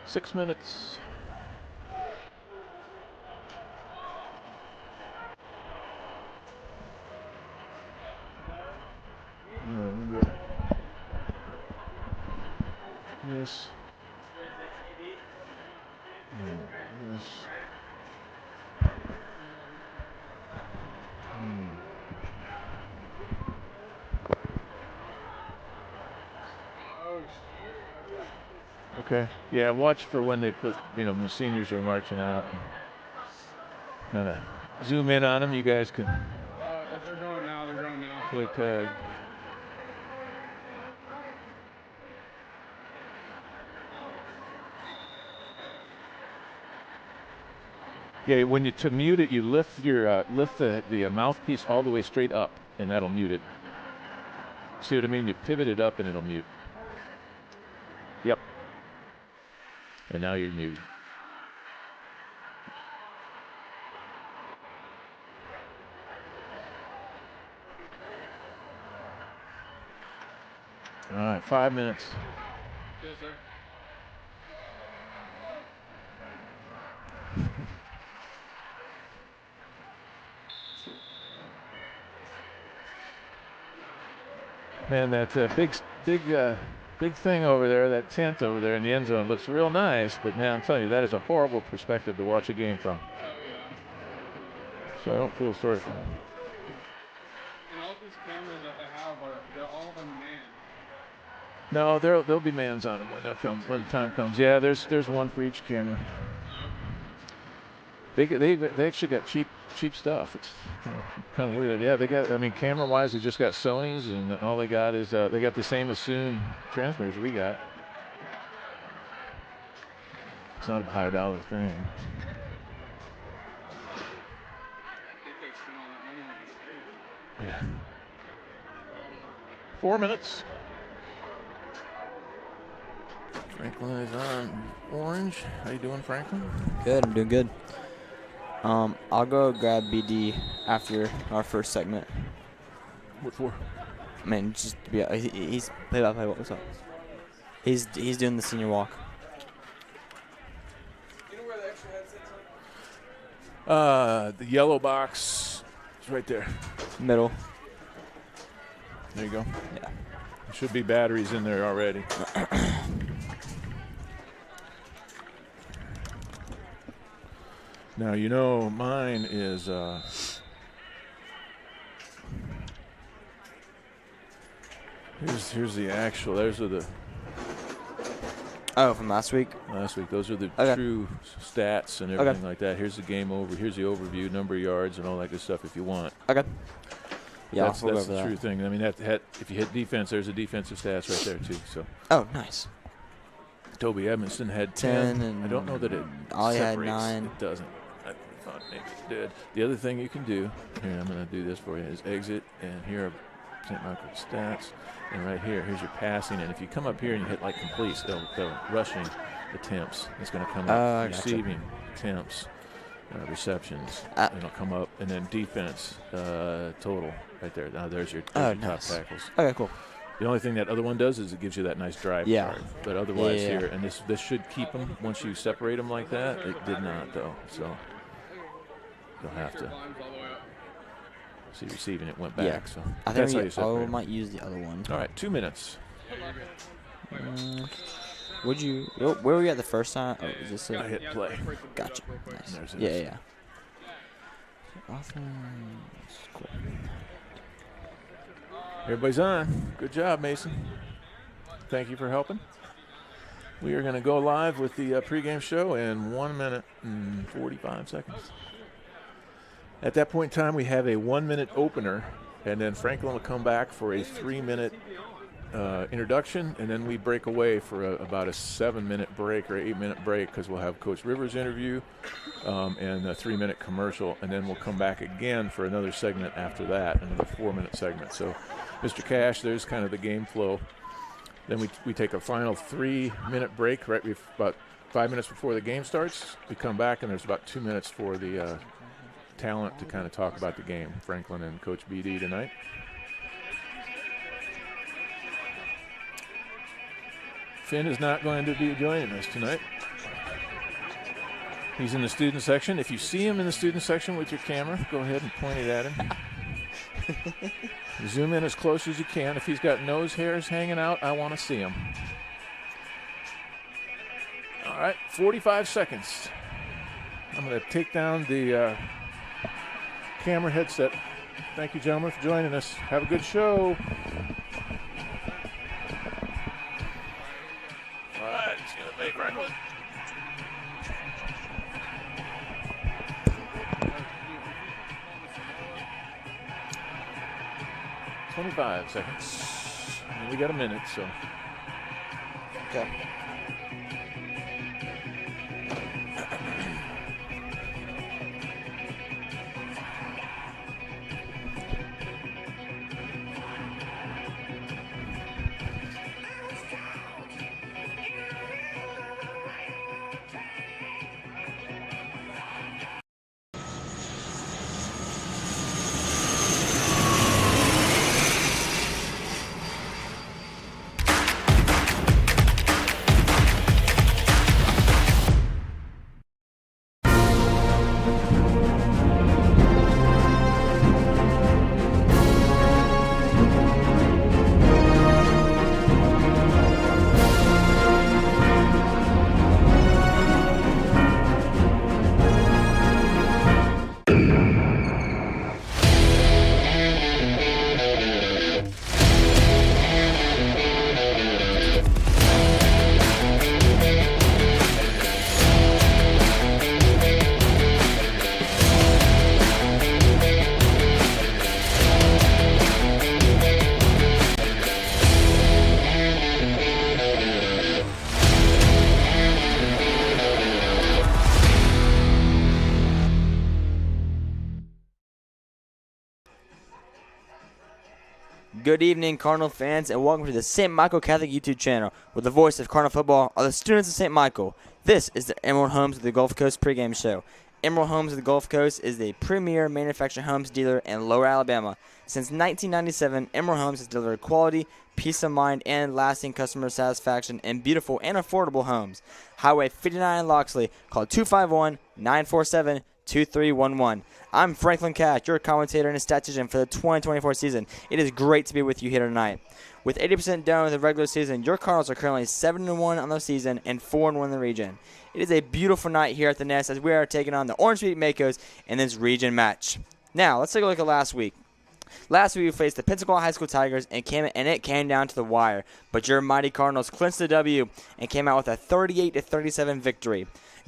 6 minutes. Yes. Yes. Okay. Yeah, watch for when they put, the seniors are marching out. Kind of zoom in on them. You guys can. They're going now. They're going now. Quick. Yeah, to mute it, you lift the mouthpiece all the way straight up, and that'll mute it. See what I mean? You pivot it up, and it'll mute. Yep. And now you're muted. All right, 5 minutes. Yes, sir. Man, that big thing over there, that tent over there in the end zone looks real nice, but man, I'm telling you, that is a horrible perspective to watch a game from. So I don't feel sorry for them. And all these cameras that they have they're all unmanned. No, there'll be mans on them when the time comes. Yeah, there's one for each camera. They actually got cheap stuff. It's kind of weird. Yeah, they got. I mean, camera-wise, they just got Sony's, and all they got is they got the same Assume transmitters we got. It's not a $100 thing. Yeah. 4 minutes. Franklin is on orange. How you doing, Franklin? Good, I'm doing good. I'll go grab BD after our first segment. What for? Man, just he's play-by-play. What's up? He's doing the senior walk. You know where the extra headsets are? The yellow box is right there. Middle. There you go. Yeah. There should be batteries in there already. Now, mine is here's the actual. Those are the. Oh, from last week? Last week. Those are the Okay. true stats and everything like that. Here's the game over. Here's the overview, number of yards, and all that good stuff if you want. Okay. Yeah, that's the true thing. I mean, if you hit defense, there's a defensive stats right there, too. So. Oh, nice. Toby Edmondson had 10. And I don't know that it Ollie had separates. 9. It doesn't. I thought maybe it did. The other thing you can do, here, I'm going to do this for you, is exit, and here are St. Michael's stats. And right here, here's your passing. And if you come up here and you hit like completes, the rushing attempts, it's going to come up. Receiving attempts, receptions, it'll come up. And then defense total right there. Now there's your top tackles. Okay, cool. The only thing that other one does is it gives you that nice drive card. But otherwise here, and this should keep them once you separate them like that. It did not, though. So you'll have to. See, receiving it went back. Yeah. So I that's think how you separate them. might use the other one. All right, 2 minutes. Would you? Where were you at the first time? Oh, is this it? I hit play. Gotcha. Nice. There's it. Yeah. Awesome. Cool. Everybody's on. Good job, Mason. Thank you for helping. We are going to go live with the pregame show in 1 minute and 45 seconds. At that point in time, we have a 1 minute opener, and then Franklin will come back for a 3 minute introduction, and then we break away for about a 7 minute break or 8 minute break because we'll have Coach Rivers' interview and a 3 minute commercial, and then we'll come back again for another segment after that, another 4 minute segment. So, Mr. Cash, there's kind of the game flow. Then we take a final 3 minute break right about 5 minutes before the game starts. We come back, and there's about 2 minutes for the talent to kind of talk about the game, Franklin and Coach BD tonight. Finn is not going to be joining us tonight. He's in the student section. If you see him in the student section with your camera, go ahead and point it at him. Zoom in as close as you can. If he's got nose hairs hanging out, I want to see him. All right, 45 seconds. I'm going to take down the camera headset. Thank you, gentlemen, for joining us. Have a good show. All right, it's going to make right one. $25 seconds. And we got a minute, so. Okay. Good evening, Cardinal fans, and welcome to the St. Michael Catholic YouTube channel, where the voice of Cardinal football are the students of St. Michael. This is the Emerald Homes of the Gulf Coast pregame show. Emerald Homes of the Gulf Coast is the premier manufactured homes dealer in Lower Alabama. Since 1997, Emerald Homes has delivered quality, peace of mind, and lasting customer satisfaction in beautiful and affordable homes. Highway 59 in Loxley. Call 251-947-2311. I'm Franklin Cash, your commentator and statistician for the 2024 season. It is great to be with you here tonight. With 80% done with the regular season, your Cardinals are currently 7-1 on the season and 4-1 in the region. It is a beautiful night here at the Nest as we are taking on the Orange Beach Makos in this region match. Now, let's take a look at last week. Last week we faced the Pensacola High School Tigers and it came down to the wire. But your mighty Cardinals clinched the W and came out with a 38-37 victory.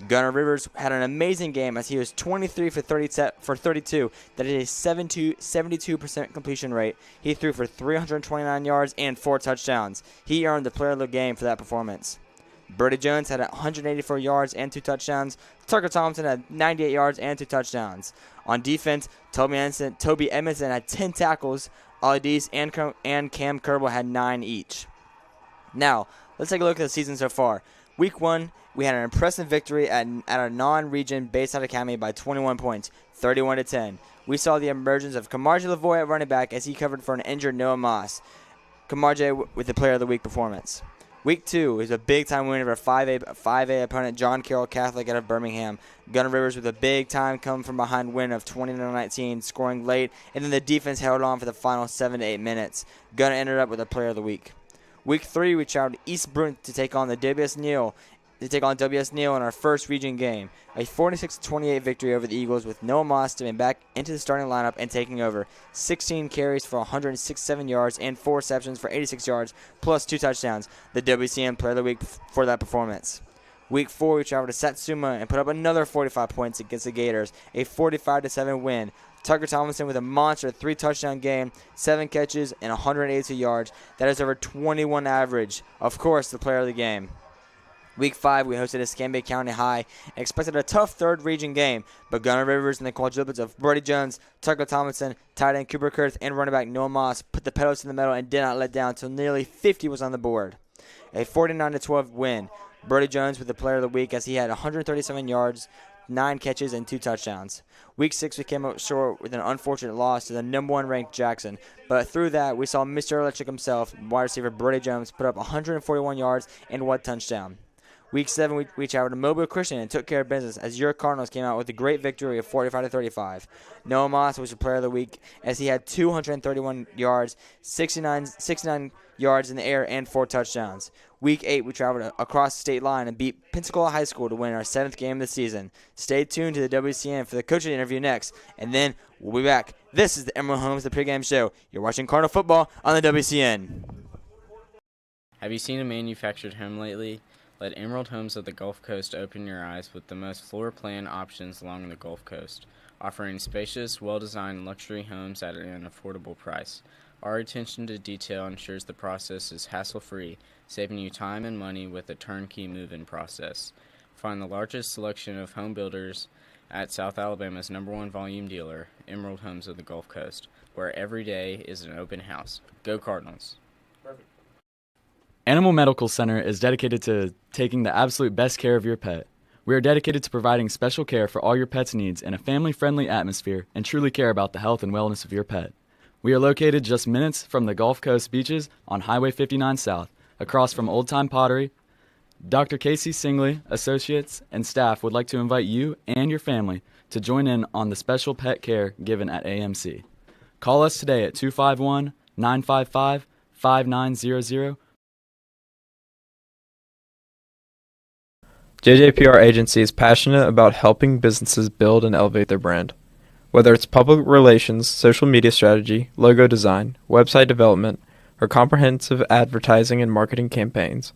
Gunnar Rivers had an amazing game as he was 23 for 32. That is a 72% completion rate. He threw for 329 yards and 4 touchdowns. He earned the player of the game for that performance. Brody Jones had 184 yards and 2 touchdowns. Tucker Thompson had 98 yards and 2 touchdowns. On defense, Toby Edmondson had 10 tackles. Ollie Deese and Cam Kerbal had 9 each. Now, let's take a look at the season so far. Week 1, we had an impressive victory at our non-region Bayside Academy by 21 points, 31-10. We saw the emergence of Kamarje Lavoie at running back as he covered for an injured Noah Moss. Kamarje with the Player of the Week performance. Week 2 is a big-time win over 5A opponent John Carroll Catholic out of Birmingham. Gunnar Rivers with a big-time come-from-behind win of 20-19, scoring late, and then the defense held on for the final 7 to 8 minutes. Gunnar ended up with the Player of the Week. Week 3, we traveled to East Brunt to take on WS Neal in our first region game. A 46-28 victory over the Eagles with Noah Moss stepping back into the starting lineup and taking over. 16 carries for 167 yards and 4 receptions for 86 yards, plus 2 touchdowns. The WCM Player of the Week for that performance. Week 4, we traveled to Satsuma and put up another 45 points against the Gators. A 45-7 win. Tucker Tomlinson with a monster 3-touchdown game, 7 catches, and 182 yards. That is over 21 average. Of course, the player of the game. Week 5, we hosted Escambia County High and expected a tough third region game, but Gunnar Rivers and the quadruplets of Brody Jones, Tucker Tomlinson, tight end Cooper Kurth, and running back Noah Moss put the pedals to the metal and did not let down until nearly 50 was on the board. A 49-12 win. Brody Jones with the player of the week as he had 137 yards, 9 catches, and 2 touchdowns. Week 6, we came up short with an unfortunate loss to the number 1 ranked Jackson, but through that, we saw Mr. Electric himself, wide receiver Brody Jones, put up 141 yards and 1 touchdown. Week 7, we traveled to Mobile Christian and took care of business as your Cardinals came out with a great victory of 45-35. Noah Moss was the player of the week as he had 231 yards, 69 yards in the air, and 4 touchdowns. Week 8, we traveled across the state line and beat Pensacola High School to win our 7th game of the season. Stay tuned to the WCN for the coaching interview next, and then we'll be back. This is the Emerald Homes, the pregame show. You're watching Cardinal football on the WCN. Have you seen a manufactured home lately? Let Emerald Homes of the Gulf Coast open your eyes with the most floor plan options along the Gulf Coast, offering spacious, well-designed luxury homes at an affordable price. Our attention to detail ensures the process is hassle-free, saving you time and money with a turnkey move-in process. Find the largest selection of home builders at South Alabama's #1 volume dealer, Emerald Homes of the Gulf Coast, where every day is an open house. Go Cardinals! Animal Medical Center is dedicated to taking the absolute best care of your pet. We are dedicated to providing special care for all your pet's needs in a family-friendly atmosphere and truly care about the health and wellness of your pet. We are located just minutes from the Gulf Coast beaches on Highway 59 South, across from Old Time Pottery. Dr. Casey Singley, associates, and staff would like to invite you and your family to join in on the special pet care given at AMC. Call us today at 251-955-5900. JJPR Agency is passionate about helping businesses build and elevate their brand. Whether it's public relations, social media strategy, logo design, website development, or comprehensive advertising and marketing campaigns,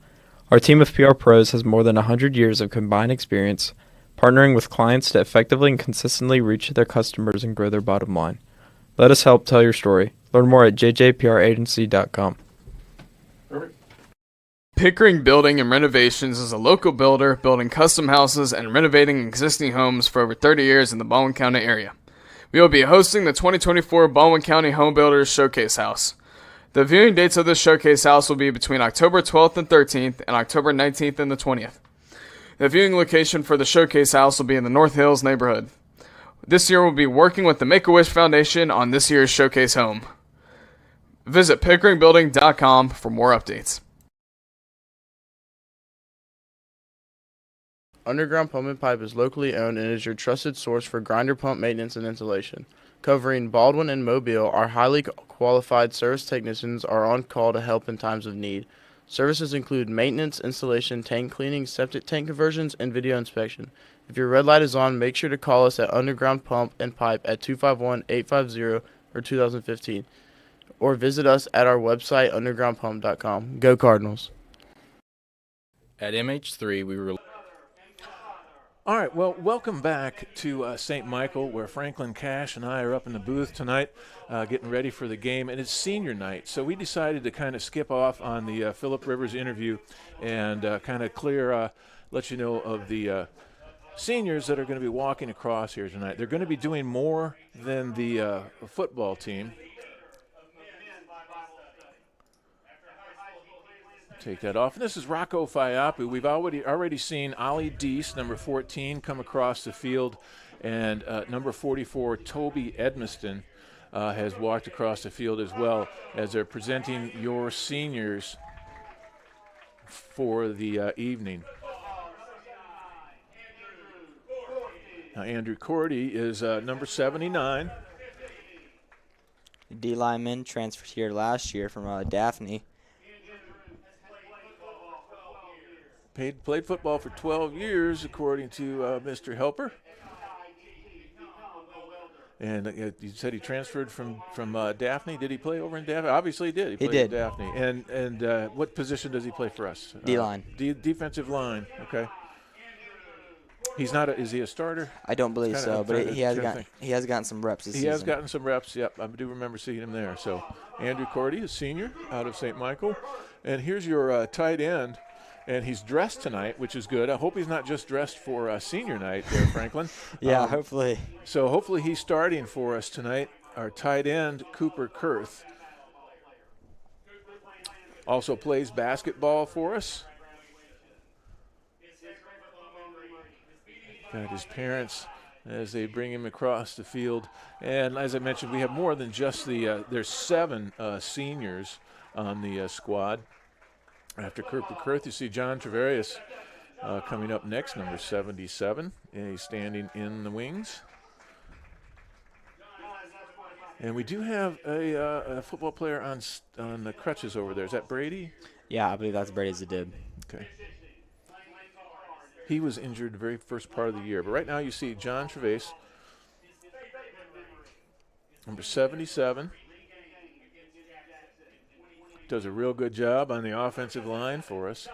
our team of PR pros has more than 100 years of combined experience partnering with clients to effectively and consistently reach their customers and grow their bottom line. Let us help tell your story. Learn more at jjpragency.com. Pickering Building and Renovations is a local builder building custom houses and renovating existing homes for over 30 years in the Baldwin County area. We will be hosting the 2024 Baldwin County Home Builders Showcase House. The viewing dates of this showcase house will be between October 12th and 13th and October 19th and the 20th. The viewing location for the showcase house will be in the North Hills neighborhood. This year we'll be working with the Make-A-Wish Foundation on this year's showcase home. Visit pickeringbuilding.com for more updates. Underground Pump and Pipe is locally owned and is your trusted source for grinder pump maintenance and installation. Covering Baldwin and Mobile, our highly qualified service technicians are on call to help in times of need. Services include maintenance, installation, tank cleaning, septic tank conversions, and video inspection. If your red light is on, make sure to call us at Underground Pump and Pipe at 251-850 or 2015, or visit us at our website, undergroundpump.com. Go Cardinals! At MH3, we were... All right, well, welcome back to St. Michael, where Franklin Cash and I are up in the booth tonight getting ready for the game, and it's senior night. So we decided to kind of skip off on the Phillip Rivers interview and kind of let you know of the seniors that are going to be walking across here tonight. They're going to be doing more than the football team. Take that off. And this is Rocco Faiapu. We've already seen Ali Deese, number 14, come across the field, and number 44, Toby Edmiston, has walked across the field as well as they're presenting your seniors for the evening. Now, Andrew Cordy is number 79. D lineman transferred here last year from Daphne. Played football for 12 years, according to Mr. Helper. And you said he transferred from Daphne. Did he play over in Daphne? Obviously he did. He played did. in Daphne. And what position does he play for us? D-line. Defensive line. Okay. He's not. Is he a starter? I don't believe so, but he has gotten some reps this season. He has gotten some reps. Yep, I do remember seeing him there. So Andrew Cordy, a senior out of St. Michael, and here's your tight end. And he's dressed tonight, which is good. I hope he's not just dressed for senior night there, Franklin. Yeah, hopefully. So hopefully he's starting for us tonight. Our tight end, Cooper Kurth, also plays basketball for us. Got his parents as they bring him across the field. And as I mentioned, we have more than just there's 7 seniors on the squad. After Cooper Kurth, you see John Travarius Coming up next, number 77. And he's standing in the wings. And we do have a football player on the crutches over there. Is that Brady? Yeah, I believe that's Brady Zadib. Okay. He was injured the very first part of the year. But right now you see John Trevace, number 77. Does a real good job on the offensive line for us.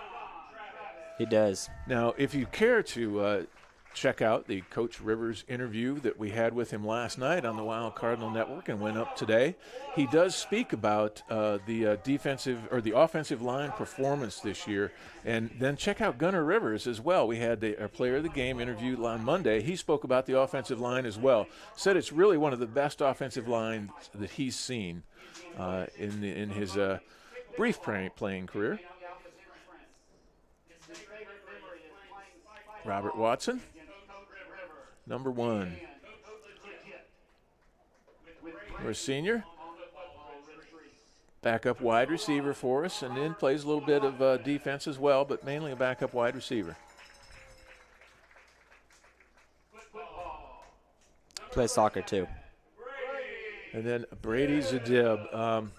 He does. Now, if you care to check out the Coach Rivers interview that we had with him last night on the Wild Cardinal Network and went up today, he does speak about the defensive or the offensive line performance this year. And then check out Gunnar Rivers as well. We had our player of the game interview on Monday. He spoke about the offensive line as well. Said it's really one of the best offensive lines that he's seen in his brief playing career. Robert Watson, number 1. We're a senior. Backup wide receiver for us, and then plays a little bit of defense as well, but mainly a backup wide receiver. Plays soccer, too. And then Brady Zadib.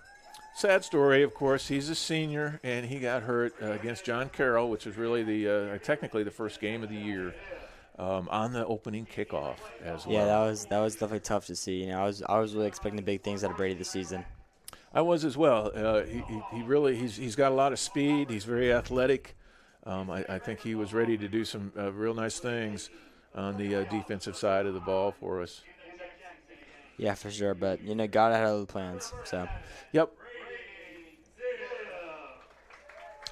Sad story, of course. He's a senior, and he got hurt against John Carroll, which was really technically the first game of the year, on the opening kickoff as well. Yeah, that was definitely tough to see. You know, I was really expecting big things out of Brady this season. I was as well. He's got a lot of speed. He's very athletic. I think he was ready to do some real nice things on the defensive side of the ball for us. Yeah, for sure. But you know, God had other plans. So. Yep.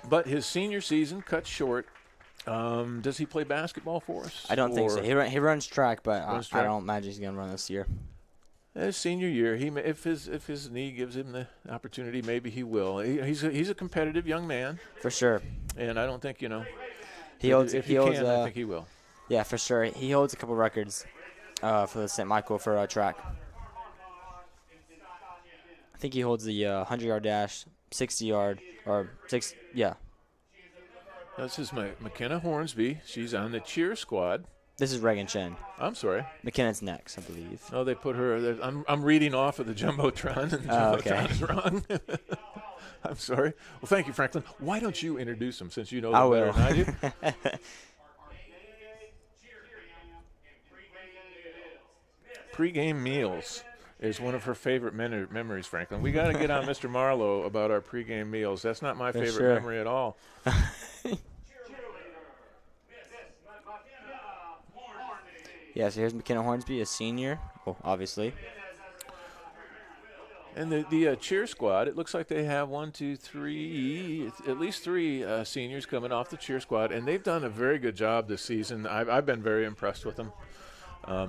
But his senior season cut short. Does he play basketball for us? I don't think so. He runs track, but I don't imagine he's going to run this year. His senior year, if his knee gives him the opportunity, maybe he will. He's a competitive young man. For sure. And I don't think, he holds, I think he will. Yeah, for sure. He holds a couple records for the St. Michael for track. I think he holds the 100-yard dash, 60-yard, or 6, yeah. This is McKenna Hornsby. She's on the cheer squad. This is Reagan Chen. I'm sorry. McKenna's next, I believe. Oh, they put her. I'm reading off of the Jumbotron, and the Jumbotron is wrong. I'm sorry. Well, thank you, Franklin. Why don't you introduce them since you know them better than I do? Pregame meals is one of her favorite memories, Franklin. We got to get on Mr. Marlowe about our pregame meals. That's not my favorite memory at all. Yeah, so here's McKenna Hornsby, a senior, well, obviously. And the cheer squad, it looks like they have at least three seniors coming off the cheer squad, and they've done a very good job this season. I've been very impressed with them.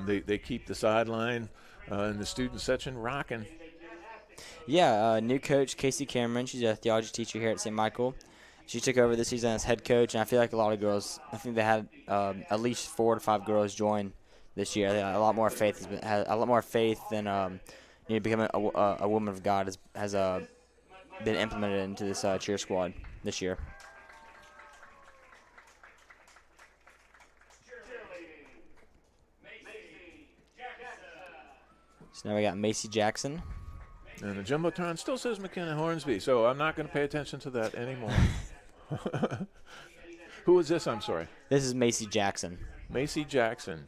They keep the sideline and the student section rocking. Yeah, new coach, Casey Cameron. She's a theology teacher here at St. Michael. She took over this season as head coach, and I feel like a lot of girls, I think they had at least 4 to 5 girls join this year. They had a lot more faith than becoming a woman of God has been implemented into this cheer squad this year. So now we got Macy Jackson. And the Jumbotron still says McKenna Hornsby, so I'm not going to pay attention to that anymore. Who is this? I'm sorry. This is Macy Jackson. Macy Jackson,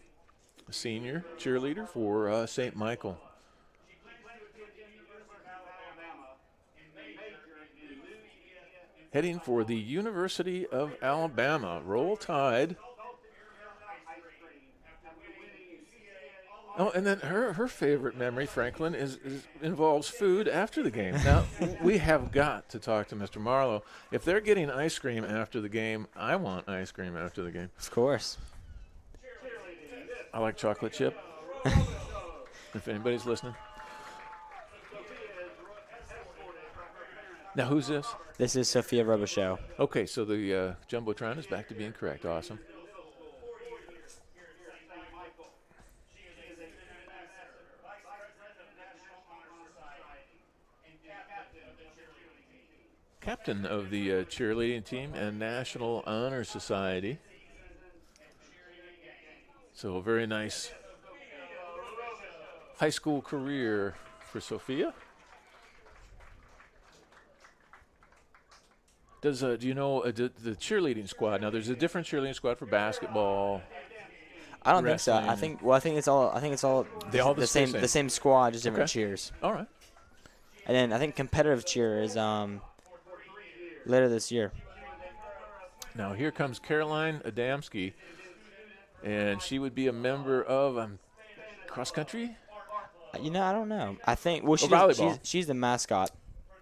a senior cheerleader for St. Michael. Heading for the University of Alabama. Roll Tide. Oh, and then her favorite memory, Franklin, involves food after the game. Now, we have got to talk to Mr. Marlowe. If they're getting ice cream after the game, I want ice cream after the game. Of course. I like chocolate chip, if anybody's listening. Now, who's this? This is Sophia Robichaux. Okay, so the Jumbotron is back to being correct. Awesome. Captain of the cheerleading team and National Honor Society. So a very nice high school career for Sophia. Does do you know the cheerleading squad? Now there's a different cheerleading squad for basketball. I don't think so. I Wrestling. think it's all They all the stay same same. the same squad, just different Okay. cheers. All right. And then I think competitive cheer is later this year. Now here comes Caroline Adamski, and she would be a member of cross country. I don't know. I think volleyball. she's the mascot.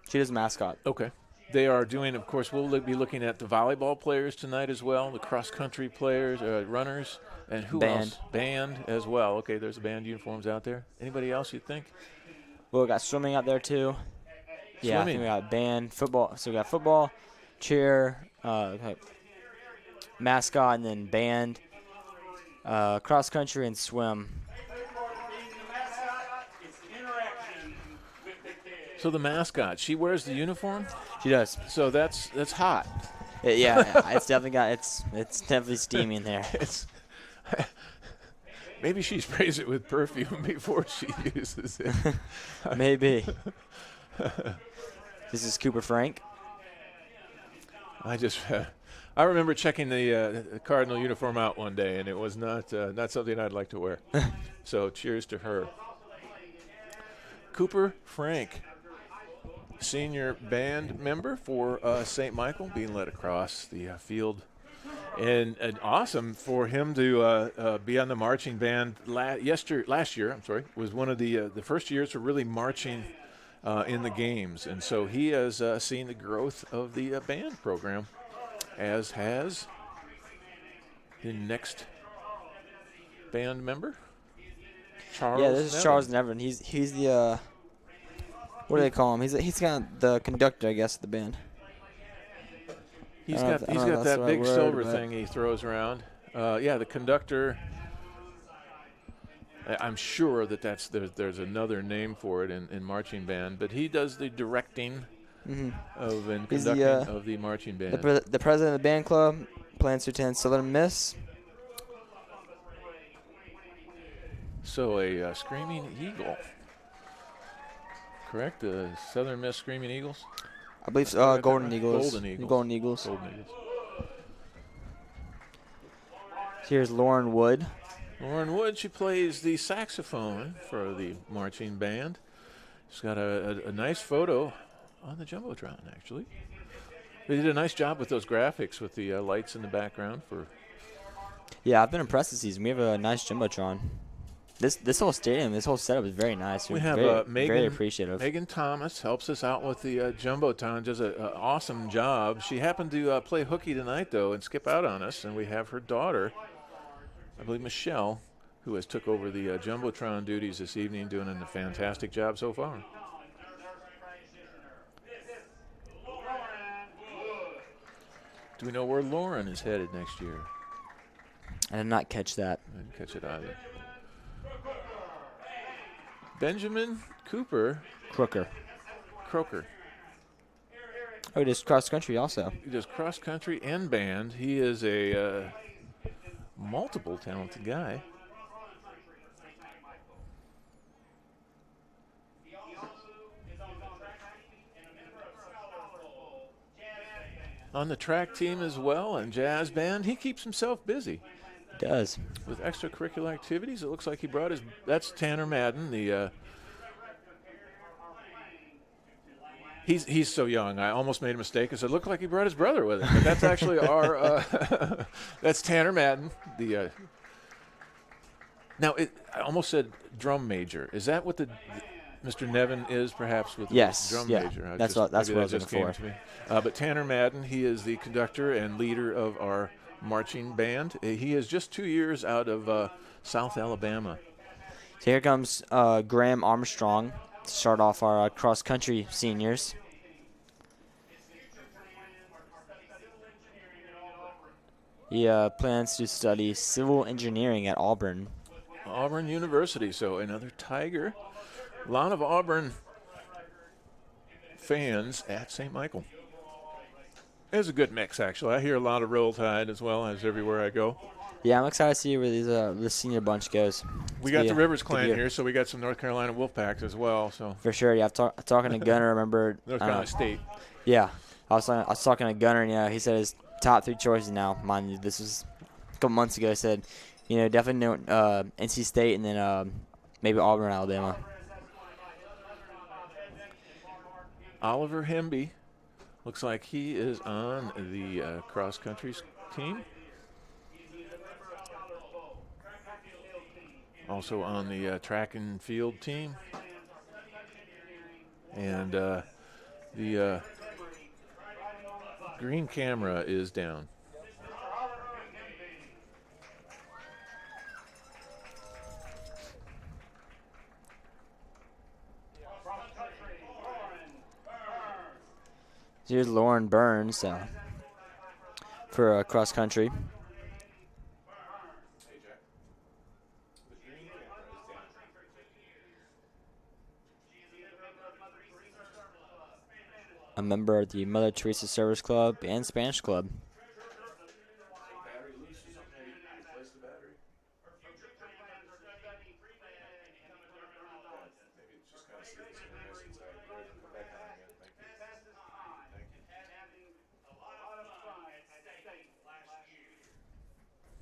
She does mascot. Okay. They are doing, of course, we'll be looking at the volleyball players tonight as well, the cross-country players, runners, and who Band. else? Band as well. Okay, there's band uniforms out there. Anybody else you think? Well, we got swimming out there too. Yeah, I think Swimming. we got band, football. So we got football, cheer, mascot, and then band, cross country, and swim. So the mascot, she wears the uniform, She does. so that's hot. Yeah, it's definitely it's definitely steamy in there. It's maybe she sprays it with perfume before she uses it. Maybe. This is Cooper Frank. I remember checking the Cardinal uniform out one day, and it was not something I'd like to wear. So cheers to her. Cooper Frank, senior band member for St. Michael, being led across the field. And awesome for him to be on the marching band last year. Was one of the first years for really marching in the games. And so he has seen the growth of the band program, as has the next band member, Charles. Yeah, this is Nevin. Charles Nevin. He's the what do they call him? He's kind of the conductor, I guess, of the band. He's I don't know got if that's that the right big word, silver but- thing he throws around. Yeah, the conductor. I'm sure there's another name for it in marching band, but he does the directing of and He's conducting the, of the marching band. The president of the band club, plans to attend Southern Miss. So a Screaming Eagle, correct? The Southern Miss Screaming Eagles. I believe Did I get that Golden right? Eagles. Golden Eagles. Golden Eagles. Golden Eagles. Here's Lauren Wood. Lauren Wood, she plays the saxophone for the marching band. She's got a nice photo on the Jumbotron, actually. They did a nice job with those graphics with the lights in the background. Yeah, I've been impressed this season. We have a nice Jumbotron. This whole stadium, this whole setup is very nice. We We're have very, very appreciative. Megan Thomas helps us out with the Jumbotron, does an awesome job. She happened to play hooky tonight, though, and skip out on us, and we have her daughter, I believe Michelle, who has took over the Jumbotron duties this evening, doing a fantastic job so far. Do we know where Lauren is headed next year? I did not catch that. I didn't catch it either. Benjamin Cooper Crooker. Croker. Oh, he does cross country also. He does cross country and band. He is a multiple talented guy. On the track team as well and jazz band. He keeps himself busy He does. with extracurricular activities. It looks like he brought that's Tanner Madden, He's so young. I almost made a mistake. I said, looked like he brought his brother with him. But that's actually that's Tanner Madden. Now, I almost said drum major. Is that what Mr. Nevin is, perhaps, with Yes, the drum yeah. major? That's maybe what I was that just looking came for. to me. But Tanner Madden, he is the conductor and leader of our marching band. He is just 2 years out of South Alabama. So here comes Graham Armstrong to start off our cross country seniors. He plans to study civil engineering at Auburn. Auburn University, so another Tiger. A lot of Auburn fans at St. Michael. It's a good mix, actually. I hear a lot of Roll Tide as well as everywhere I go. Yeah, I'm excited to see where this senior bunch goes. We It's got be the a Rivers good clan year. here, so we got some North Carolina Wolfpacks as well. So For sure, yeah. Talking to Gunner, remember? North Carolina State. Yeah, I was talking to Gunner, and yeah, he said his top 3 choices now. Mind you, this was a couple months ago. He said, definitely NC State, and then maybe Auburn, Alabama. Oliver Hemby looks like he is on the cross country team. Also on the track and field team. And the green camera is down. Here's Lauren Burns for cross country. A member of the Mother Teresa Service Club and Spanish Club.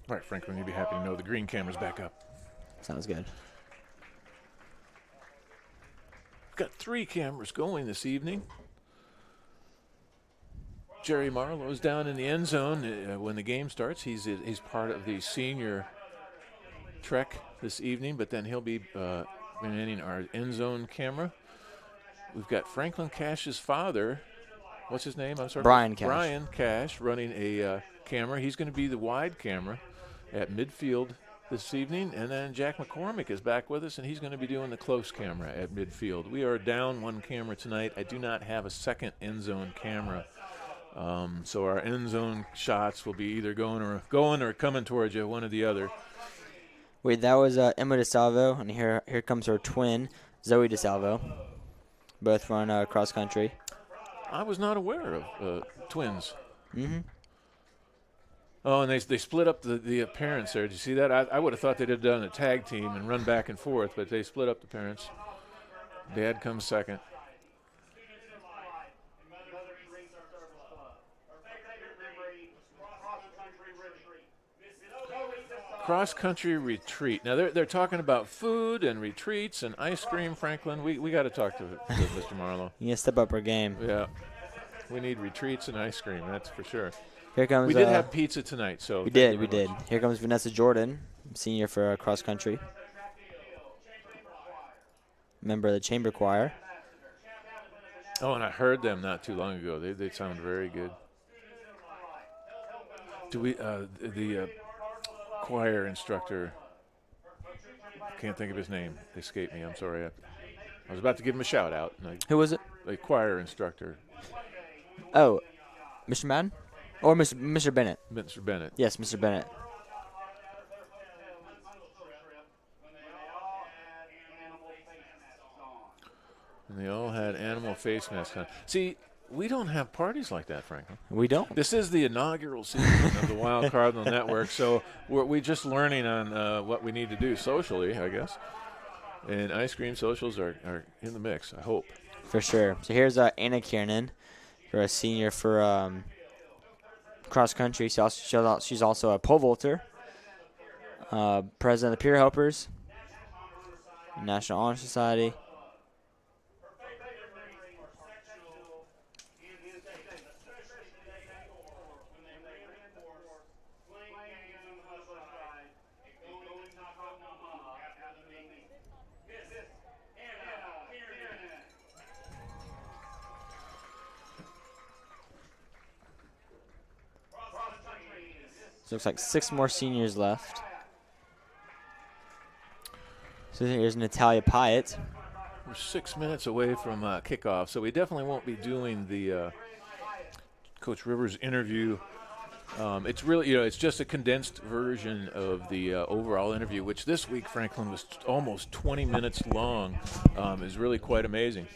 All right, Franklin, you'd be happy to know the green camera's back up. Sounds good. We've got 3 cameras going this evening. Jerry Marlowe's down in the end zone when the game starts. He's part of the senior trek this evening, but then he'll be manning our end zone camera. We've got Franklin Cash's father. What's his name? I'm sorry. Brian Cash. Brian Cash running a camera. He's going to be the wide camera at midfield this evening. And then Jack McCormick is back with us, and he's going to be doing the close camera at midfield. We are down 1 camera tonight. I do not have a second end zone camera. So our end zone shots will be either going or coming towards you, one or the other. Wait, that was Emma DeSalvo, and here comes her twin, Zoe DeSalvo. Both run cross country. I was not aware of twins. Mm-hmm. Oh, and they split up the parents there. Did you see that? I would have thought they'd have done a tag team and run back and forth, but they split up the parents. Dad comes second. Cross-country retreat. Now, they're talking about food and retreats and ice cream, Franklin. We got to talk to Mr. Marlowe. You gotta step up our game. Yeah. We need retreats and ice cream, that's for sure. Here comes. We did have pizza tonight, so we did. Here comes Vanessa Jordan, senior for cross country. Member of the chamber choir. Oh, and I heard them not too long ago. They sound very good. Do we the choir instructor? Can't think of his name. It escaped me. I'm sorry. I was about to give him a shout out. Who was it? The choir instructor. Oh, Mr. Madden? Or Mr. Bennett? Mr. Bennett. Yes, Mr. Bennett. And they all had animal face masks on. See, we don't have parties like that, Franklin. We don't. This is the inaugural season of the Wild Cardinal Network, so we're just learning on what we need to do socially, I guess. And ice cream socials are in the mix, I hope. For sure. So here's Anna Kiernan, for a senior for cross country. She's also a pole vaulter, president of the Peer Helpers, National Honor Society. So looks like 6 more seniors left. So here's Natalia Pyatt. We're 6 minutes away from kickoff, so we definitely won't be doing the Coach Rivers interview. It's really, it's just a condensed version of the overall interview, which this week, Franklin, was almost 20 minutes long. Is really quite amazing.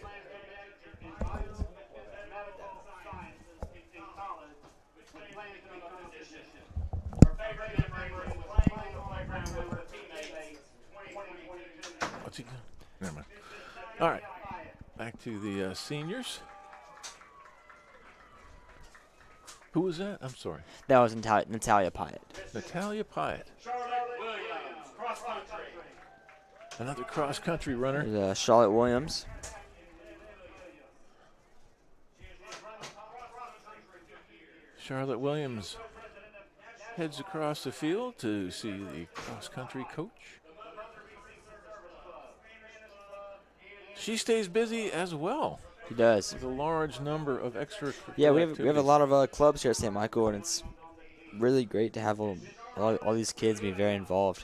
What's he doing? Never mind. All right. Back to the seniors. Who was that? I'm sorry. That was Natalia Pyatt. Natalia Pyatt. Another cross-country runner. There's, Charlotte Williams. Charlotte Williams heads across the field to see the cross-country coach. She stays busy as well. She does. With a large number of extra. Yeah, we have a lot of clubs here at St. Michael, and it's really great to have all these kids be very involved.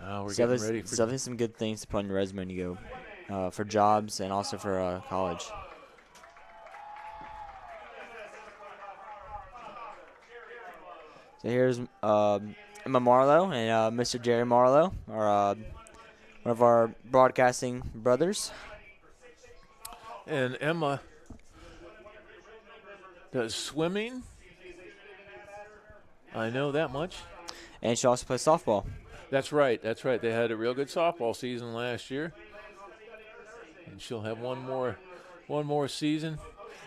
We're getting ready for definitely some good things to put on your resume when you go for jobs and also for college. So here's Emma Marlowe and Mr. Jerry Marlowe, one of our broadcasting brothers. And Emma does swimming. I know that much. And she also plays softball. That's right. That's right. They had a real good softball season last year, and she'll have one more season.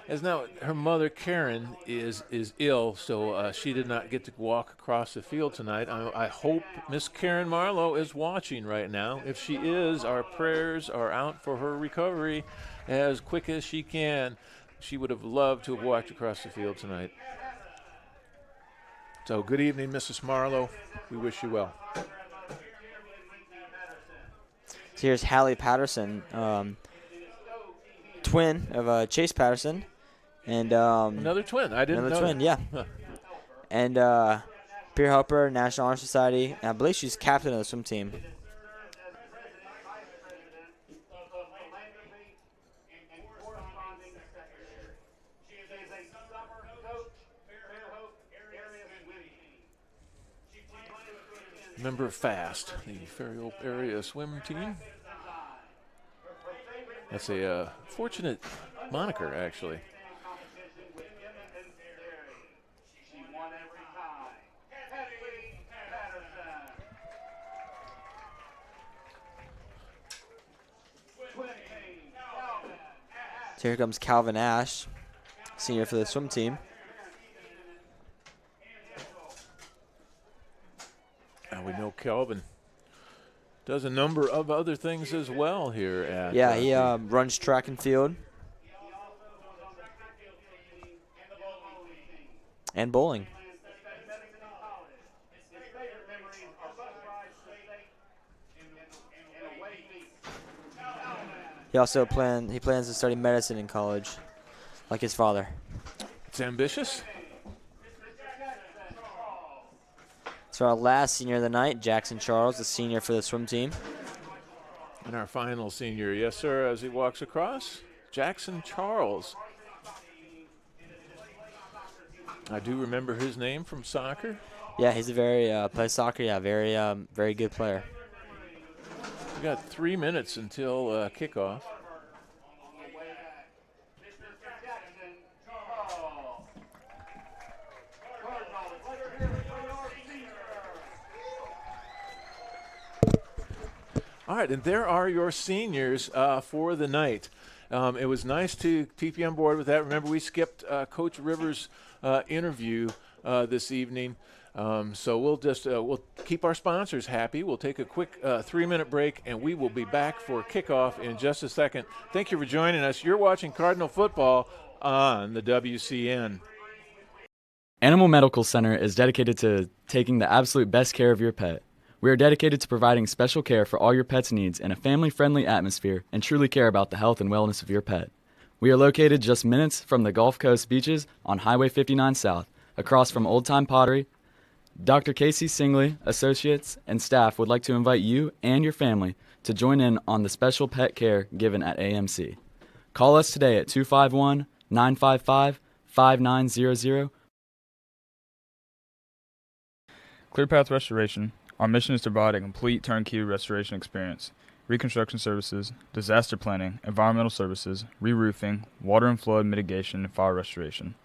As now, her mother Karen is ill, so she did not get to walk across the field tonight. I hope Miss Karen Marlowe is watching right now. If she is, our prayers are out for her recovery as quick as she can. She would have loved to have walked across the field tonight. So good evening, Mrs. Marlowe. We wish you well. So here's Hallie Patterson, twin of Chase Patterson. And another twin. I didn't know. Another twin, yeah. Huh. And Peer Helper, National Honor Society. And I believe she's captain of the swim team. Member of FAST, the Fairhope area swim team. That's a fortunate moniker, actually. So here comes Calvin Ash, senior for the swim team. And we know Calvin does a number of other things as well here at. Yeah, he runs track and field. And bowling. He plans to study medicine in college, like his father. It's ambitious. So our last senior of the night, Jackson Charles, the senior for the swim team. And our final senior, yes, sir, as he walks across, Jackson Charles. I do remember his name from soccer. Yeah, he's a plays soccer. Yeah, very good player. We got 3 minutes until kickoff. All right, and there are your seniors for the night. It was nice to keep you on board with that. Remember, we skipped Coach Rivers' interview this evening. So we'll keep our sponsors happy. We'll take a quick 3-minute break, and we will be back for kickoff in just a second. Thank you for joining us. You're watching Cardinal Football on the WCN. Animal Medical Center is dedicated to taking the absolute best care of your pet. We are dedicated to providing special care for all your pet's needs in a family-friendly atmosphere and truly care about the health and wellness of your pet. We are located just minutes from the Gulf Coast beaches on Highway 59 South, across from Old Time Pottery. Dr. Casey Singley, associates, and staff would like to invite you and your family to join in on the special pet care given at AMC. Call us today at 251-955-5900. ClearPath Restoration. Our mission is to provide a complete turnkey restoration experience. Reconstruction services, disaster planning, environmental services, re-roofing, water and flood mitigation, and fire restoration.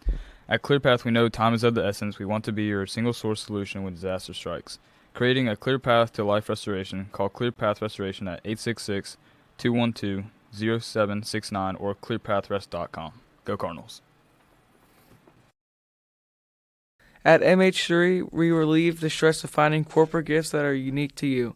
At ClearPath, we know time is of the essence. We want to be your single source solution when disaster strikes. Creating a clear path to life restoration, call Clear Path Restoration at 866-212-0769 or clearpathrest.com. Go Cardinals. At MH3, we relieve the stress of finding corporate gifts that are unique to you.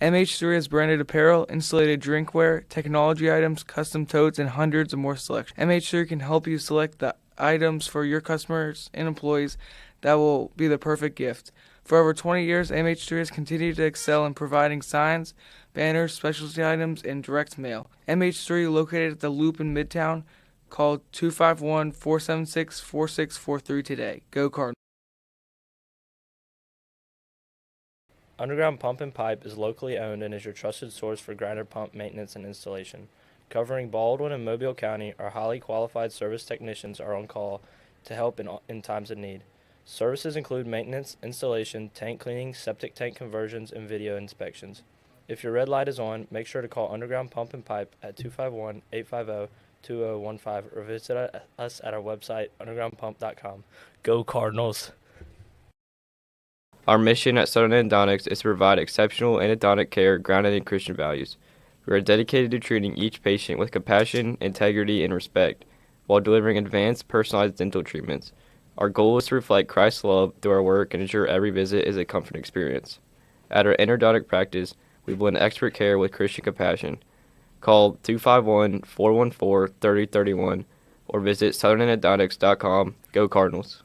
MH3 has branded apparel, insulated drinkware, technology items, custom totes, and hundreds of more selections. MH3 can help you select the items for your customers and employees that will be the perfect gift. For over 20 years, MH3 has continued to excel in providing signs, banners, specialty items, and direct mail. MH3, located at the Loop in Midtown, call 251-476-4643 today. Go Cardinals. Underground Pump and Pipe is locally owned and is your trusted source for grinder pump maintenance and installation. Covering Baldwin and Mobile County, our highly qualified service technicians are on call to help in times of need. Services include maintenance, installation, tank cleaning, septic tank conversions, and video inspections. If your red light is on, make sure to call Underground Pump and Pipe at 251-850-2015 or visit us at our website, undergroundpump.com. Go Cardinals! Our mission at Southern Endodontics is to provide exceptional endodontic care grounded in Christian values. We are dedicated to treating each patient with compassion, integrity, and respect, while delivering advanced, personalized dental treatments. Our goal is to reflect Christ's love through our work and ensure every visit is a comforting experience. At our endodontic practice, we blend expert care with Christian compassion. Call 251-414-3031 or visit southernendodontics.com. Go Cardinals!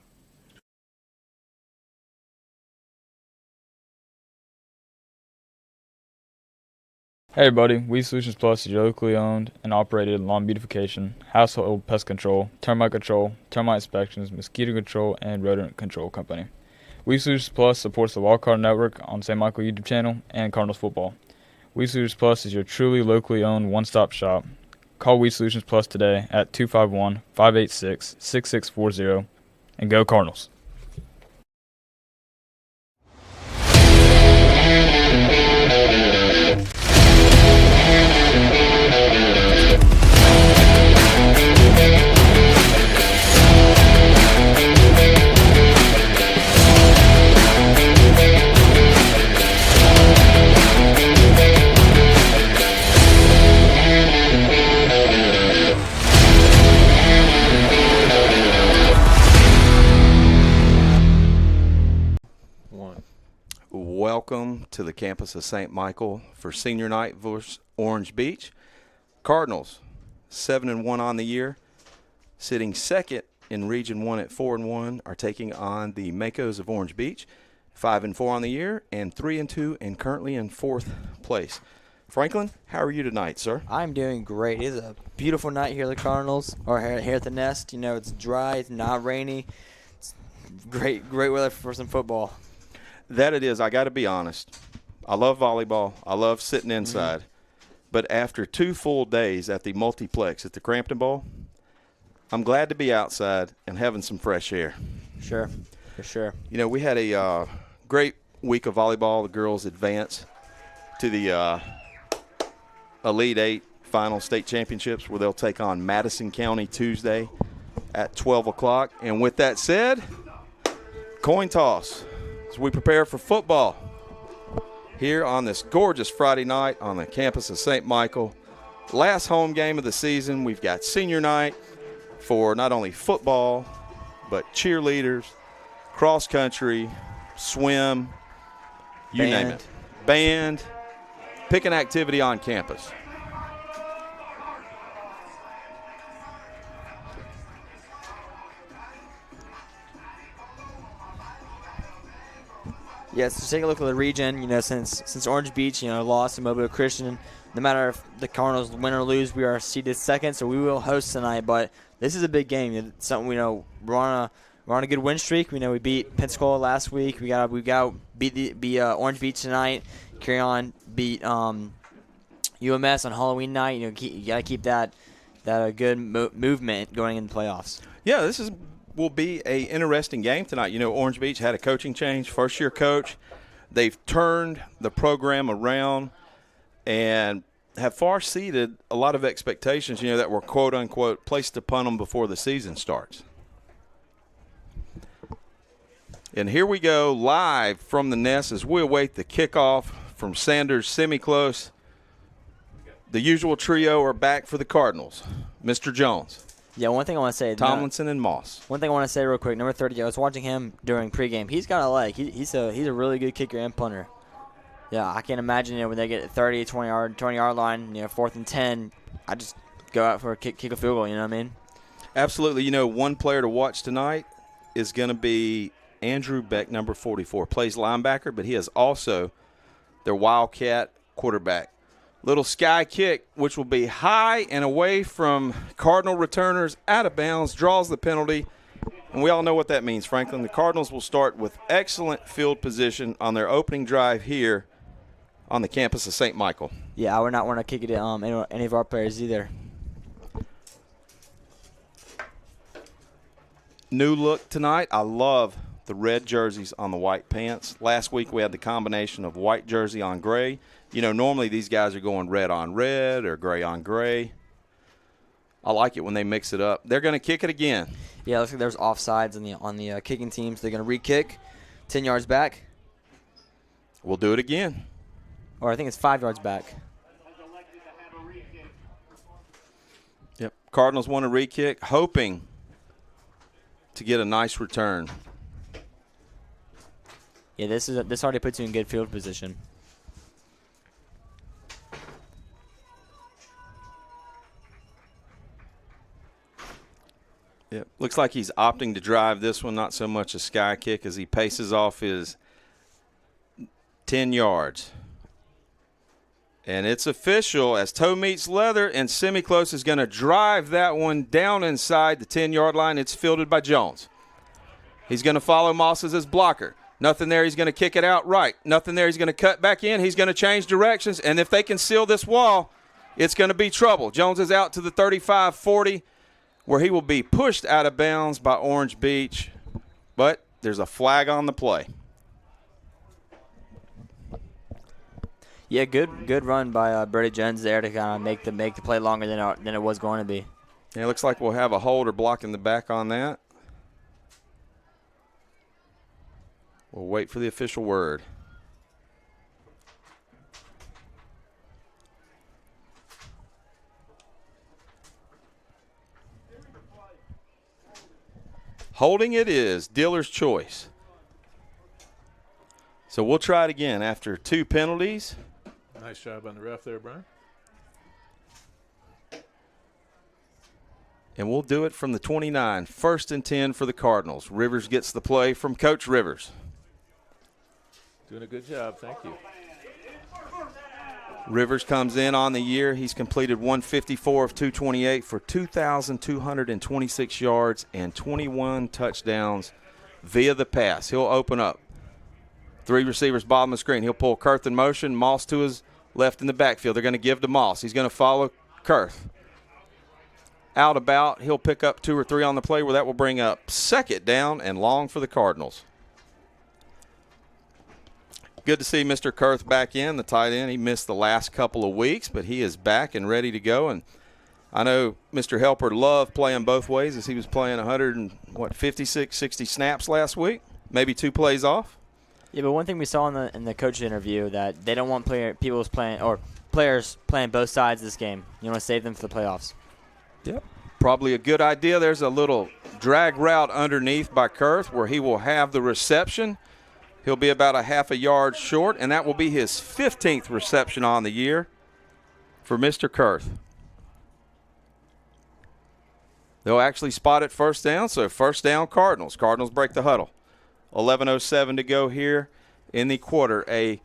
Hey everybody, Weed Solutions Plus is your locally owned and operated lawn beautification, household pest control, termite inspections, mosquito control, and rodent control company. Weed Solutions Plus supports the Wildcard Network on St. Michael YouTube channel and Cardinals football. Weed Solutions Plus is your truly locally owned one-stop shop. Call Weed Solutions Plus today at 251-586-6640 and go Cardinals. Welcome to the campus of St. Michael for senior night versus Orange Beach. Cardinals, 7-1 on the year, sitting second in Region 1 at 4-1, are taking on the Makos of Orange Beach, 5-4 on the year, and 3-2, and currently in fourth place. Franklin, how are you tonight, sir? I'm doing great. It is a beautiful night here at the Cardinals, or here at the Nest. You know, it's dry, it's not rainy. It's great weather for some football. That it is. I got to be honest. I love volleyball. I love sitting inside. Mm-hmm. But after 2 full days at the multiplex at the Crampton Bowl, I'm glad to be outside and having some fresh air. Sure, for sure. You know, we had a great week of volleyball. The girls advanced to the Elite 8 final state championships where they'll take on Madison County Tuesday at 12 o'clock. And with that said, coin toss as we prepare for football here on this gorgeous Friday night on the campus of St. Michael. Last home game of the season. We've got senior night for not only football, but cheerleaders, cross country, swim, you name it. Band, pick an activity on campus. Yes, to take a look at the region, you know, since Orange Beach, you know, lost to Mobile Christian, no matter if the Cardinals win or lose, we are seeded second, so we will host tonight. But this is a big game. It's something we know we're on a good win streak. We know we beat Pensacola last week. We got beat Orange Beach tonight. Carry on, beat UMS on Halloween night. You know, you got to keep that good movement going in the playoffs. Yeah, this will be a interesting game tonight. You know, Orange Beach had a coaching change, first-year coach. They've turned the program around and have far exceeded a lot of expectations, you know, that were quote-unquote placed upon them before the season starts. And here we go live from the nest as we await the kickoff from Sanders semi-close. The usual trio are back for the Cardinals. Mr. Jones. Yeah, one thing I want to say. Tomlinson and Moss. One thing I want to say real quick, number 30, I was watching him during pregame. He's got a leg. He's a really good kicker and punter. Yeah, I can't imagine when they get 30, 20-yard line, 4th and 10, I just go out for a kick a field goal, you know what I mean? Absolutely. One player to watch tonight is going to be Andrew Beck, number 44. Plays linebacker, but he is also their Wildcat quarterback. Little sky kick, which will be high and away from Cardinal returners, out of bounds, draws the penalty. And we all know what that means, Franklin. The Cardinals will start with excellent field position on their opening drive here on the campus of St. Michael. Yeah, I would not want to kick it at any of our players either. New look tonight. I love the red jerseys on the white pants. Last week we had the combination of white jersey on gray. Normally these guys are going red on red or gray on gray. I like it when they mix it up. They're going to kick it again. Yeah, looks like there's offsides on the kicking team, so they're going to re-kick 10 yards back. We'll do it again. Or I think it's 5 yards back. Yep. Cardinals want to re-kick, hoping to get a nice return. Yeah, this already puts you in good field position. Yep. Looks like he's opting to drive this one, not so much a sky kick as he paces off his 10 yards. And it's official as toe meets leather, and semi-close is going to drive that one down inside the 10-yard line. It's fielded by Jones. He's going to follow Moss as his blocker. Nothing there. He's going to kick it out right. Nothing there. He's going to cut back in. He's going to change directions. And if they can seal this wall, it's going to be trouble. Jones is out to the 35-40, where he will be pushed out of bounds by Orange Beach. But there's a flag on the play. Yeah, good run by Brady Jones there to kind of make the play longer than it was going to be. Yeah, it looks like we'll have a holder blocking the back on that. We'll wait for the official word. Holding it is dealer's choice. So we'll try it again after 2 penalties. Nice job on the ref there, Brian. And we'll do it from the 29. 1st and 10 for the Cardinals. Rivers gets the play from Coach Rivers. Doing a good job. Thank you. Rivers comes in on the year. He's completed 154 of 228 for 2,226 yards and 21 touchdowns via the pass. He'll open up. 3 receivers, bottom of the screen. He'll pull Kurth in motion. Moss to his left in the backfield. They're going to give to Moss. He's going to follow Kurth. Out about. He'll pick up 2 or 3 on the play where that will bring up 2nd down and long for the Cardinals. Good to see Mr. Kurth back in, the tight end. He missed the last couple of weeks, but he is back and ready to go. And I know Mr. Helper loved playing both ways as he was playing 56, 60 snaps last week, maybe 2 plays off. Yeah, but one thing we saw in the coach interview that they don't want players playing both sides of this game. You want to save them for the playoffs. Yep. Probably a good idea. There's a little drag route underneath by Kurth where he will have the reception. He'll be about a half a yard short, and that will be his 15th reception on the year for Mr. Kurth. They'll actually spot it 1st down, so 1st down Cardinals. Cardinals break the huddle. 11:07 to go here in the quarter. A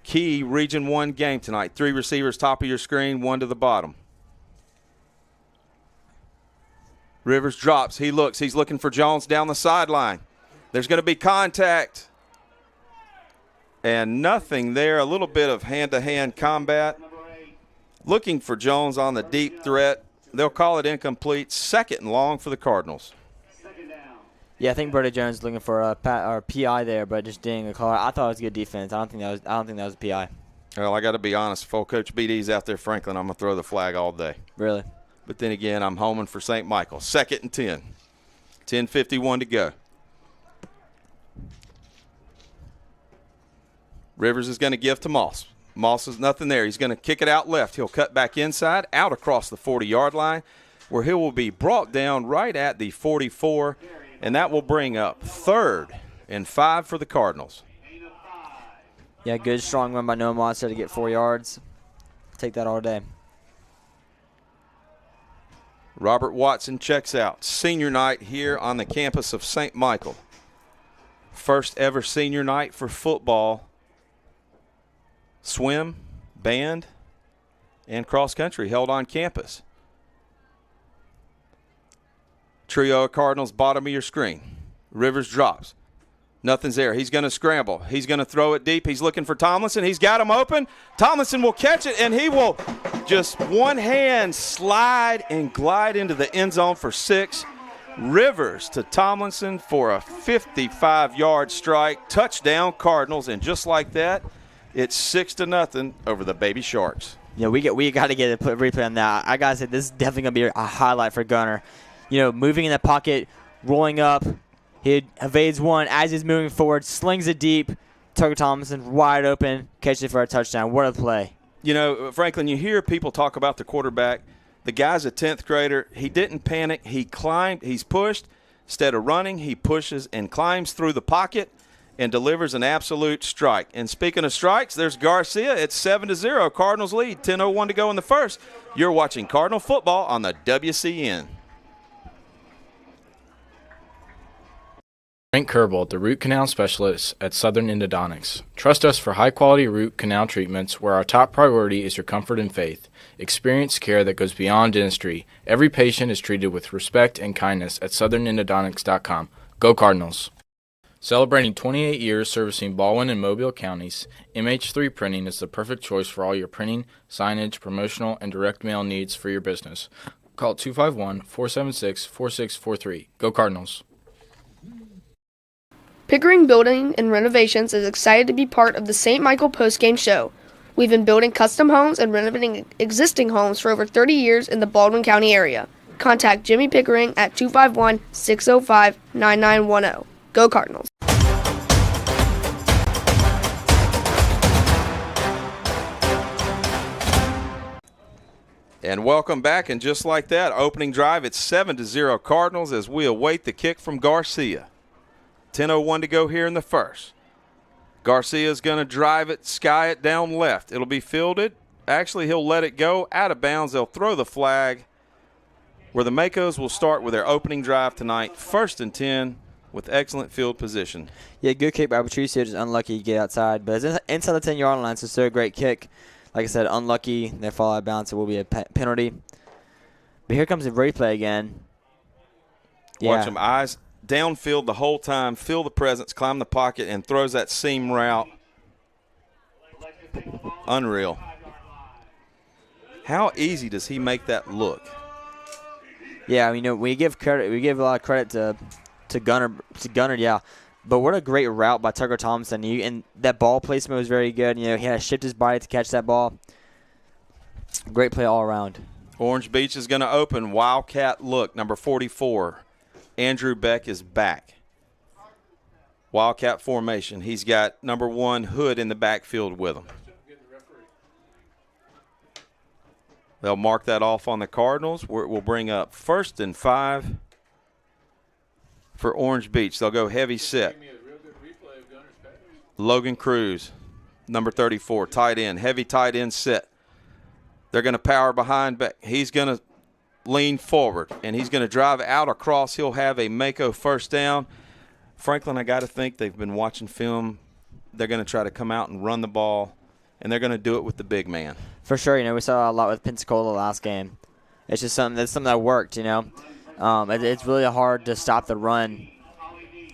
key Region 1 game tonight. 3 receivers top of your screen, 1 to the bottom. Rivers drops. He looks. He's looking for Jones down the sideline. There's going to be contact. And nothing there. A little bit of hand-to-hand combat. Looking for Jones on the deep threat. They'll call it incomplete. 2nd and long for the Cardinals. Yeah, I think Brady Jones looking for a PI there, but just didn't call it. I thought it was good defense. I don't think that was a PI. Well, I got to be honest. If old Coach BD's out there, Franklin, I'm going to throw the flag all day. Really? But then again, I'm homing for St. Michael. 2nd and 10. 10:51 to go. Rivers is going to give to Moss. Moss is nothing there. He's going to kick it out left. He'll cut back inside, out across the 40-yard line, where he will be brought down right at the 44, and that will bring up 3rd and 5 for the Cardinals. Yeah, good, strong run by Noah Moss to get 4 yards. Take that all day. Robert Watson checks out. Senior night here on the campus of St. Michael. First ever senior night for football, swim, band, and cross country held on campus. Trio of Cardinals, bottom of your screen. Rivers drops. Nothing's there. He's going to scramble. He's going to throw it deep. He's looking for Tomlinson. He's got him open. Tomlinson will catch it, and he will just one hand slide and glide into the end zone for 6. Rivers to Tomlinson for a 55-yard strike. Touchdown, Cardinals. And just like that, it's 6-0 over the Baby Sharks. Yeah, we got to get a replay on that. I got to say, this is definitely going to be a highlight for Gunner. You know, moving in the pocket, rolling up. He evades one as he's moving forward, slings it deep. Tucker Tomlinson wide open, catches it for a touchdown. What a play. You know, Franklin, you hear people talk about the quarterback. The guy's a 10th grader. He didn't panic. He climbed. He's pushed. Instead of running, he pushes and climbs through the pocket and delivers an absolute strike. And speaking of strikes, there's Garcia. It's 7-0. Cardinals lead. 10:01 to go in the first. You're watching Cardinal football on the WCN. Frank Kerbal, the root canal specialist at Southern Endodontics. Trust us for high-quality root canal treatments where our top priority is your comfort and faith. Experience care that goes beyond dentistry. Every patient is treated with respect and kindness at southernendodontics.com. Go Cardinals! Celebrating 28 years servicing Baldwin and Mobile counties, MH3 Printing is the perfect choice for all your printing, signage, promotional, and direct mail needs for your business. Call 251-476-4643. Go Cardinals! Pickering Building and Renovations is excited to be part of the St. Michael Postgame Show. We've been building custom homes and renovating existing homes for over 30 years in the Baldwin County area. Contact Jimmy Pickering at 251-605-9910. Go Cardinals! And welcome back, and just like that, opening drive, it's 7-0 Cardinals as we await the kick from Garcia. 10:01 to go here in the first. Garcia's going to drive it, sky it down left. It'll be fielded. Actually, he'll let it go out of bounds. They'll throw the flag, where the Makos will start with their opening drive tonight, 1st and 10, with excellent field position. Yeah, good kick by Patricio, just unlucky to get outside. But it's inside the 10-yard line, so still a great kick. Like I said, unlucky. They fall out of bounds, so it will be a penalty. But here comes the replay again. Watch them, eyes downfield the whole time, feel the presence, climb the pocket, and throws that seam route. Unreal. How easy does he make that look? Yeah, we give a lot of credit to Gunner, yeah. But what a great route by Tucker Thompson. And that ball placement was very good. You know, he had to shift his body to catch that ball. Great play all around. Orange Beach is going to open. Wildcat look, number 44. Andrew Beck is back. Wildcat formation. He's got number 1 Hood in the backfield with him. They'll mark that off on the Cardinals, where it will bring up 1st and 5 for Orange Beach. They'll go heavy set. Logan Cruz, number 34, tight end, heavy tight end set. They're going to power behind Beck. He's going to lean forward, and he's going to drive out across. He'll have a Mako first down. Franklin, I got to think they've been watching film. They're going to try to come out and run the ball, and they're going to do it with the big man. For sure. You know, we saw a lot with Pensacola last game. It's just something that worked, you know. It's really hard to stop the run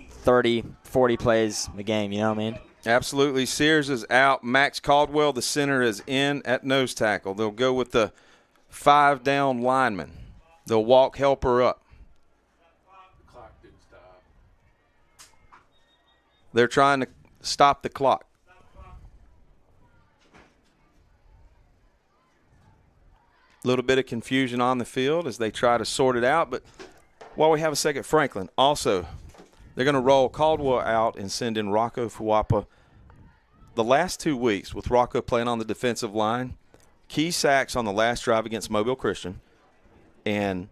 30, 40 plays a game, you know what I mean? Absolutely. Sears is out. Max Caldwell, the center, is in at nose tackle. They'll go with the 5-down lineman. They'll walk helper up. The clock didn't stop. They're trying to stop the clock. A little bit of confusion on the field as they try to sort it out. But while we have a second, Franklin, also, they're going to roll Caldwell out and send in Rocco Fuapa the last 2 weeks with Rocco playing on the defensive line, key sacks on the last drive against Mobile Christian, and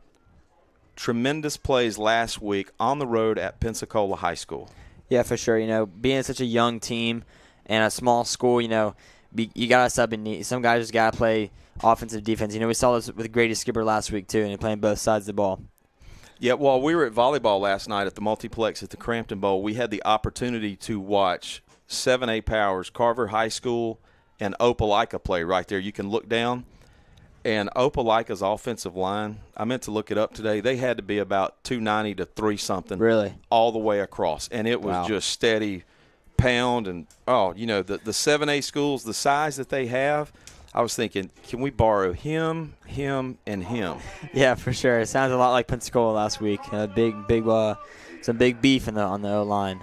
tremendous plays last week on the road at Pensacola High School. Yeah, for sure. Being such a young team and a small school, you got to sub in. Some guys just got to play offensive defense. We saw this with Grady Skipper last week, too, and he's playing both sides of the ball. Yeah, while we were at volleyball last night at the multiplex at the Crampton Bowl, we had the opportunity to watch 7A Powers, Carver High School, and Opelika play right there. You can look down, and Opelika's offensive line, I meant to look it up today, they had to be about 290 to 3-something. Really? All the way across. And it was just steady pound. And, the 7A schools, the size that they have, I was thinking, can we borrow him, and him? Yeah, for sure. It sounds a lot like Pensacola last week. Some big beef on the O-line.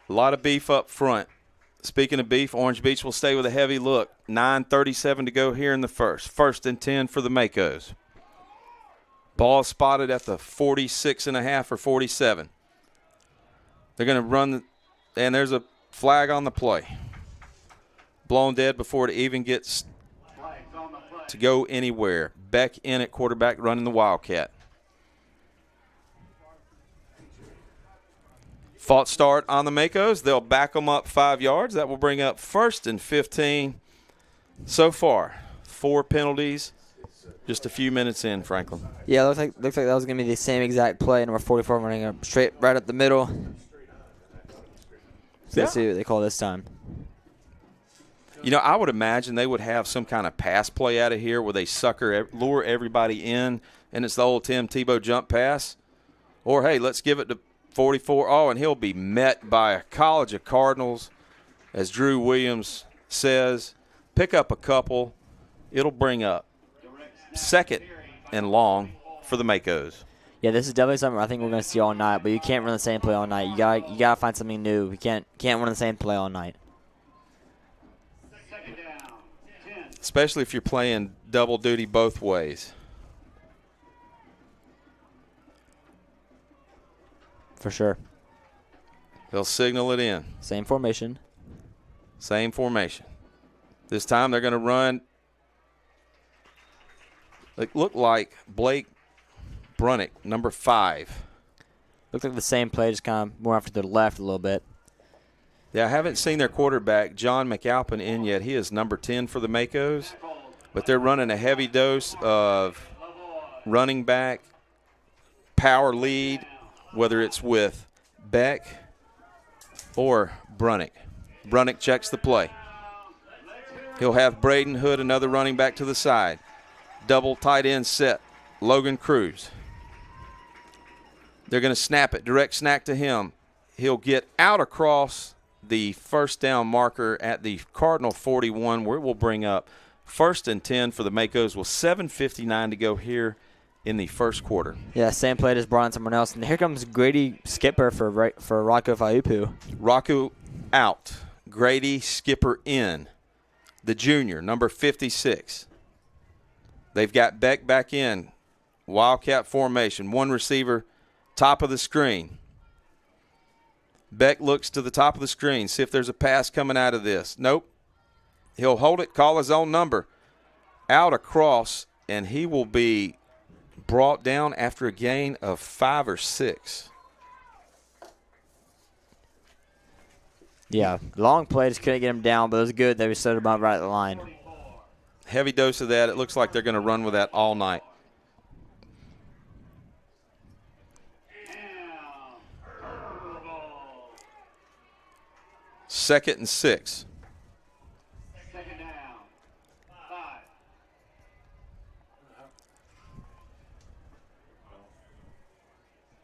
A lot of beef up front. Speaking of beef, Orange Beach will stay with a heavy look. 9:37 to go here in the first. 1st and 10 for the Makos. Ball spotted at the 46.5 or 47. They're going to run, and there's a flag on the play. Blown dead before it even gets to go anywhere. Beck in at quarterback running the Wildcat. False start on the Makos. They'll back them up 5 yards. That will bring up 1st and 15 so far. 4 penalties just a few minutes in, Franklin. Yeah, looks like that was going to be the same exact play. Number 44 running up straight right up the middle. So let's see what they call this time. I would imagine they would have some kind of pass play out of here where they lure everybody in, and it's the old Tim Tebow jump pass. Or, hey, let's give it to 44. Oh, and he'll be met by a College of Cardinals, as Drew Williams says. Pick up a couple. It'll bring up 2nd and long for the Makos. Yeah, this is definitely something I think we're going to see all night, but you can't run the same play all night. You got to find something new. You can't run the same play all night. Especially if you're playing double duty both ways. For sure. They'll signal it in. Same formation. This time they're going to run. It looked like Blake Brunick, number 5. Looked like the same play, just kind of more off to the left a little bit. Yeah, I haven't seen their quarterback, John McAlpin, in yet. He is number 10 for the Makos. But they're running a heavy dose of running back, power lead, whether it's with Beck or Brunick. Brunick checks the play. He'll have Braden Hood, another running back, to the side. Double tight end set. Logan Cruz. They're going to snap it. Direct snack to him. He'll get out across the first down marker at the Cardinal 41, where it will bring up 1st and 10 for the Makos with 7:59 to go here in the first quarter. Yeah, same play, just brought in someone else. And here comes Grady Skipper for Rocco Faiupu. Rocco out. Grady Skipper in. The junior, number 56. They've got Beck back in. Wildcat formation. One receiver, top of the screen. Beck looks to the top of the screen, see if there's a pass coming out of this. Nope. He'll hold it, call his own number. Out across, and he will be brought down after a gain of 5 or 6. Yeah, long play, just couldn't get him down, but it was good. They set him up right at the line. Heavy dose of that. It looks like they're going to run with that all night. Second and 6.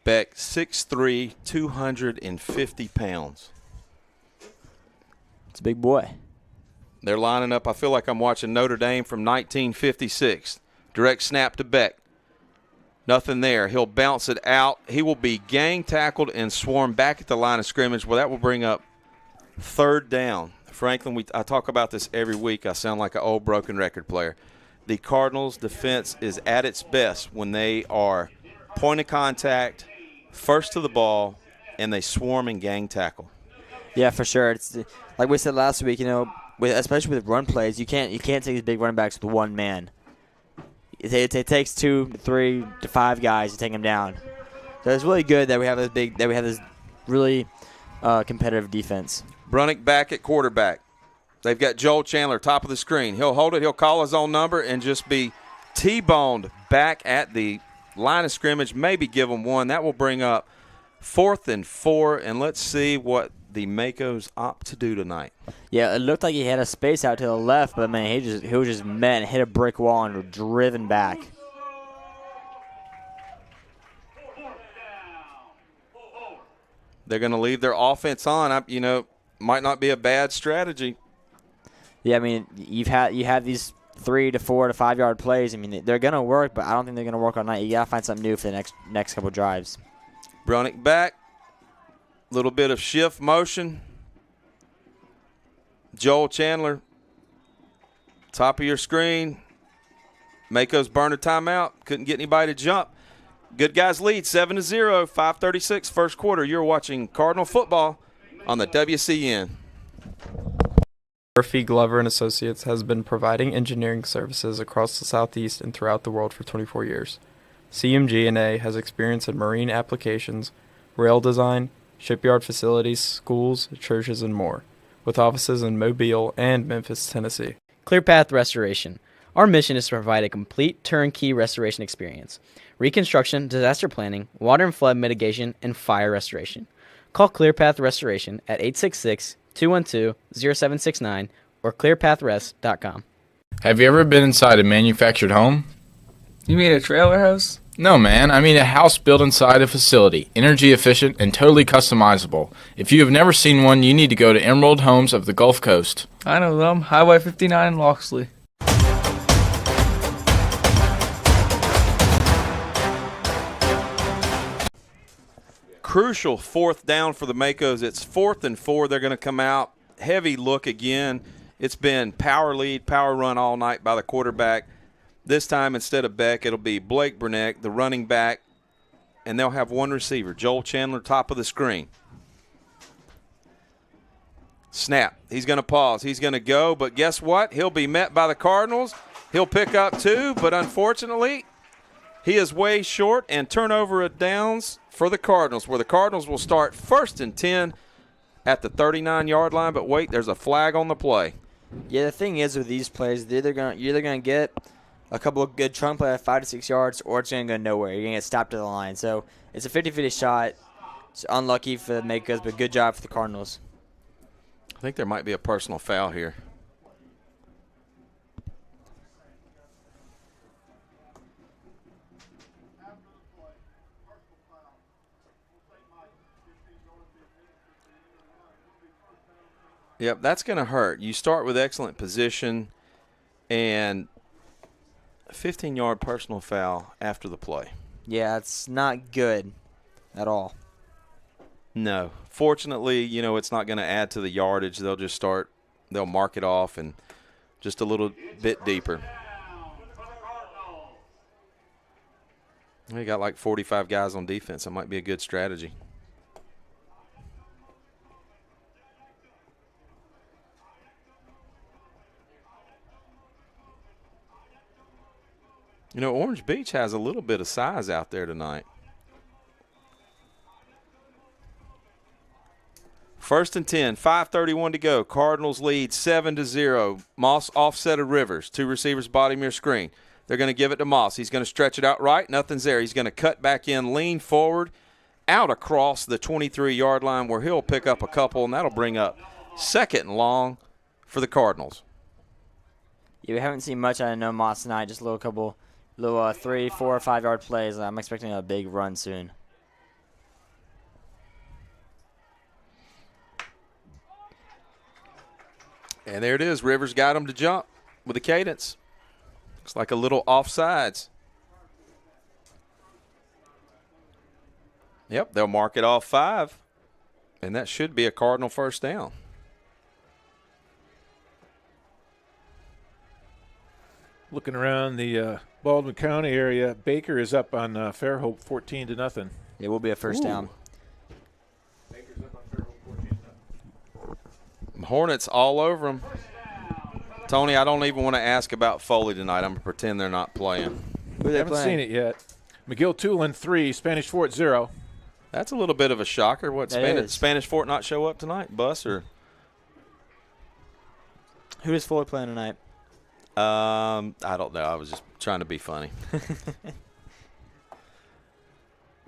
Beck, 6'3", 250 pounds. It's a big boy. They're lining up. I feel like I'm watching Notre Dame from 1956. Direct snap to Beck. Nothing there. He'll bounce it out. He will be gang tackled and swarm back at the line of scrimmage. Well, that will bring up 3rd down. Franklin, I talk about this every week. I sound like an old broken record player. The Cardinals' defense is at its best when they are point of contact, first to the ball, and they swarm and gang tackle. Yeah, for sure. It's like we said last week. Especially with run plays, you can't take these big running backs with one man. It takes 2, 3 to 5 guys to take them down. So it's really good that we have this really competitive defense. Brunick back at quarterback. They've got Joel Chandler, top of the screen. He'll hold it. He'll call his own number and just be T-boned back at the line of scrimmage, maybe give them one. That will bring up 4th and 4, and let's see what the Makos opt to do tonight. Yeah, it looked like he had a space out to the left, but, man, he was just met and hit a brick wall and was driven back. They're going to leave their offense on. Might not be a bad strategy. Yeah, I mean, you have these 3 to 4 to 5 yard plays. I mean, they're going to work, but I don't think they're going to work all night. You got to find something new for the next couple drives. Brunick back. Little bit of shift motion. Joel Chandler, top of your screen. Makos burn a timeout. Couldn't get anybody to jump. Good guys lead 7-0, 5:36 first quarter. You're watching Cardinal football on the WCN. Murphy, Glover & Associates has been providing engineering services across the Southeast and throughout the world for 24 years. CMG&A has experience in marine applications, rail design, shipyard facilities, schools, churches, and more, with offices in Mobile and Memphis, Tennessee. ClearPath Restoration. Our mission is to provide a complete turnkey restoration experience. Reconstruction, disaster planning, water and flood mitigation, and fire restoration. Call ClearPath Restoration at 866-212-0769 or clearpathrest.com. Have you ever been inside a manufactured home? You mean a trailer house? No, man. I mean a house built inside a facility, energy efficient and totally customizable. If you have never seen one, you need to go to Emerald Homes of the Gulf Coast. I know them. Highway 59 in Loxley. Crucial 4th down for the Makos. It's 4th and 4. They're going to come out. Heavy look again. It's been power lead, power run all night by the quarterback. This time, instead of Beck, it'll be Blake Brunick, the running back, and they'll have one receiver, Joel Chandler, top of the screen. Snap. He's going to pause. He's going to go, but guess what? He'll be met by the Cardinals. He'll pick up 2, but unfortunately, he is way short, and turnover of downs for the Cardinals, where the Cardinals will start 1st and 10 at the 39-yard line. But wait, there's a flag on the play. Yeah, the thing is with these plays, you're either gonna get a couple of good chunk plays at 5 to 6 yards, or it's going to go nowhere. You're going to get stopped at the line. So it's a 50-50 shot. It's unlucky for the Makos, but good job for the Cardinals. I think there might be a personal foul here. Yep, that's going to hurt. You start with excellent position and a 15-yard personal foul after the play. Yeah, it's not good at all. No. Fortunately, it's not going to add to the yardage. They'll mark it off and just a little bit deeper. We got like 45 guys on defense. That might be a good strategy. Orange Beach has a little bit of size out there tonight. 1st and 10, 5:31 to go. Cardinals lead 7-0. Moss offset of Rivers. 2 receivers, bottom of your screen. They're going to give it to Moss. He's going to stretch it out right. Nothing's there. He's going to cut back in, lean forward, out across the 23-yard line where he'll pick up a couple, and that'll bring up 2nd and long for the Cardinals. Yeah, we haven't seen much out of No Moss tonight. Just a little 3, 4, or 5 yard plays. I'm expecting a big run soon. And there it is. Rivers got him to jump with a cadence. Looks like a little offsides. Yep, they'll mark it off 5. And that should be a Cardinal 1st down. Looking around the Baldwin County area, Baker is up on Fairhope 14-0. It will be a 1st down. Baker's up on Fairhope 14-0. Hornets all over them. Tony, I don't even want to ask about Foley tonight. I'm going to pretend they're not playing. Who they Haven't playing? seen it yet. McGill-Tulin 3, Spanish Fort 0. That's a little bit of a shocker. What, Spanish Fort not show up tonight? Bus or? Who does Foley playing tonight? I don't know. I was just trying to be funny.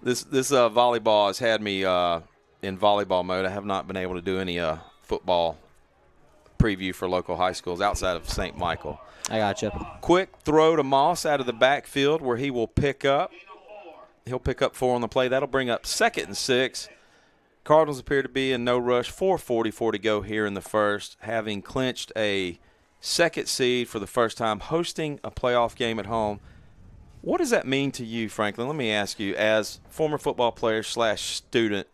This volleyball has had me in volleyball mode. I have not been able to do any football preview for local high schools outside of St. Michael. I gotcha. Quick throw to Moss out of the backfield where he will pick up. He'll pick up 4 on the play. That'll bring up 2nd and 6. Cardinals appear to be in no rush. 4:44 to go here in the first, having clinched a 2nd seed for the first time, hosting a playoff game at home. What does that mean to you, Franklin? Let me ask you, as former football player / student,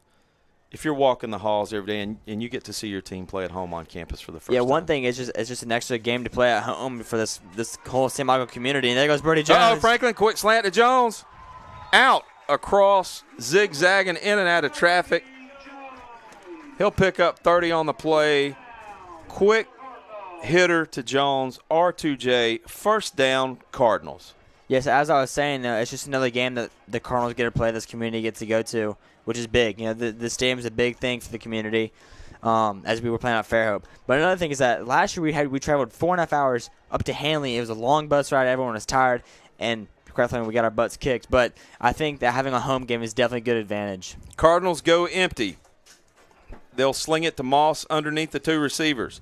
if you're walking the halls every day and you get to see your team play at home on campus for the first time. One thing is it's just an extra game to play at home for this whole St. Michael community. And there goes Brody Jones. Franklin, quick slant to Jones. Out across, zigzagging in and out of traffic. He'll pick up 30 on the play. Quick hitter to Jones, R2J, first down, Cardinals. Yes, as I was saying, it's just another game that the Cardinals get to play, this community gets to go to, which is big. You know, the stadium's a big thing for the community, as we were playing at Fairhope. But another thing is that last year we traveled 4.5 hours up to Hanley. It was a long bus ride. Everyone was tired, and quite frankly, we got our butts kicked. But I think that having a home game is definitely a good advantage. Cardinals go empty. They'll sling it to Moss underneath the 2 receivers.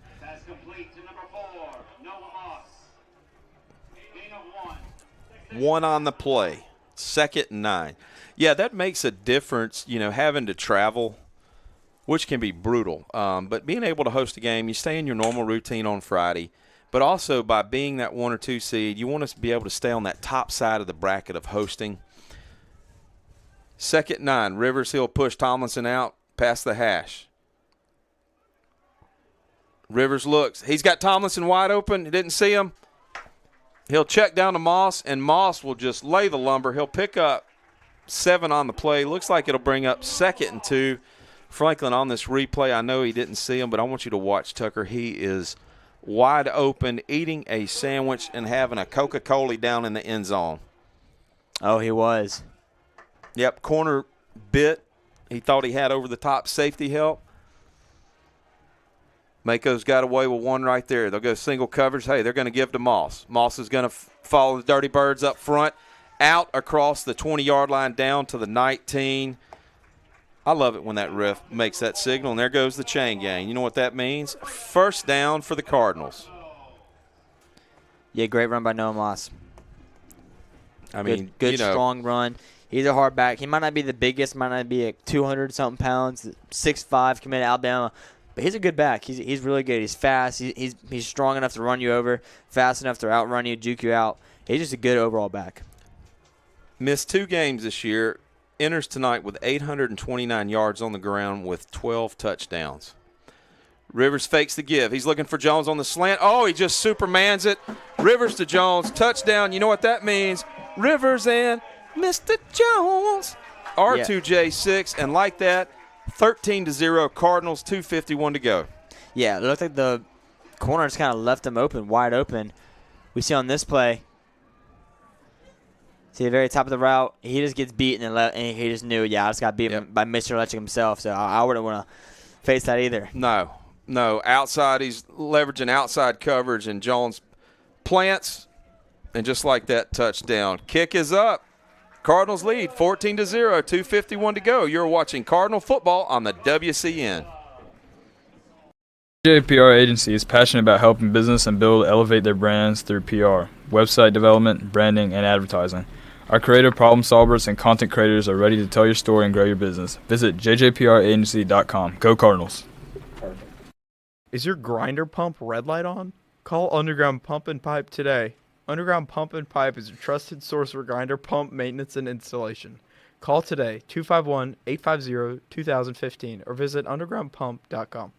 One on the play, 2nd and 9. Yeah, that makes a difference, having to travel, which can be brutal. But being able to host a game, you stay in your normal routine on Friday. But also by being that 1 or 2 seed, you want us to be able to stay on that top side of the bracket of hosting. 2nd and 9, Rivers, he'll push Tomlinson out past the hash. Rivers looks. He's got Tomlinson wide open. He didn't see him. He'll check down to Moss, and Moss will just lay the lumber. He'll pick up 7 on the play. Looks like it'll bring up 2nd and 2. Franklin, on this replay, I know he didn't see him, but I want you to watch Tucker. He is wide open, eating a sandwich and having a Coca-Cola down in the end zone. Oh, he was. Yep, corner bit. He thought he had over-the-top safety help. Mako's got away with one right there. They'll go single coverage. Hey, they're going to give to Moss. Moss is going to follow the Dirty Birds up front, out across the 20-yard line down to the 19. I love it when that ref makes that signal, and there goes the chain gang. You know what that means? First down for the Cardinals. Yeah, great run by Noah Moss. I mean, good strong run. He's a hard back. He might not be the biggest, might not be at 200-something pounds, 6'5", committed to Alabama. But he's a good back. He's really good. He's fast. He's strong enough to run you over, fast enough to outrun you, juke you out. He's just a good overall back. Missed 2 games this year. Enters tonight with 829 yards on the ground with 12 touchdowns. Rivers fakes the give. He's looking for Jones on the slant. Oh, he just supermans it. Rivers to Jones. Touchdown. You know what that means? Rivers and Mr. Jones. R2J 6. And like that, 13-0 Cardinals, 2:51 to go. Yeah, it looked like the corner just kind of left him open, wide open. We see on this play, see the very top of the route, he just gets beaten and he just knew, I just got beaten by Mr. Electric himself, so I wouldn't want to face that either. No. Outside, he's leveraging outside coverage, and Jones plants, and just like that, touchdown. Kick is up. Cardinals lead 14-0, 2:51 to go. You're watching Cardinal football on the WCN. JPR Agency is passionate about helping business and elevate their brands through PR, website development, branding, and advertising. Our creative problem solvers and content creators are ready to tell your story and grow your business. Visit jjpragency.com. Go Cardinals. Is your grinder pump red light on? Call Underground Pump and Pipe today. Underground Pump and Pipe is a trusted source for grinder pump maintenance and installation. Call today, 251-850-2015, or visit undergroundpump.com.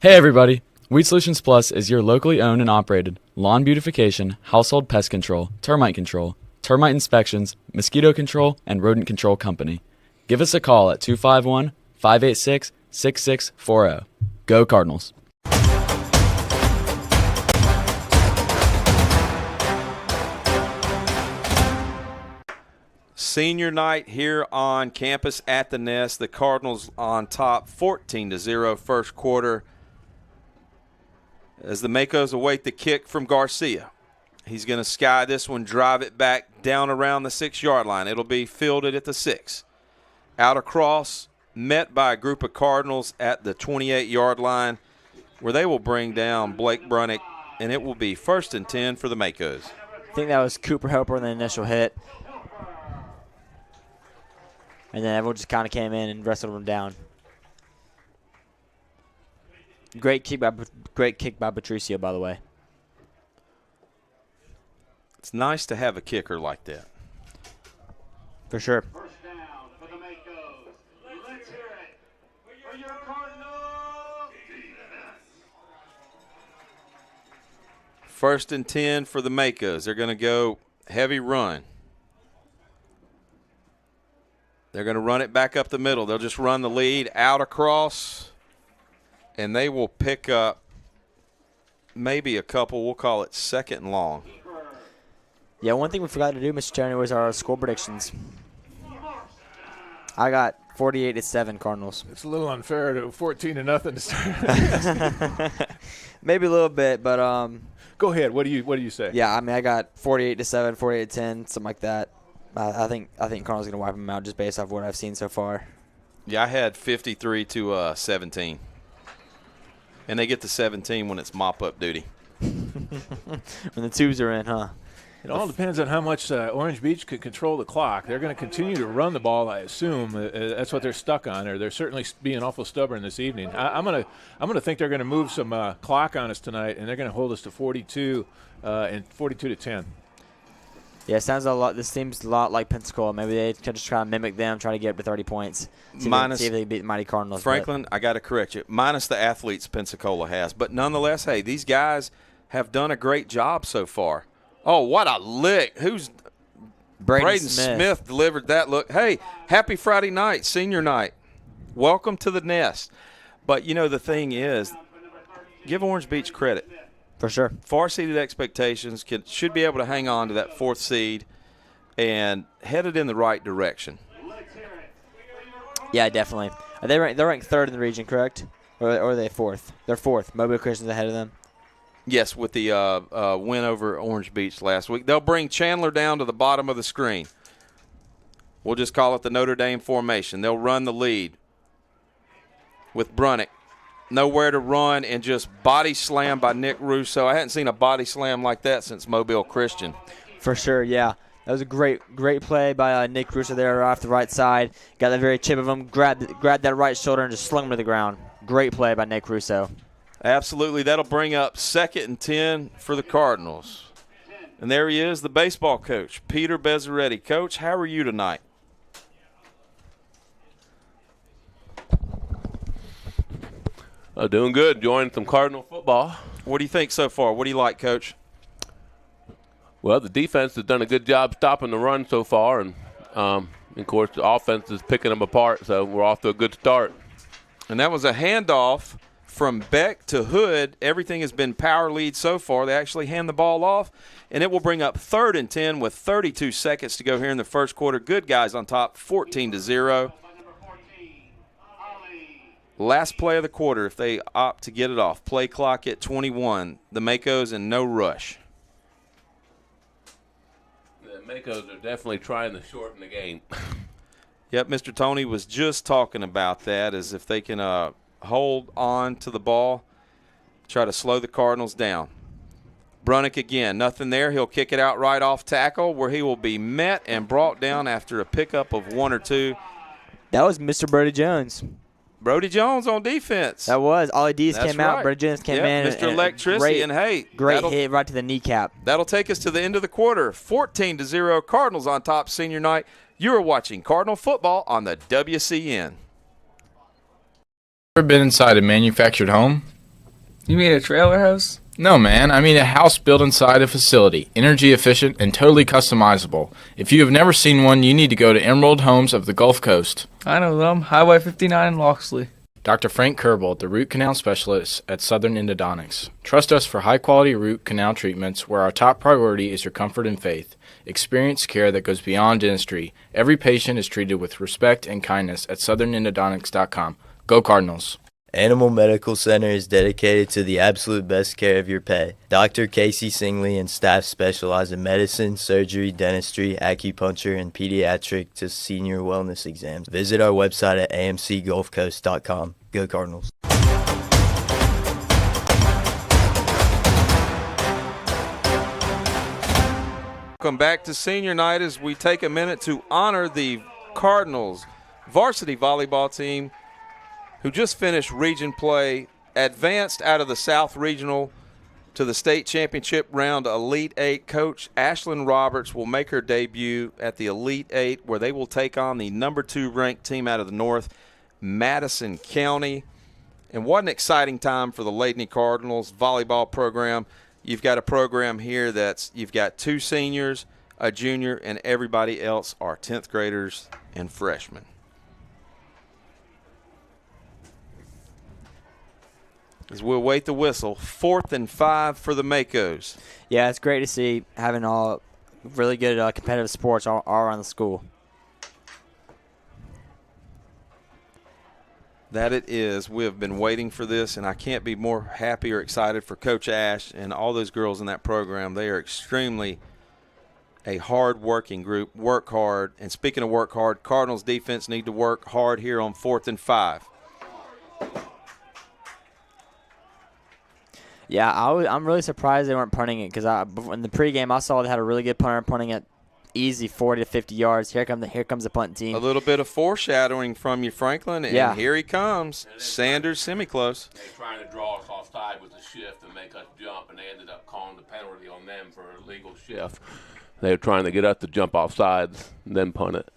Hey everybody! Weed Solutions Plus is your locally owned and operated lawn beautification, household pest control, termite inspections, mosquito control, and rodent control company. Give us a call at 251-586-6640. Go Cardinals! Senior night here on campus at the Nest. The Cardinals on top 14-0 first quarter as the Makos await the kick from Garcia. He's going to sky this one, drive it back down around the 6-yard line. It'll be fielded at the 6. Out across, met by a group of Cardinals at the 28-yard line where they will bring down Blake Brunick, and it will be 1st and 10 for the Makos. I think that was Cooper Hoper on the initial hit. And then everyone just kind of came in and wrestled him down. Great kick by Patricio, by the way. It's nice to have a kicker like that. For sure. First and 10 for the Makos. They're going to go heavy run. They're going to run it back up the middle. They'll just run the lead out across, and they will pick up maybe a couple. We'll call it 2nd and long. Yeah, one thing we forgot to do, Mr. Tony, was our score predictions. I got 48-7 Cardinals. It's a little unfair to 14-0 to start. Maybe a little bit, but go ahead. What do you say? Yeah, I mean, I got 48-7, 48-10, something like that. I think Cardinals going to wipe them out just based off what I've seen so far. Yeah, I had 53-17. And they get to 17 when it's mop-up duty. When the twos are in, huh? It all depends on how much Orange Beach could control the clock. They're going to continue to run the ball, I assume. That's what they're stuck on. Or they're certainly being awful stubborn this evening. I'm gonna think they're going to move some clock on us tonight, and they're going to hold us to 42 and 42-10. Yeah, it sounds a lot. This seems a lot like Pensacola. Maybe they can just try to mimic them, try to get up to 30 points. See if they beat the mighty Cardinals. Franklin, I got to correct you. Minus the athletes Pensacola has, but nonetheless, hey, these guys have done a great job so far. Oh, what a lick! Who's Braden Smith delivered that look? Hey, happy Friday night, senior night. Welcome to the Nest. But you know the thing is, give Orange Beach credit. For sure. Far-seeded expectations should be able to hang on to that 4th seed and headed in the right direction. Yeah, definitely. They're ranked 3rd in the region, correct? Or are they 4th? They're 4th. Mobile Christian's ahead of them. Yes, with the win over Orange Beach last week. They'll bring Chandler down to the bottom of the screen. We'll just call it the Notre Dame formation. They'll run the lead with Brunick. Nowhere to run, and just body slam by Nick Russo. I hadn't seen a body slam like that since Mobile Christian. For sure, yeah. That was a great play by Nick Russo there off the right side. Got the very tip of him, grabbed that right shoulder, and just slung him to the ground. Great play by Nick Russo. Absolutely. That'll bring up 2nd and 10 for the Cardinals. And there he is, the baseball coach, Peter Bezzaretti. Coach, how are you tonight? Doing good. Enjoying some Cardinal football. What do you think so far? What do you like, Coach? Well, the defense has done a good job stopping the run so far, and of course the offense is picking them apart, so we're off to a good start. And that was a handoff from Beck to Hood. Everything has been power lead so far. They actually hand the ball off, and it will bring up 3rd and 10 with 32 seconds to go here in the first quarter. Good guys on top, 14-0. Last play of the quarter if they opt to get it off. Play clock at 21. The Makos in no rush. The Makos are definitely trying to shorten the game. Yep, Mr. Tony was just talking about that, as if they can hold on to the ball, try to slow the Cardinals down. Brunick again, nothing there. He'll kick it out right off tackle where he will be met and brought down after a pickup of 1 or 2. That was Mr. Brody Jones. Brody Jones on defense. That was. Ollie D's came out. Right. Brody Jones came in. Mr. Electricity. And, hey. Great hit right to the kneecap. That'll take us to the end of the quarter. 14-0. Cardinals on top senior night. You are watching Cardinal football on the WCN. Ever been inside a manufactured home? You mean a trailer house? No, man. I mean a house built inside a facility, energy efficient and totally customizable. If you have never seen one, you need to go to Emerald Homes of the Gulf Coast. I know them. Highway 59 in Loxley. Dr. Frank Kerbel, the root canal specialist at Southern Endodontics. Trust us for high-quality root canal treatments where our top priority is your comfort and faith. Experience care that goes beyond dentistry. Every patient is treated with respect and kindness at southernendodontics.com. Go Cardinals! Animal Medical Center is dedicated to the absolute best care of your pet. Dr. Casey Singley and staff specialize in medicine, surgery, dentistry, acupuncture, and pediatric to senior wellness exams. Visit our website at amcgulfcoast.com. Go Cardinals. Welcome back to Senior Night as we take a minute to honor the Cardinals varsity volleyball team who just finished region play, advanced out of the South Regional to the state championship round Elite Eight. Coach Ashlyn Roberts will make her debut at the Elite Eight, where they will take on the number 2 ranked team out of the North, Madison County. And what an exciting time for the Lady Cardinals volleyball program. You've got a program here that's you've got 2 seniors, a junior, and everybody else are 10th graders and freshmen. As we'll wait the whistle, 4th and 5 for the Makos. Yeah, it's great to see having all really good competitive sports all around the school. That it is. We have been waiting for this, and I can't be more happy or excited for Coach Ash and all those girls in that program. They are extremely a hard-working group, work hard. And speaking of work hard, Cardinals defense need to work hard here on 4th and 5. Yeah, I'm really surprised they weren't punting it because in the pregame I saw they had a really good punter punting it easy 40 to 50 yards. Here comes the punt team. A little bit of foreshadowing from you, Franklin, and yeah. Here he comes. Sanders semi-close. They're trying to draw us offside with the shift and make us jump, and they ended up calling the penalty on them for a legal shift. They were trying to get us to jump off sides and then punt it.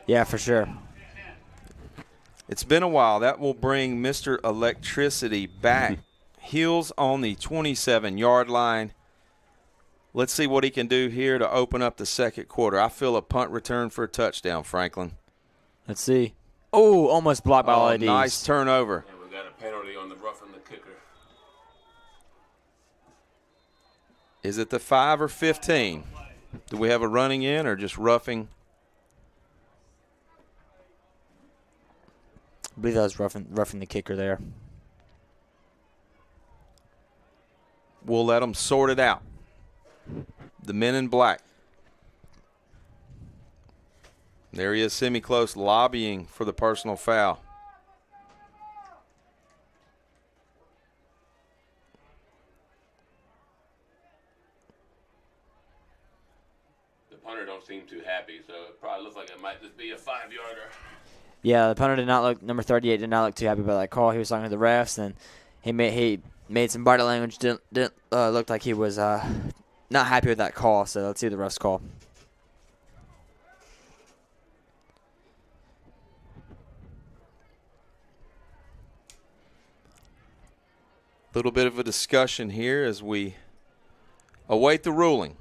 Yeah, for sure. It's been a while. That will bring Mr. Electricity back. Heels on the 27-yard line. Let's see what he can do here to open up the second quarter. I feel a punt return for a touchdown, Franklin. Let's see. Oh, almost blocked by all IDs. Nice turnover. And we got a penalty on the roughing the kicker. Is it the 5 or 15? Do we have a running in or just roughing? I believe that was roughing the kicker there. We'll let them sort it out. The men in black. There he is, semi-close, lobbying for the personal foul. The punter don't seem too happy, so it probably looks like it might just be a 5-yarder. Yeah, the punter number 38 did not look too happy about that call. He was talking to the refs, and he made some body language. Didn't look like he was not happy with that call. So let's see the refs call. A little bit of a discussion here as we await the ruling.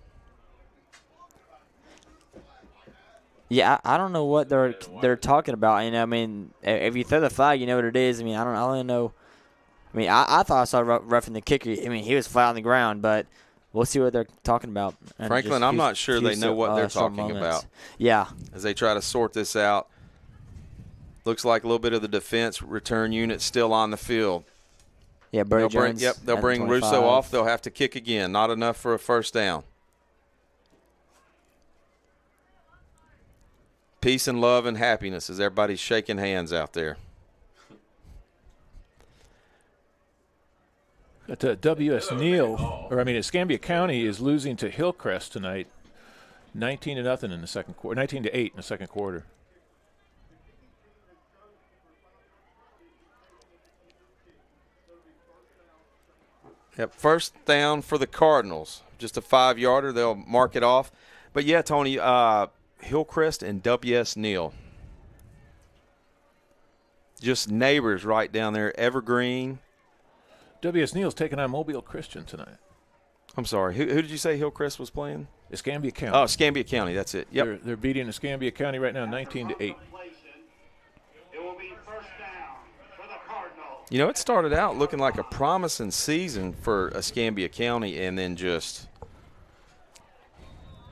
Yeah, I don't know what they're talking about. You know, I mean, if you throw the flag, you know what it is. I mean, I don't really know. I mean, I thought I saw roughing the kicker. I mean, he was flat on the ground, but we'll see what they're talking about. And Franklin, I'm not sure they know what they're talking about. Yeah. As they try to sort this out. Looks like a little bit of the defense return unit still on the field. Yeah, Brody Jones. They'll bring Russo off. They'll have to kick again. Not enough for a first down. Peace and love and happiness as everybody's shaking hands out there. W.S. Neal, Escambia County is losing to Hillcrest tonight, 19-0 in the second quarter, 19-8 in the second quarter. Yep, first down for the Cardinals. Just a 5-yarder. They'll mark it off. But, yeah, Tony, Hillcrest and W.S. Neal. Just neighbors right down there, Evergreen. W.S. Neal's taking on Mobile Christian tonight. I'm sorry. Who did you say Hillcrest was playing? Escambia County. Oh, Escambia County. That's it. Yep. They're beating Escambia County right now 19-8. You know, it started out looking like a promising season for Escambia County and then just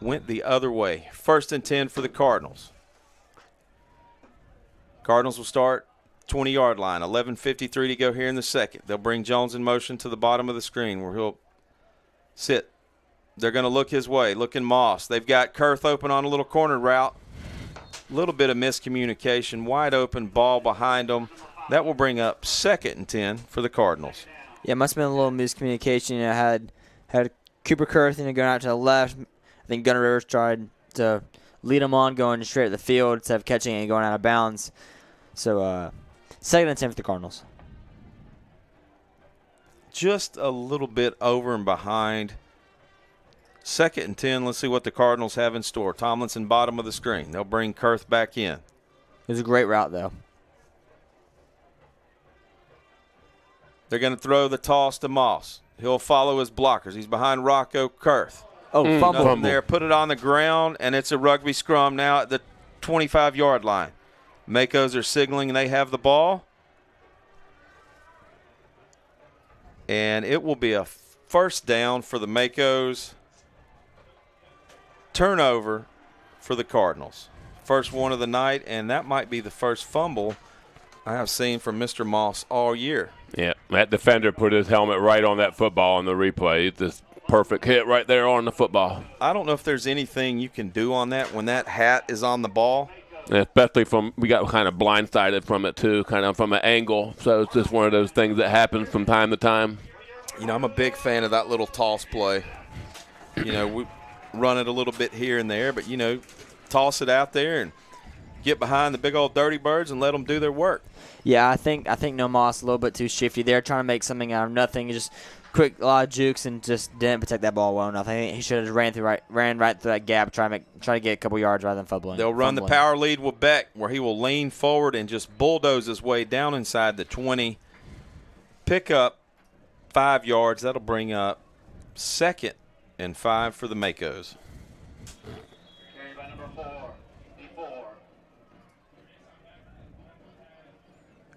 went the other way. 1st and 10 for the Cardinals. Cardinals will start 20-yard line, 11:53 to go here in the second. They'll bring Jones in motion to the bottom of the screen where he'll sit. They're going to look his way, looking Moss. They've got Kurth open on a little corner route. A little bit of miscommunication, wide open ball behind them. That will bring up 2nd and 10 for the Cardinals. Yeah, it must have been a little miscommunication. You know, had Cooper Kurth, going out to the left. I think Gunnar Rivers tried to lead him on going straight at the field instead of catching it and going out of bounds. So 2nd and 10 for the Cardinals. Just a little bit over and behind. 2nd and 10. Let's see what the Cardinals have in store. Tomlinson, bottom of the screen. They'll bring Kurth back in. It was a great route, though. They're going to throw the toss to Moss. He'll follow his blockers. He's behind Rocco Kurth. Fumble. Nothing there. Put it on the ground, and it's a rugby scrum now at the 25-yard line. Makos are signaling they have the ball. And it will be a 1st down for the Makos. Turnover for the Cardinals. First one of the night, and that might be the first fumble I have seen from Mr. Moss all year. Yeah, that defender put his helmet right on that football on the replay. It's this perfect hit right there on the football. I don't know if there's anything you can do on that when that hat is on the ball. And especially we got kind of blindsided from it too, kind of from an angle. So it's just one of those things that happens from time to time. You know, I'm a big fan of that little toss play. You know, we run it a little bit here and there, but, you know, toss it out there and get behind the big old Dirty Birds and let them do their work. Yeah, I think No Moss a little bit too shifty there, trying to make something out of nothing. Just quick, a lot of jukes, and just didn't protect that ball well enough. I think he should have ran right through that gap, try to get a couple yards rather than fumbling. They'll run the power lead with Beck, where he will lean forward and just bulldoze his way down inside the 20. Pick up 5 yards. That'll bring up 2nd and 5 for the Makos.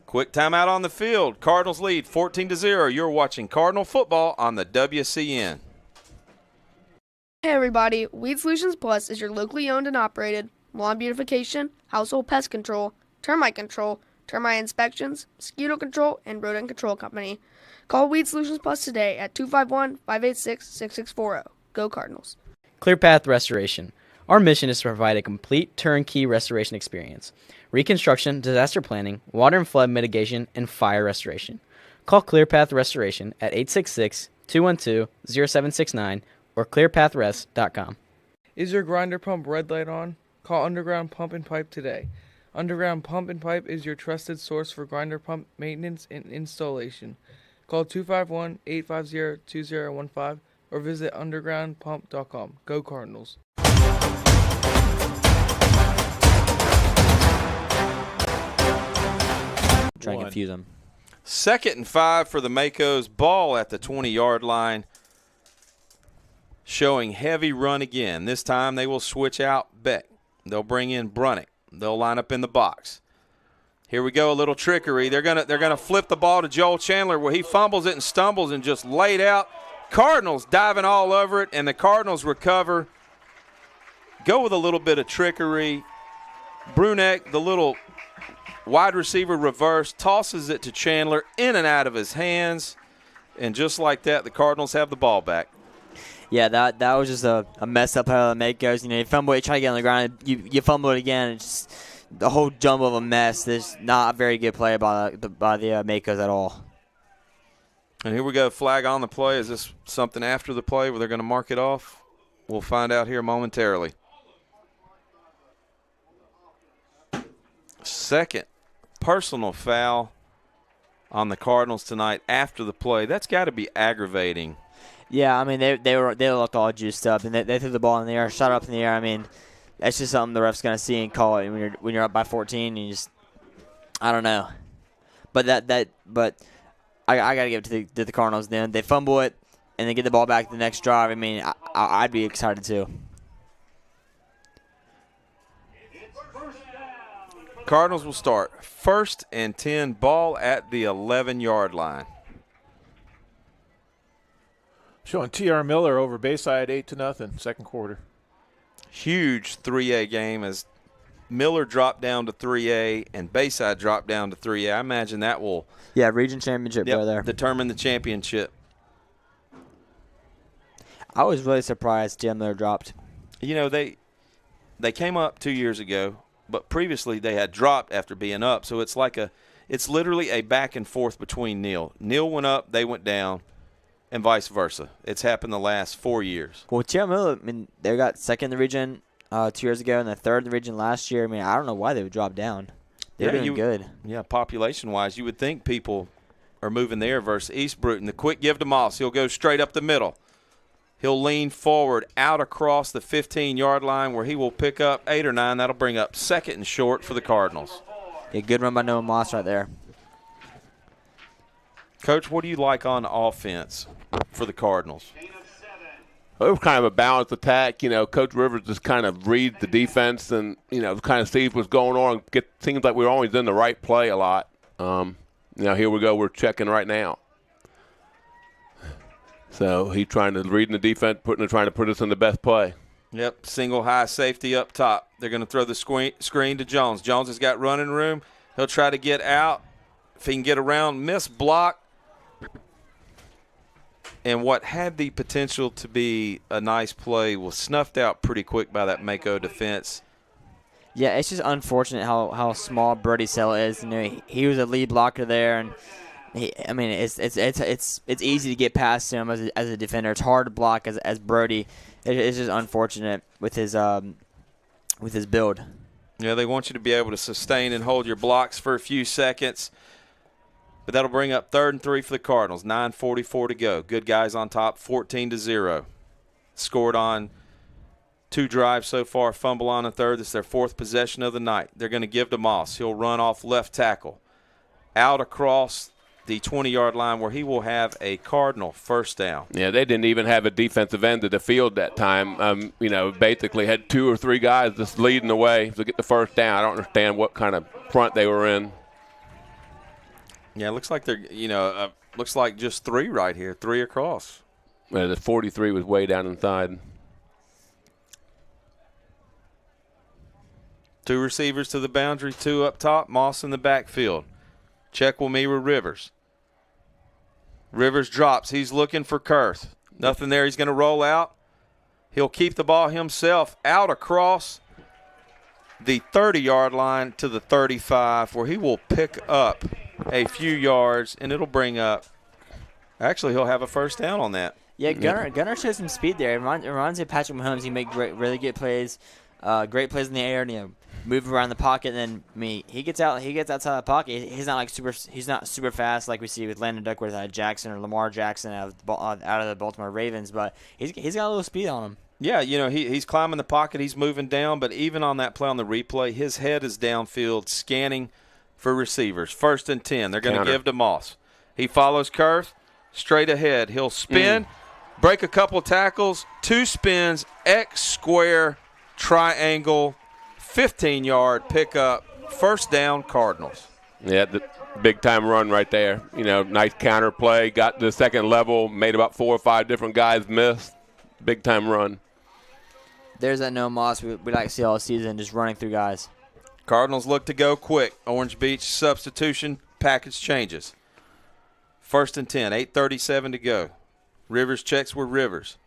Quick timeout on the field. Cardinals lead 14-0. You're watching Cardinal football on the WCN. Hey everybody, Weed Solutions Plus is your locally owned and operated lawn beautification, household pest control, termite inspections, mosquito control, and rodent control company. Call Weed Solutions Plus today at 251-586-6640. Go Cardinals. ClearPath Restoration. Our mission is to provide a complete turnkey restoration experience. Reconstruction, disaster planning, water and flood mitigation, and fire restoration. Call ClearPath Restoration at 866-212-0769 or clearpathrest.com. Is your grinder pump red light on? Call Underground Pump and Pipe today. Underground Pump and Pipe is your trusted source for grinder pump maintenance and installation. Call 251-850-2015 or visit undergroundpump.com. Go Cardinals. Try and confuse them. 2nd and 5 for the Makos. Ball at the 20-yard line. Showing heavy run again. This time they will switch out Beck. They'll bring in Brunick. They'll line up in the box. Here we go, a little trickery. They're gonna flip the ball to Joel Chandler where he fumbles it and stumbles and just laid out. Cardinals diving all over it, and the Cardinals recover. Go with a little bit of trickery. Brunick, the little wide receiver reverse, tosses it to Chandler in and out of his hands. And just like that, the Cardinals have the ball back. Yeah, that was just a mess up how the Makos. You know, you fumble it, you try to get on the ground, you fumble it again. It's just the whole jumble of a mess. There's not a very good play by the Makos at all. And here we go, flag on the play. Is this something after the play where they're going to mark it off? We'll find out here momentarily. Second personal foul on the Cardinals tonight after the play. That's got to be aggravating. Yeah, I mean, they looked all juiced up, and they threw the ball in the air, shot up in the air. I mean, that's just something the ref's going to see and call it when you're up by 14. You just, I don't know. But I got to give it to the Cardinals then. They fumble it, and they get the ball back the next drive. I mean, I'd be excited too. Cardinals will start 1st and 10, ball at the 11-yard line. Showing T.R. Miller over Bayside 8-0, second quarter. Huge 3A game as Miller dropped down to 3A and Bayside dropped down to 3A. I imagine that will region championship there. determine the championship. I was really surprised T.R. Miller dropped. You know, they came up 2 years ago, but previously they had dropped after being up. So it's literally a back and forth between Neal. Neal went up, they went down, and vice versa. It's happened the last 4 years. Well, T.R. Miller, I mean, they got second in the region 2 years ago and the third in the region last year. I mean, I don't know why they would drop down. They're doing good. Yeah, population-wise, you would think people are moving there versus East Bruton. The quick give to Moss. He'll go straight up the middle. He'll lean forward out across the 15-yard line where he will pick up 8 or 9. That'll bring up 2nd and short for the Cardinals. A good run by Noah Moss right there. Coach, what do you like on offense for the Cardinals? It was kind of a balanced attack. You know, Coach Rivers just kind of reads the defense and, kind of sees what's going on. Seems like we're always in the right play a lot. Here we go. We're checking right now. So he's trying to read in the defense, trying to put us in the best play. Yep, single high safety up top. They're going to throw the screen to Jones. Jones has got running room. He'll try to get out. If he can get around, miss block. And what had the potential to be a nice play was snuffed out pretty quick by that Mako defense. Yeah, it's just unfortunate how small Brody Sell is. He was a lead blocker there, and it's easy to get past him as a defender. It's hard to block as Brody. It's just unfortunate with his build. Yeah, they want you to be able to sustain and hold your blocks for a few seconds. But that'll bring up 3rd and 3 for the Cardinals. 9:44 to go. Good guys on top, 14-0. Scored on 2 drives so far. Fumble on the third. This is their 4th possession of the night. They're going to give to Moss. He'll run off left tackle. Out across the 20-yard line where he will have a Cardinal first down. Yeah, they didn't even have a defensive end of the field that time. Basically had 2 or 3 guys just leading the way to get the first down. I don't understand what kind of front they were in. Yeah, it looks like they're, looks like just 3 right here, 3 across. Yeah, the 43 was way down inside. 2 receivers to the boundary, 2 up top, Moss in the backfield. Check will be with Rivers. Rivers drops. He's looking for Kurth. Nothing there. He's going to roll out. He'll keep the ball himself out across the 30-yard line to the 35 where he will pick up a few yards, and it'll bring up – actually, he'll have a first down on that. Yeah, Gunnar shows some speed there. It reminds me of Patrick Mahomes. He make really good plays, great plays in the air, and move around the pocket. And then he gets outside the pocket. He's not super fast like we see with Landon Duckworth out of Jackson or Lamar Jackson out of the Baltimore Ravens, but he's got a little speed on him. Yeah, he's climbing the pocket, he's moving down, but even on that play on the replay, his head is downfield scanning for receivers. 1st and 10. They're going to give to Moss. He follows Kurth straight ahead. He'll spin, break a couple tackles, 2 spins, X square, triangle, 15-yard pickup, first down, Cardinals. Yeah, the big-time run right there. Nice counter play, got to the second level, made about 4 or 5 different guys miss. Big-time run. There's that Noah Moss we like to see all season, just running through guys. Cardinals look to go quick. Orange Beach substitution package changes. 1st and 10, 8:37 to go. Rivers checks with Rivers.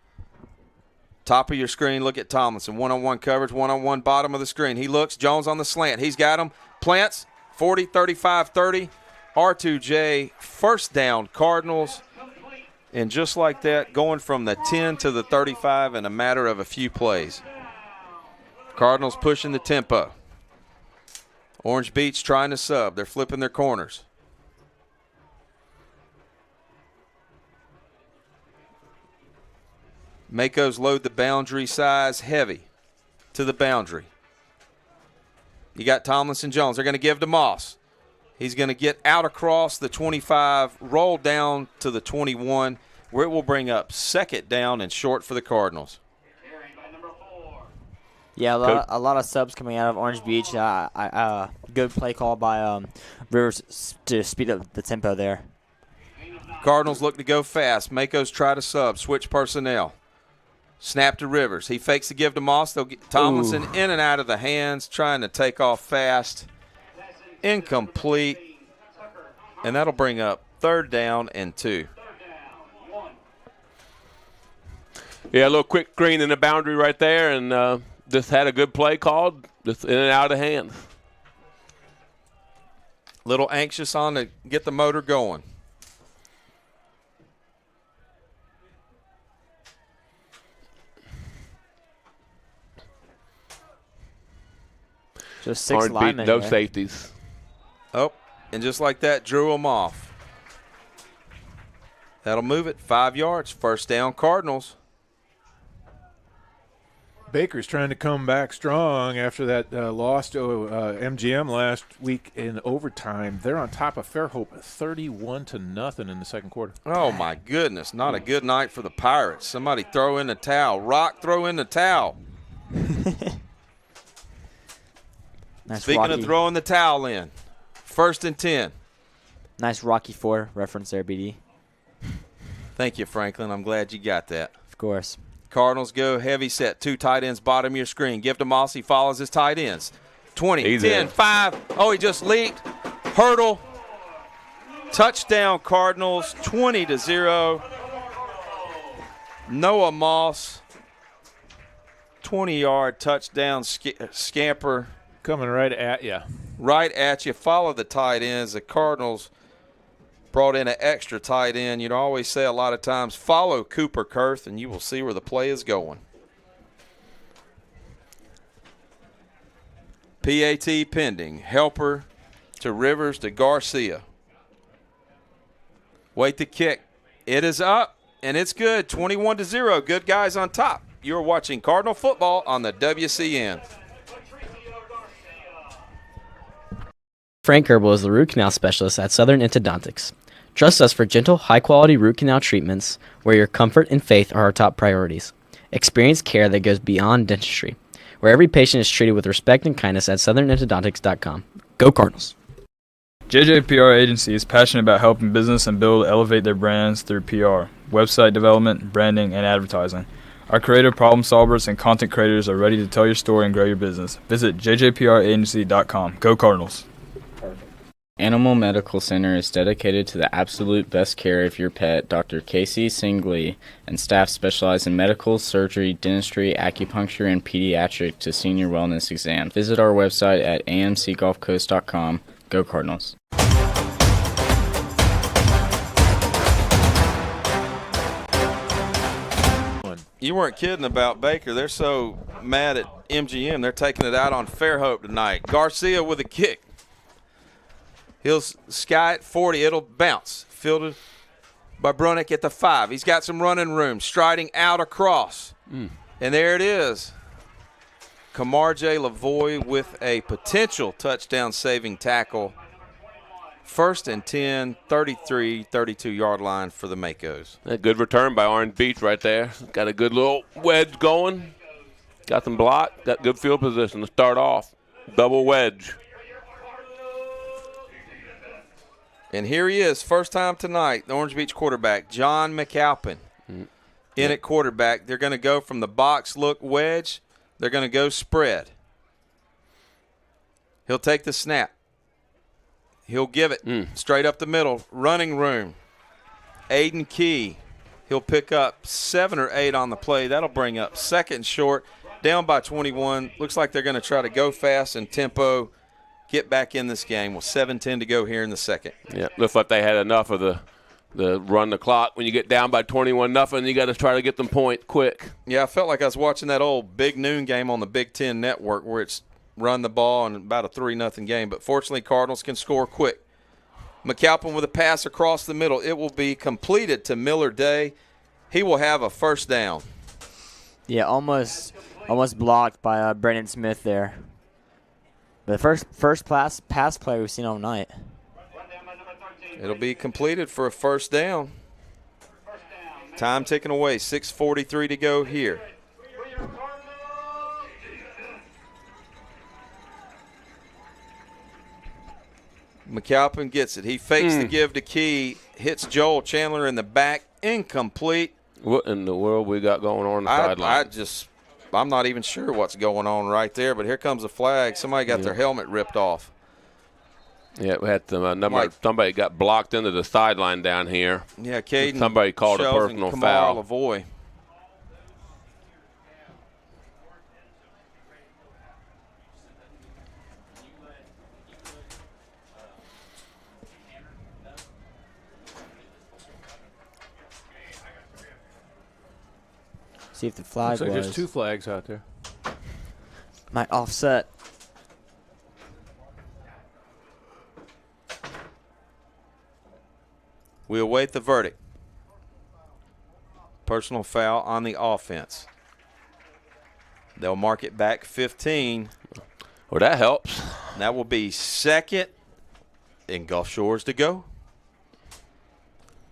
Top of your screen, look at Tomlinson. One-on-one coverage, one-on-one bottom of the screen. He looks, Jones on the slant. He's got him. Plants, 40, 35, 30. R2J, first down, Cardinals. And just like that, going from the 10 to the 35 in a matter of a few plays. Cardinals pushing the tempo. Orange Beach trying to sub. They're flipping their corners. Mako's load the boundary size heavy to the boundary. You got Tomlinson Jones. They're going to give to Moss. He's going to get out across the 25, roll down to the 21, where it will bring up 2nd down and short for the Cardinals. Yeah, a lot of subs coming out of Orange Beach. Good play call by Rivers to speed up the tempo there. Cardinals look to go fast. Mako's try to sub, switch personnel. Snap to Rivers. He fakes the give to Moss. They'll get Tomlinson in and out of the hands, trying to take off fast. Incomplete. And that'll bring up 3rd down and 2. Yeah, a little quick green in the boundary right there, and just had a good play called, just in and out of hand. Little anxious on to get the motor going. Just 6 linemen. No safeties. Oh, and just like that, drew them off. That'll move it 5 yards. 1st down, Cardinals. Baker's trying to come back strong after that loss to MGM last week in overtime. They're on top of Fairhope 31-0 in the second quarter. Oh, my goodness. Not a good night for the Pirates. Somebody throw in the towel. Rock, throw in the towel. Nice Speaking Rocky. of throwing the towel in, 1st and 10. Nice Rocky 4 reference there, BD. Thank you, Franklin. I'm glad you got that. Of course. Cardinals go heavy set. 2 tight ends, bottom of your screen. Give to Moss. He follows his tight ends. 20, He's 10, in. 5. Oh, he just leaped. Hurdle. Touchdown, Cardinals, 20-0. Noah Moss, 20-yard touchdown scamper. Coming right at you. Right at you. Follow the tight ends. The Cardinals brought in an extra tight end. You'd always say a lot of times, follow Cooper Kurth, and you will see where the play is going. PAT pending. Helper to Rivers to Garcia. Wait the kick. It is up, and it's good. 21-0. Good guys on top. You're watching Cardinal football on the WCN. Frank Herbal is the root canal specialist at Southern Endodontics. Trust us for gentle, high-quality root canal treatments where your comfort and faith are our top priorities. Experience care that goes beyond dentistry, where every patient is treated with respect and kindness at southernendodontics.com. Go Cardinals! JJPR Agency is passionate about helping business and build elevate their brands through PR, website development, branding, and advertising. Our creative problem solvers and content creators are ready to tell your story and grow your business. Visit jjpragency.com. Go Cardinals! Animal Medical Center is dedicated to the absolute best care of your pet. Dr. Casey Singley and staff specialize in medical, surgery, dentistry, acupuncture, and pediatric to senior wellness exams. Visit our website at amcgolfcoast.com. Go Cardinals. You weren't kidding about Baker. They're so mad at MGM. They're taking it out on Fairhope tonight. Garcia with a kick. He'll sky at 40. It'll bounce. Fielded by Brunick at the 5. He's got some running room. Striding out across. And there it is. Camarje Lavoie with a potential touchdown-saving tackle. 1st and 10, 33, 32-yard line for the Makos. A good return by Orange Beach right there. Got a good little wedge going. Got some block. Got good field position to start off. Double wedge. And here he is, first time tonight, the Orange Beach quarterback, John McAlpin, in at quarterback. They're going to go from the box look wedge. They're going to go spread. He'll take the snap. He'll give it straight up the middle. Running room. Aiden Key. He'll pick up 7 or 8 on the play. That'll bring up 2nd and short. Down by 21. Looks like they're going to try to go fast and tempo. Get back in this game with 7:10 to go here in the second. Yeah, looks like they had enough of the run the clock. When you get down by 21-0, you got to try to get them point quick. Yeah, I felt like I was watching that old Big Noon game on the Big Ten Network where it's run the ball and about a 3-0 game. But fortunately, Cardinals can score quick. McAlpin with a pass across the middle. It will be completed to Miller Day. He will have a first down. Yeah, almost blocked by Brandon Smith there. The first pass play we've seen all night. It'll be completed for a first down. Time ticking away. 6:43 to go here. McAlpin gets it. He fakes the give to Key, hits Joel Chandler in the back, incomplete. What in the world we got going on the sideline? I'm not even sure what's going on right there, but here comes a flag. Somebody got their helmet ripped off. Yeah, we had some somebody got blocked into the sideline down here. Yeah, Caden. Somebody called a personal foul. Lavoie. See if the flag Looks like was. there's 2 flags out there. Might offset. We await the verdict. Personal foul on the offense. They'll mark it back 15. Well, that helps. And that will be second in Gulf Shores to go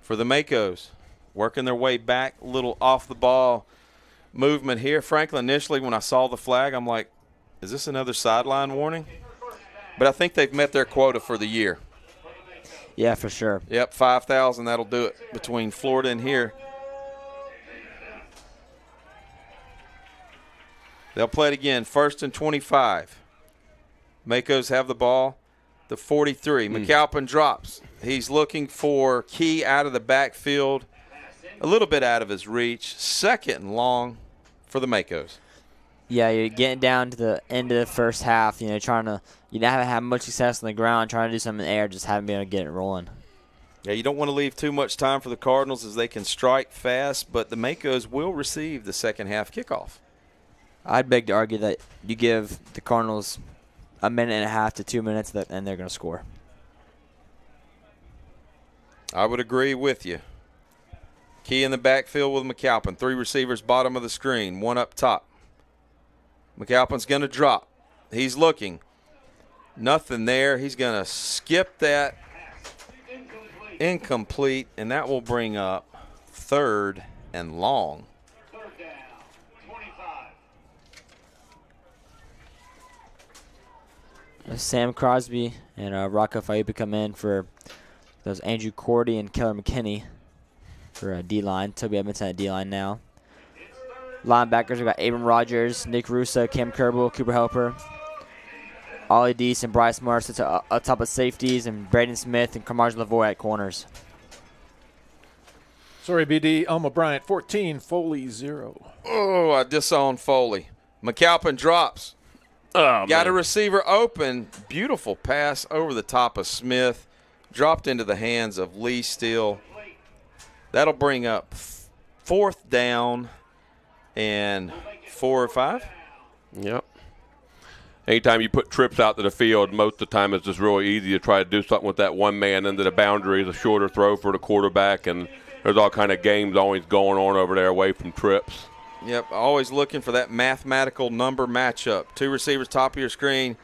for the Makos. Working their way back, a little off the ball movement here. Franklin, initially when I saw the flag, I'm like, is this another sideline warning? But I think they've met their quota for the year. Yeah, for sure. Yep, 5,000, that'll do it between Florida and here. They'll play it again, 1st and 25. Makos have the ball, the 43. McAlpin drops. He's looking for Key out of the backfield, a little bit out of his reach. 2nd and long for the Makos. Yeah, you're getting down to the end of the first half, you haven't had much success on the ground, trying to do something in the air, just haven't been able to get it rolling. Yeah, you don't want to leave too much time for the Cardinals as they can strike fast, but the Makos will receive the second half kickoff. I'd beg to argue that you give the Cardinals a minute and a half to 2 minutes, and they're going to score. I would agree with you. Key in the backfield with McAlpin. 3 receivers bottom of the screen, 1 up top. McAlpin's going to drop. He's looking. Nothing there. He's going to skip that. Incomplete, and that will bring up 3rd and long. Sam Crosby and Rocco Faiupa come in for those Andrew Cordy and Keller McKinney for D-line. Toby Edmondson at D-line now. Linebackers, we got Abram Rogers, Nick Russo, Cam Kerbel, Cooper Helper, Ollie Deese and Bryce Morris at top of safeties, and Braden Smith and Carmage Lavoie at corners. Sorry, BD. Elma Bryant, 14. Foley, 0. Oh, I disowned Foley. McAlpin drops. Oh, got a receiver open. Beautiful pass over the top of Smith. Dropped into the hands of Lee Steele. That'll bring up 4th down and 4 or 5. Yep. Anytime you put trips out to the field, most of the time it's just really easy to try to do something with that one man into the boundaries, a shorter throw for the quarterback, and there's all kind of games always going on over there away from trips. Yep, always looking for that mathematical number matchup. 2 receivers top of your screen.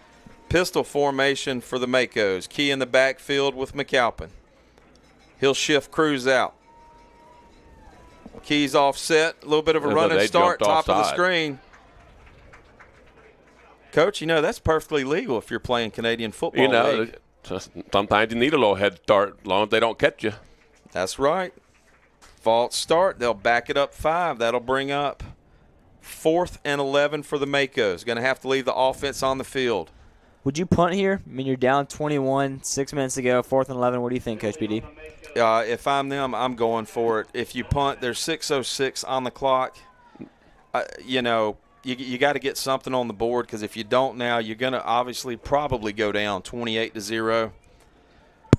Pistol formation for the Makos. Key in the backfield with McAlpin. He'll shift Cruz out. Key's offset, a little bit of a running start, top of the screen. Coach, that's perfectly legal if you're playing Canadian football league. Sometimes you need a little head start as long as they don't catch you. That's right. False start. They'll back it up 5. That'll bring up 4th and 11 for the Makos. Going to have to leave the offense on the field. Would you punt here? I mean, you're down 21, 6 minutes ago, 4th and 11. What do you think, Coach BD? If I'm them, I'm going for it. If you punt, there's 6:06 on the clock. You got to get something on the board, because if you don't now, you're going to obviously probably go down 28-0.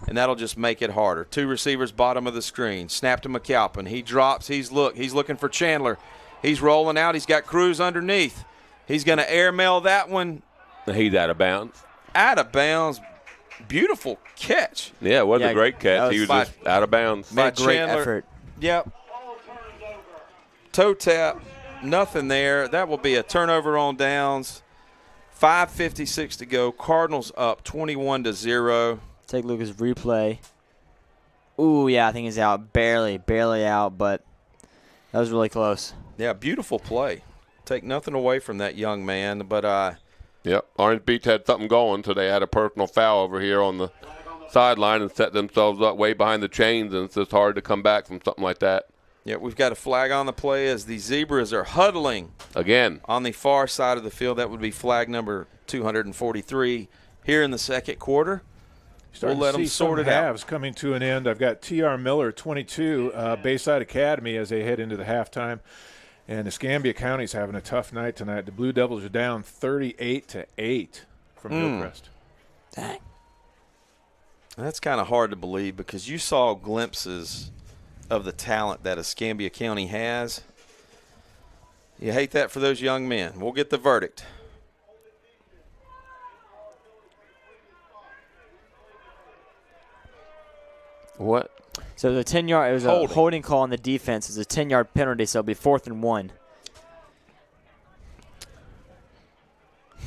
And that'll just make it harder. 2 receivers bottom of the screen. Snap to McAlpin. He drops. He's looking for Chandler. He's rolling out. He's got Cruz underneath. He's going to airmail that one. He's out of bounds. Out of bounds. Beautiful catch. Yeah, it was a great catch. He was just out of bounds. Made a great effort. Yep. Toe tap. Nothing there. That will be a turnover on downs. 5:56 to go. Cardinals up 21-0. Take a look at his replay. Ooh, yeah, I think he's out. Barely out, but that was really close. Yeah, beautiful play. Take nothing away from that young man, but Yep, Orange Beach had something going, so they had a personal foul over here on the sideline and set themselves up way behind the chains, and it's just hard to come back from something like that. Yeah, we've got a flag on the play as the Zebras are huddling again on the far side of the field. That would be flag number 243 here in the second quarter. We'll let them sort it out. Halves coming to an end. I've got T.R. Miller, 22, Bayside Academy as they head into the halftime. And Escambia County's having a tough night tonight. The Blue Devils are down 38-8 from Hillcrest. Dang. That's kind of hard to believe because you saw glimpses of the talent that Escambia County has. You hate that for those young men. We'll get the verdict. What? So the 10-yard, it was a holding call on the defense. It's a 10-yard penalty, so it'll be 4th and 1.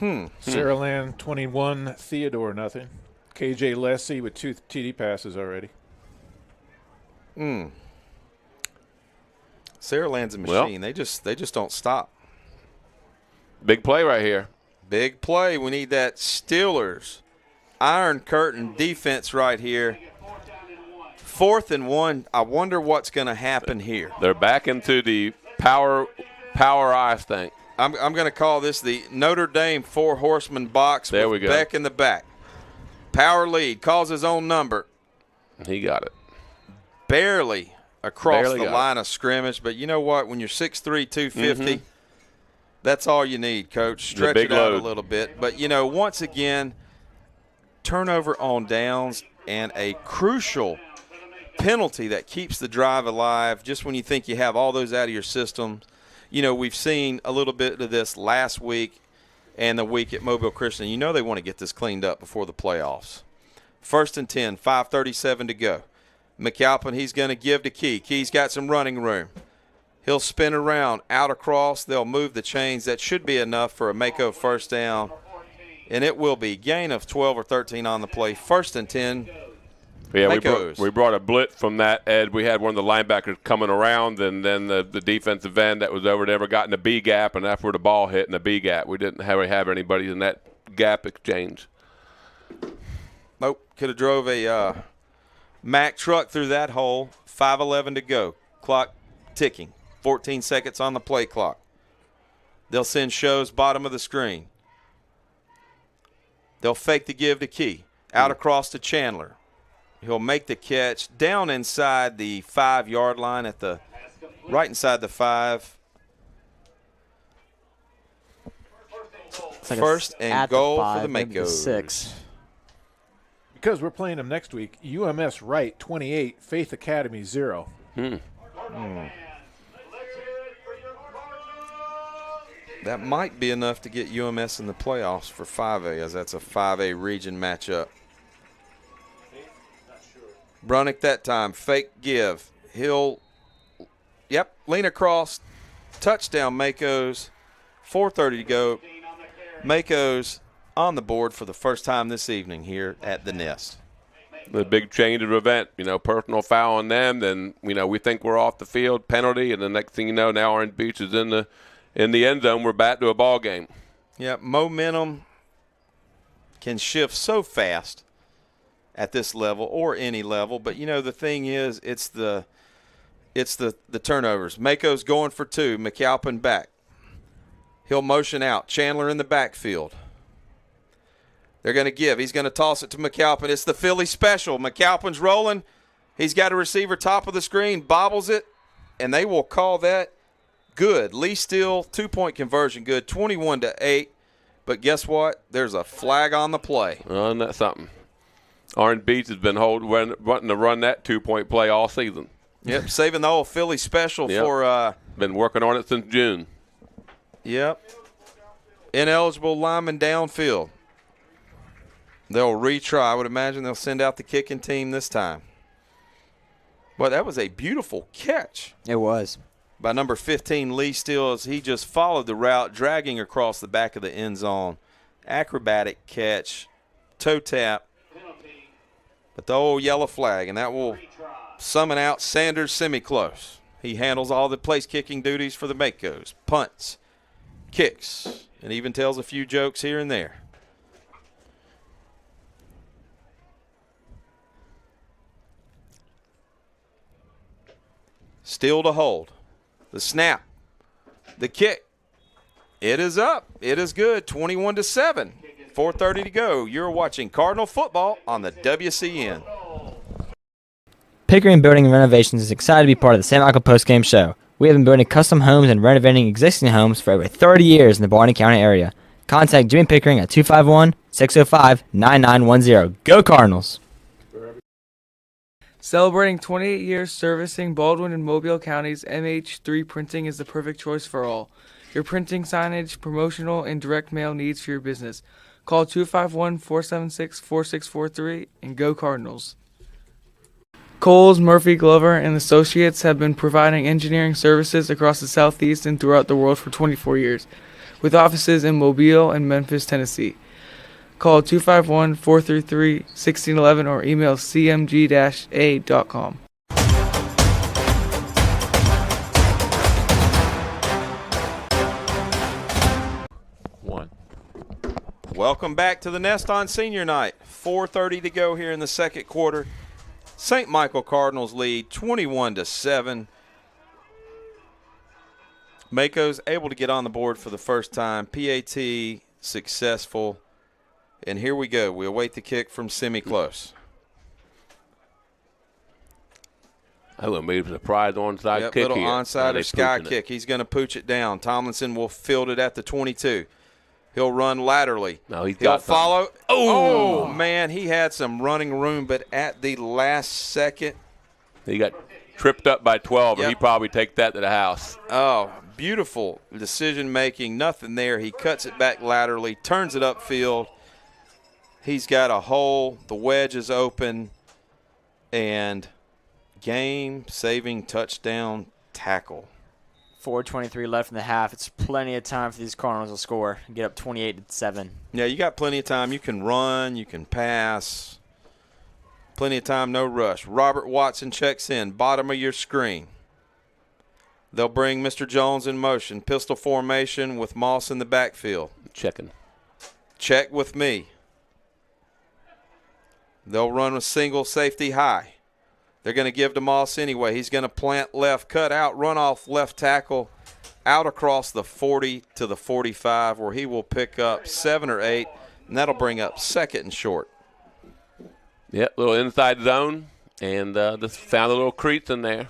Saraland 21, Theodore nothing. KJ Lessie with 2 TD passes already. Saraland's a machine. They just don't stop. Big play right here. Big play. We need that Steelers Iron Curtain defense right here. 4th and 1. I wonder what's going to happen here. They're back into the power ice thing. I'm going to call this the Notre Dame 4 horseman box. There with we go. Beck in the back. Power lead. Calls his own number. He got it. Barely across the line of scrimmage. But you know what? When you're 6'3", 250, that's all you need, Coach. Stretch it out a little bit. But, you know, once again, turnover on downs and a crucial penalty that keeps the drive alive just when you think you have all those out of your system. You know, we've seen a little bit of this last week and the week at Mobile Christian. You know they want to get this cleaned up before the playoffs. 1st and 10, 5:37 to go. McAlpin, he's going to give to Key. Key's got some running room. He'll spin around, out across. They'll move the chains. That should be enough for a Mako first down. And it will be gain of 12 or 13 on the play. 1st and 10. Yeah, we brought a blitz from that, Ed. We had one of the linebackers coming around, and then the defensive end that was over there got in the B gap, and that's where the ball hit in the B gap. We didn't have anybody in that gap exchange. Nope. Could have drove a Mack truck through that hole. 5:11 to go. Clock ticking. 14 seconds on the play clock. They'll send shows bottom of the screen. They'll fake the give to Key. Out across to Chandler. He'll make the catch down inside the 5-yard line right inside the 5. Like 1st and goal the 5, for the Makos. 6. Because we're playing them next week, UMS Wright 28, Faith Academy 0. That might be enough to get UMS in the playoffs for 5A, as that's a 5A region matchup. Brunick that time, fake give. He'll, lean across, touchdown Makos, 4:30 to go. Makos on the board for the first time this evening here at the Nest. The big change of event, personal foul on them, then, we think we're off the field, penalty, and the next thing you know, now Orange Beach is in the end zone. We're back to a ball game. Yeah, momentum can shift so fast at this level or any level, but the thing is, it's the turnovers. Mako's going for 2. McAlpin back. He'll motion out. Chandler in the backfield. They're going to give. He's going to toss it to McAlpin. It's the Philly special. McAlpin's rolling. He's got a receiver top of the screen, bobbles it, and they will call that good. Lee Steele, 2-point conversion good, 21-8. But guess what? There's a flag on the play. And that's something. Orange Beach has been wanting to run that 2-point play all season. Yep, saving the old Philly special for been working on it since June. Yep. Ineligible lineman downfield. They'll retry. I would imagine they'll send out the kicking team this time. Well, that was a beautiful catch. It was. By number 15, Lee Steele, as he just followed the route, dragging across the back of the end zone. Acrobatic catch, toe tap. But the old yellow flag, and that will summon out Sanders semi-close. He handles all the place-kicking duties for the Makos. Punts, kicks, and even tells a few jokes here and there. Still to hold. The snap. The kick. It is up. It is good. 21-7. 4:30 to go. You're watching Cardinal football on the WCN. Pickering Building and Renovations is excited to be part of the St. Michael Postgame Show. We have been building custom homes and renovating existing homes for over 30 years in the Baldwin County area. Contact Jimmy Pickering at 251-605-9910. Go Cardinals! Celebrating 28 years servicing Baldwin and Mobile counties, MH3 Printing is the perfect choice for all. Your printing, signage, promotional, and direct mail needs for your business. Call 251-476-4643 and go Cardinals. Coles, Murphy, Glover, and Associates have been providing engineering services across the Southeast and throughout the world for 24 years, with offices in Mobile and Memphis, Tennessee. Call 251-433-1611 or email cmg-a.com. Welcome back to the Nest on Senior Night. 4:30 to go here in the second quarter. St. Michael Cardinals lead 21-7. Mako's able to get on the board for the first time. PAT successful. And here we go. We await the kick from semi-close. That would be a surprise onside kick little here. onside or sky kick. He's going to pooch it down. Tomlinson will field it at the 22. He'll run laterally. No, He'll follow. Oh, man, he had some running room, but at the last second. He got tripped up by 12, and he probably take that to the house. Oh, beautiful decision-making. Nothing there. He cuts it back laterally, turns it upfield. He's got a hole. The wedge is open. And game-saving touchdown tackle. 4:23 left in the half. It's plenty of time for these Cardinals to score and get up 28-7. Yeah, you got plenty of time. You can run. You can pass. Plenty of time, no rush. Robert Watson checks in, bottom of your screen. They'll bring Mr. Jones in motion. Pistol formation with Moss in the backfield. Checking. Check with me. They'll run with single safety high. They're going to give to Moss anyway. He's going to plant left, cut out, run off left tackle, out across the 40 to the 45, where he will pick up 7 or 8, and that'll bring up second and short. Yep, little inside zone, and just found a little crease in there.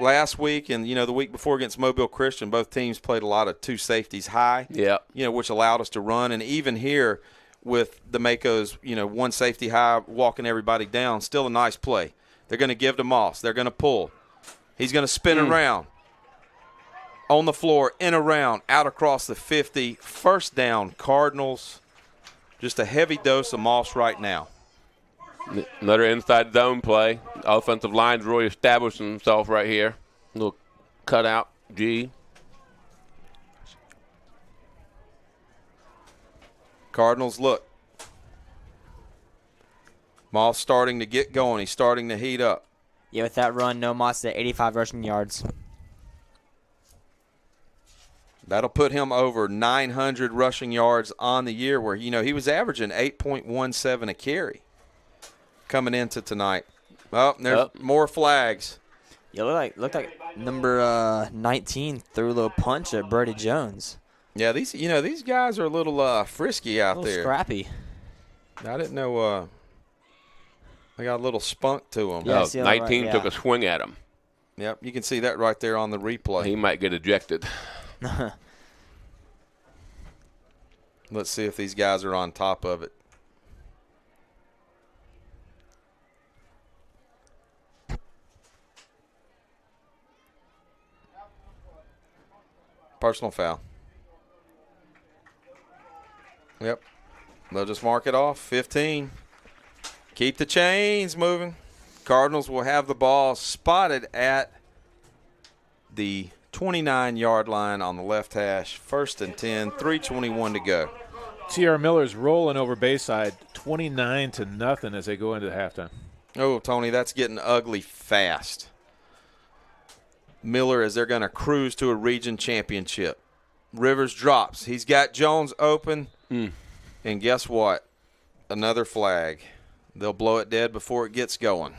Last week and, the week before against Mobile Christian, both teams played a lot of two safeties high, which allowed us to run. And even here with the Makos, one safety high, walking everybody down, still a nice play. They're going to give to Moss. They're going to pull. He's going to spin around. On the floor, in around, out across the 50. First down, Cardinals. Just a heavy dose of Moss right now. Another inside zone play. Offensive line's really establishing himself right here. Little cutout, G. Cardinals look. Moss starting to get going. He's starting to heat up. Yeah, with that run, no Moss at 85 rushing yards. That'll put him over 900 rushing yards on the year, where, he was averaging 8.17 a carry coming into tonight. Oh, there's more flags. Yeah, looked like number 19 threw a little punch at Brody Jones. Yeah, these guys are a little frisky out there. Scrappy. I didn't know they got a little spunk to them. Yeah, 19 took a swing at him. Yep, you can see that right there on the replay. He might get ejected. Let's see if these guys are on top of it. Personal foul. Yep. They'll just mark it off. 15. Keep the chains moving. Cardinals will have the ball spotted at the 29-yard line on the left hash. 1st and 10, 3:21 to go. T.R. Miller's rolling over Bayside 29-0 as they go into the halftime. Oh, Tony, that's getting ugly fast. Miller, as they're going to cruise to a region championship. Rivers drops. He's got Jones open. And guess what? Another flag. They'll blow it dead before it gets going.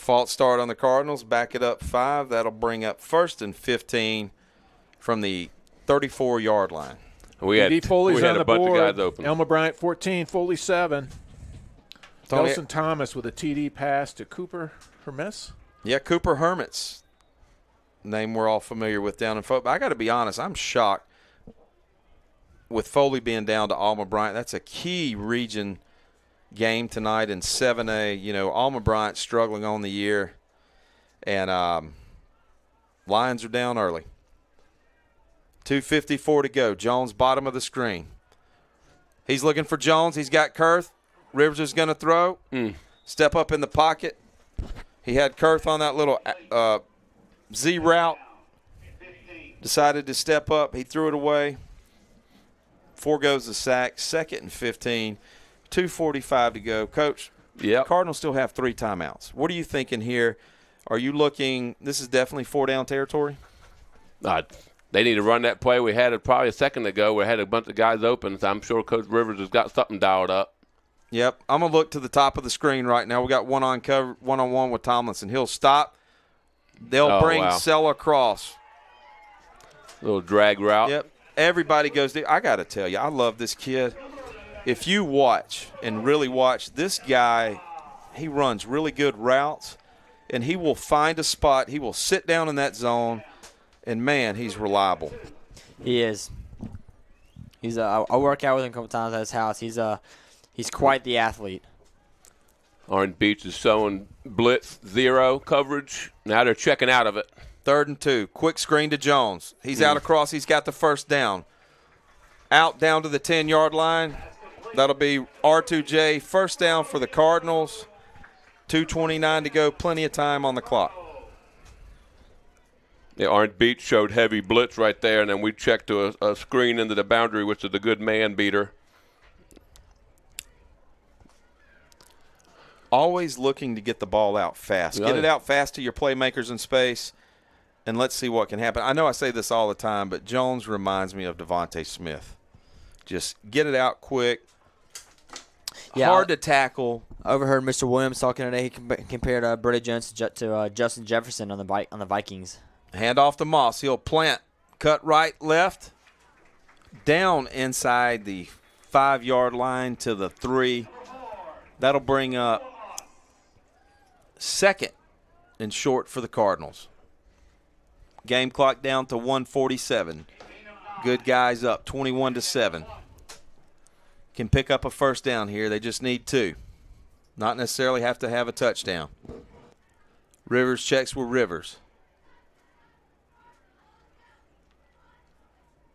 False start on the Cardinals. Back it up 5. That'll bring up 1st and 15 from the 34-yard line. Foley's on a the bunch board. of guys open. Elma Bryant 14, Foley 7. Tony- Nelson Thomas with a TD pass to Cooper Hermes. Yeah, Cooper Hermits. Name we're all familiar with down in football. I got to be honest, I'm shocked with Foley being down to Alma Bryant. That's a key region game tonight in 7A. You know, Alma Bryant struggling on the year, and Lions are down early. 2:54 to go. Jones, bottom of the screen. He's looking for Jones. He's got Kurth. Rivers is going to throw. Step up in the pocket. He had Kurth on that little Z route. Decided to step up. He threw it away. 4 goes the sack. 2nd and 15. 2:45 to go. Coach, Cardinals still have 3 timeouts. What are you thinking here? Are you looking – this is definitely 4-down territory? They need to run that play. We had it probably a second ago. We had a bunch of guys open, so I'm sure Coach Rivers has got something dialed up. Yep. I'm going to look to the top of the screen right now. We got one-on-one with Tomlinson. He'll stop. They'll bring Sella across. Little drag route. Yep. Everybody goes there. I got to tell you, I love this kid. If you watch and really watch, this guy, he runs really good routes, and he will find a spot. He will sit down in that zone, and, man, he's reliable. He is. I work out with him a couple times at his house. He's quite the athlete. Orange Beach is showing blitz 0 coverage. Now they're checking out of it. 3rd and 2. Quick screen to Jones. He's out across. He's got the first down. Out down to the 10-yard line. That'll be R2J. First down for the Cardinals. 2:29 to go. Plenty of time on the clock. Yeah, Orange Beach showed heavy blitz right there, and then we checked to a screen into the boundary, which is a good man beater. Always looking to get the ball out fast. Get it out fast to your playmakers in space, and let's see what can happen. I know I say this all the time, but Jones reminds me of Devontae Smith. Just get it out quick. Yeah, hard to tackle. Overheard Mr. Williams talking today. He compared Brady Jones to Justin Jefferson on the Vikings. Hand off to Moss. He'll plant, cut right, left, down inside the 5-yard line to the 3. That'll bring up 2nd and short for the Cardinals. Game clock down to 1:47. Good guys up, 21-7. Can pick up a first down here. They just need 2. Not necessarily have to have a touchdown. Rivers checks with Rivers.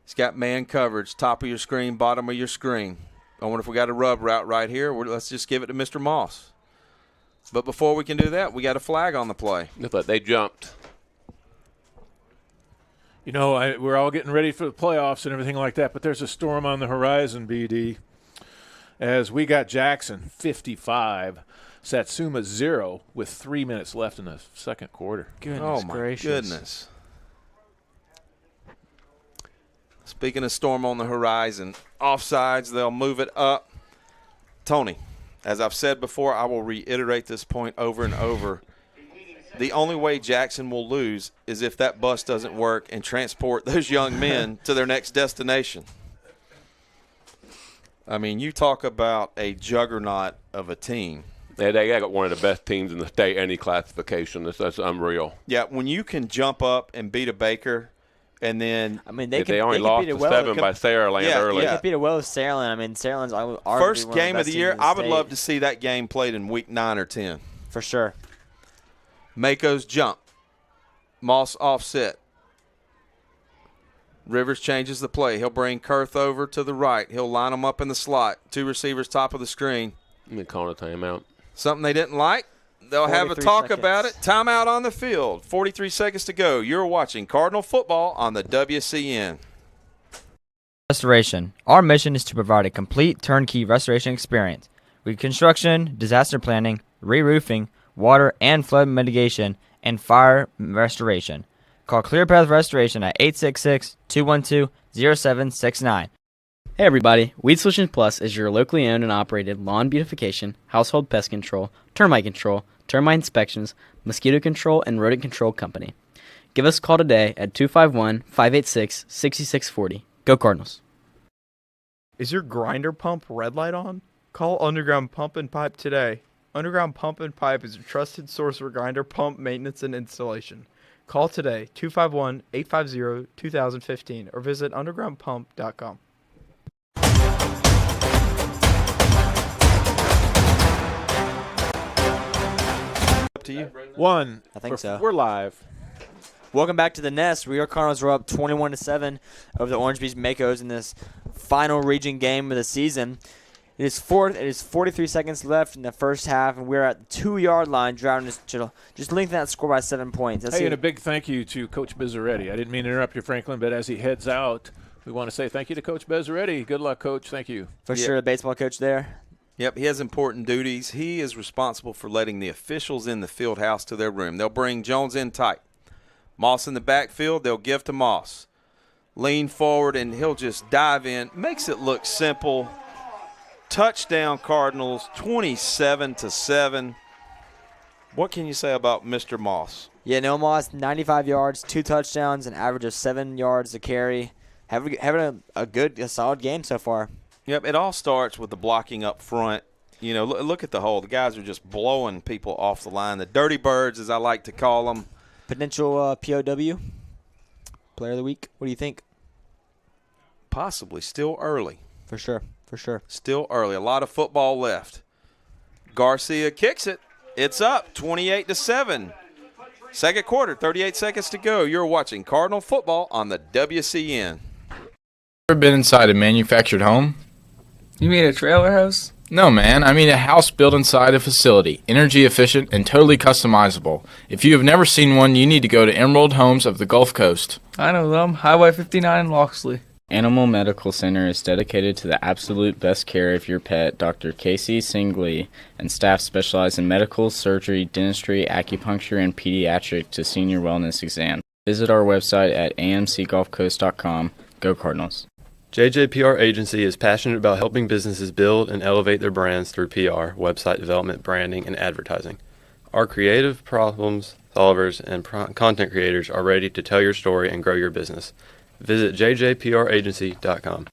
He's got man coverage, top of your screen, bottom of your screen. I wonder if we got a rub route right here. Let's just give it to Mr. Moss. But before we can do that, we got a flag on the play. But they jumped. You know, we're all getting ready for the playoffs and everything like that, but there's a storm on the horizon, BD. As we got Jackson 55, Satsuma 0 with 3 minutes left in the second quarter. Goodness gracious. Goodness. Speaking of storm on the horizon, offsides, they'll move it up. Tony, as I've said before, I will reiterate this point over and over. The only way Jackson will lose is if that bus doesn't work and transport those young men to their next destination. I mean, you talk about a juggernaut of a team. Yeah, they got one of the best teams in the state, any classification. That's unreal. Yeah, when you can jump up and beat a Baker, and then they only lost to 7 by Saraland early. They competed well with Saraland. I mean, Saraland's arguably first game one of the best year. teams in the I would state. love to see that game played in week 9 or 10 for sure. Mako's jump, Moss offset. Rivers changes the play. He'll bring Kurth over to the right. He'll line them up in the slot. 2 receivers top of the screen. Let me call a timeout. Something they didn't like. They'll have a talk about it. Timeout on the field. 43 seconds to go. You're watching Cardinal football on the WCN. Restoration. Our mission is to provide a complete turnkey restoration experience. Reconstruction, disaster planning, re-roofing, water and flood mitigation, and fire restoration. Call ClearPath Restoration at 866-212-0769. Hey everybody, Weed Solutions Plus is your locally owned and operated lawn beautification, household pest control, termite control, termite inspections, mosquito control, and rodent control company. Give us a call today at 251-586-6640. Go Cardinals. Is your grinder pump red light on? Call Underground Pump and Pipe today. Underground Pump and Pipe is a trusted source for grinder pump maintenance and installation. Call today, 251-850-2015, or visit undergroundpump.com. Up to you. One. I think so. We're live. Welcome back to the Nest. Our Cardinals were up 21-7 over the Orange Beach Makos in this final region game of the season. It is 43 seconds left in the first half, and we're at the 2-yard line, driving just lengthen that score by 7 points. Hey, and a big thank you to Coach Bizzaretti. I didn't mean to interrupt you, Franklin, but as he heads out, we want to say thank you to Coach Bizzaretti. Good luck, Coach. Thank you. For sure, the baseball coach there. Yep, he has important duties. He is responsible for letting the officials in the field house to their room. They'll bring Jones in tight. Moss in the backfield, they'll give to Moss. Lean forward, and he'll just dive in. Makes it look simple. Touchdown Cardinals, 27-7. What can you say about Mr. Moss? Yeah, no Moss, 95 yards, 2 touchdowns, an average of 7 yards a carry. Having a solid game so far. Yep, it all starts with the blocking up front. You know, look at the hole. The guys are just blowing people off the line. The dirty birds, as I like to call them. Potential POW, player of the week. What do you think? Possibly. Still early. For sure. Still early. A lot of football left. Garcia kicks it. It's up 28-7. Second quarter, 38 seconds to go. You're watching Cardinal football on the WCN. Ever been inside a manufactured home? You mean a trailer house? No, man. I mean a house built inside a facility, energy efficient and totally customizable. If you have never seen one, you need to go to Emerald Homes of the Gulf Coast. I know them. Highway 59 in Loxley. Animal Medical Center is dedicated to the absolute best care of your pet. Dr. Casey Singley and staff specialize in medical, surgery, dentistry, acupuncture, and pediatric to senior wellness exams. Visit our website at amcgulfcoast.com. Go Cardinals. JJPR Agency is passionate about helping businesses build and elevate their brands through PR, website development, branding, and advertising. Our creative problem solvers and content creators are ready to tell your story and grow your business. Visit jjpragency.com.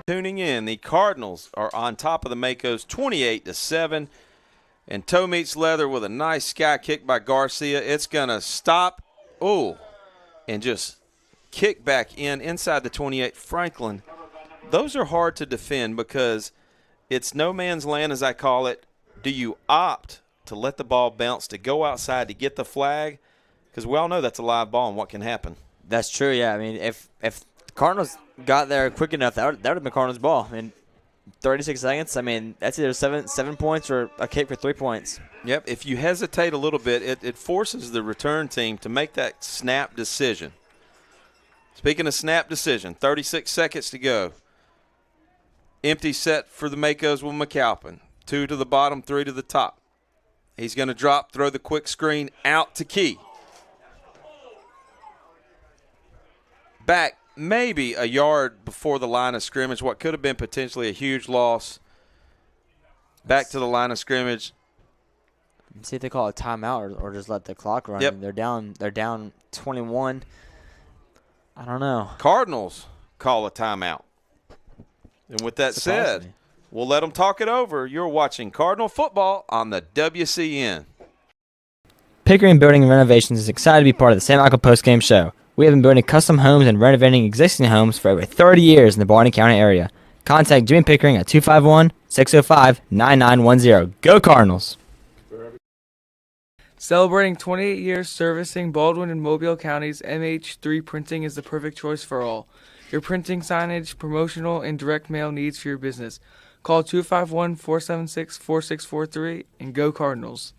Tuning in, the Cardinals are on top of the Makos 28-7. And toe meets leather with a nice sky kick by Garcia. It's going to stop, and just kick back inside the 28. Franklin, those are hard to defend because it's no man's land, as I call it. Do you opt to let the ball bounce, to go outside to get the flag? Because we all know that's a live ball and what can happen. That's true, yeah. I mean, if the Cardinals got there quick enough, that would have been Cardinals' ball. I mean, 36 seconds, I mean, that's either 7 points or a kick for 3 points. Yep, if you hesitate a little bit, it forces the return team to make that snap decision. Speaking of snap decision, 36 seconds to go. Empty set for the Makos with McAlpin. 2 to the bottom, 3 to the top. He's going to drop, throw the quick screen out to Key. Back maybe a yard before the line of scrimmage, what could have been potentially a huge loss. Back to the line of scrimmage. See if they call a timeout or just let the clock run. Yep. I mean, they're down 21. I don't know. Cardinals call a timeout. And with that said, we'll let them talk it over. You're watching Cardinal football on the WCN. Pickering Building and Renovations is excited to be part of the St. Michael Postgame Show. We have been building custom homes and renovating existing homes for over 30 years in the Baldwin County area. Contact Jimmy Pickering at 251-605-9910. Go Cardinals! Celebrating 28 years servicing Baldwin and Mobile counties, MH3 Printing is the perfect choice for all. Your printing, signage, promotional, and direct mail needs for your business. Call 251-476-4643 and go Cardinals.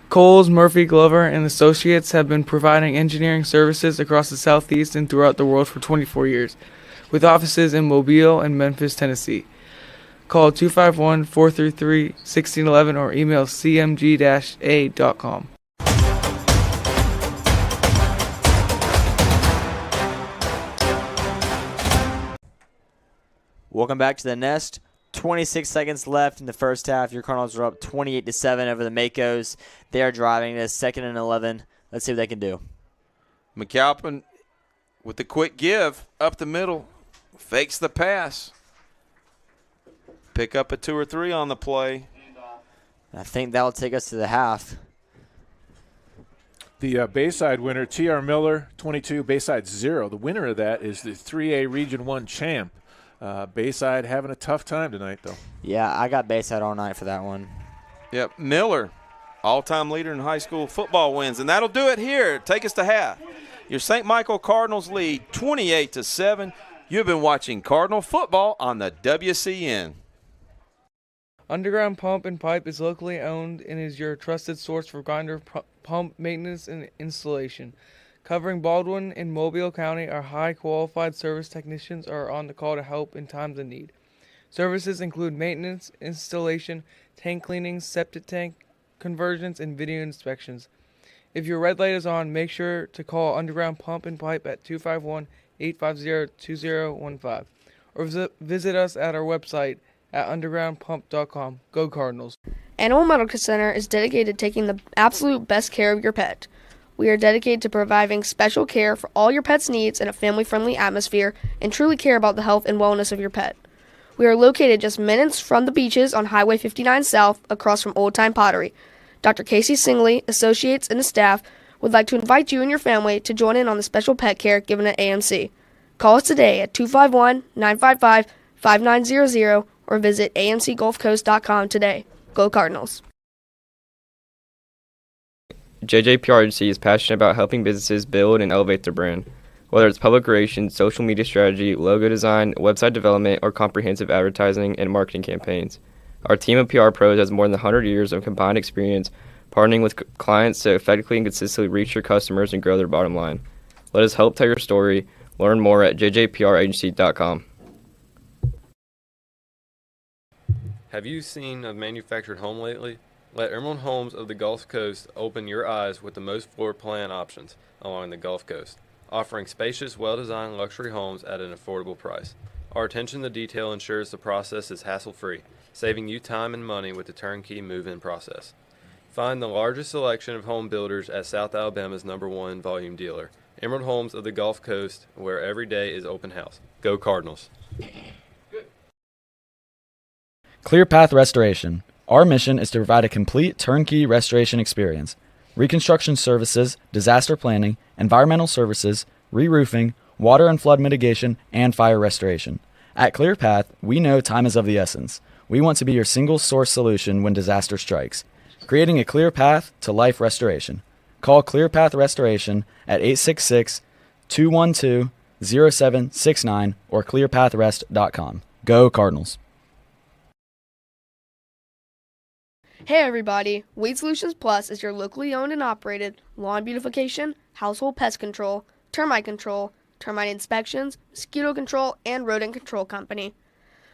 Coles, Murphy, Glover, and Associates have been providing engineering services across the Southeast and throughout the world for 24 years, with offices in Mobile and Memphis, Tennessee. Call 251-433-1611 or email cmg-a.com. Welcome back to the Nest. 26 seconds left in the first half. Your Cardinals are up 28-7 over the Makos. They are driving to 2nd and 11. Let's see what they can do. McAlpin with the quick give up the middle. Fakes the pass. Pick up a 2 or 3 on the play. I think that'll take us to the half. The Bayside winner, T.R. Miller, 22, Bayside 0. The winner of that is the 3A Region 1 champ. Bayside having a tough time tonight, though. Yeah, I got Bayside all night for that one. Yep, Miller, all-time leader in high school football wins, and that'll do it here. Take us to half. Your St. Michael Cardinals lead 28-7. You've been watching Cardinal football on the WCN. Underground Pump and Pipe is locally owned and is your trusted source for grinder pump maintenance and installation. Covering Baldwin and Mobile County, our high-qualified service technicians are on the call to help in times of need. Services include maintenance, installation, tank cleanings, septic tank conversions, and video inspections. If your red light is on, make sure to call Underground Pump and Pipe at 251-850-2015 or visit us at our website at undergroundpump.com. Go Cardinals. Animal Medical Center is dedicated to taking the absolute best care of your pet. We are dedicated to providing special care for all your pet's needs in a family-friendly atmosphere and truly care about the health and wellness of your pet. We are located just minutes from the beaches on Highway 59 South across from Old Time Pottery. Dr. Casey Singley, associates, and the staff would like to invite you and your family to join in on the special pet care given at AMC. Call us today at 251-955-5900 or visit amcgulfcoast.com today. Go Cardinals. JJPR Agency is passionate about helping businesses build and elevate their brand. Whether it's public relations, social media strategy, logo design, website development, or comprehensive advertising and marketing campaigns. Our team of PR pros has more than 100 years of combined experience partnering with clients to effectively and consistently reach your customers and grow their bottom line. Let us help tell your story. Learn more at jjpragency.com. Have you seen a manufactured home lately? Let Emerald Homes of the Gulf Coast open your eyes with the most floor plan options along the Gulf Coast, offering spacious, well-designed luxury homes at an affordable price. Our attention to detail ensures the process is hassle-free, saving you time and money with the turnkey move-in process. Find the largest selection of home builders at South Alabama's #1 volume dealer, Emerald Homes of the Gulf Coast, where every day is open house. Go Cardinals. Clear Path Restoration. Our mission is to provide a complete turnkey restoration experience. Reconstruction services, disaster planning, environmental services, re-roofing, water and flood mitigation, and fire restoration. At Clear Path, we know time is of the essence. We want to be your single source solution when disaster strikes, creating a clear path to life restoration. Call Clear Path Restoration at 866-212-0769 or clearpathrest.com. Go Cardinals. Hey everybody, Weed Solutions Plus is your locally owned and operated lawn beautification, household pest control, termite inspections, mosquito control, and rodent control company.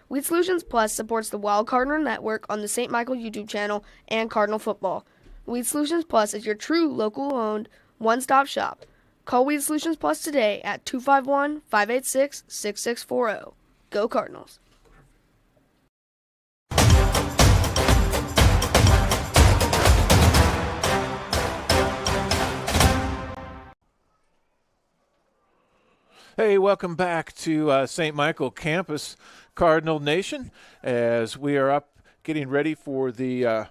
Weed Solutions Plus supports the Wild Cardinal Network on the St. Michael YouTube channel and Cardinal Football. Weed Solutions Plus is your true local owned one-stop shop. Call Weed Solutions Plus today at 251-586-6640. Go Cardinals. Hey, welcome back to St. Michael campus, Cardinal Nation, as we are up getting ready for the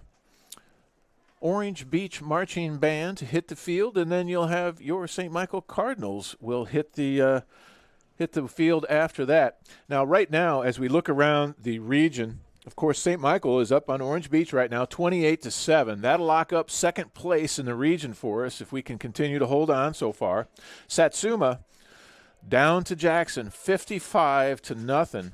Orange Beach Marching Band to hit the field, and then you'll have your St. Michael Cardinals will hit the field after that. Now, right now, as we look around the region, of course, St. Michael is up on Orange Beach right now, 28-7. That'll lock up second place in the region for us if we can continue to hold on so far. Satsuma down to Jackson, 55-0.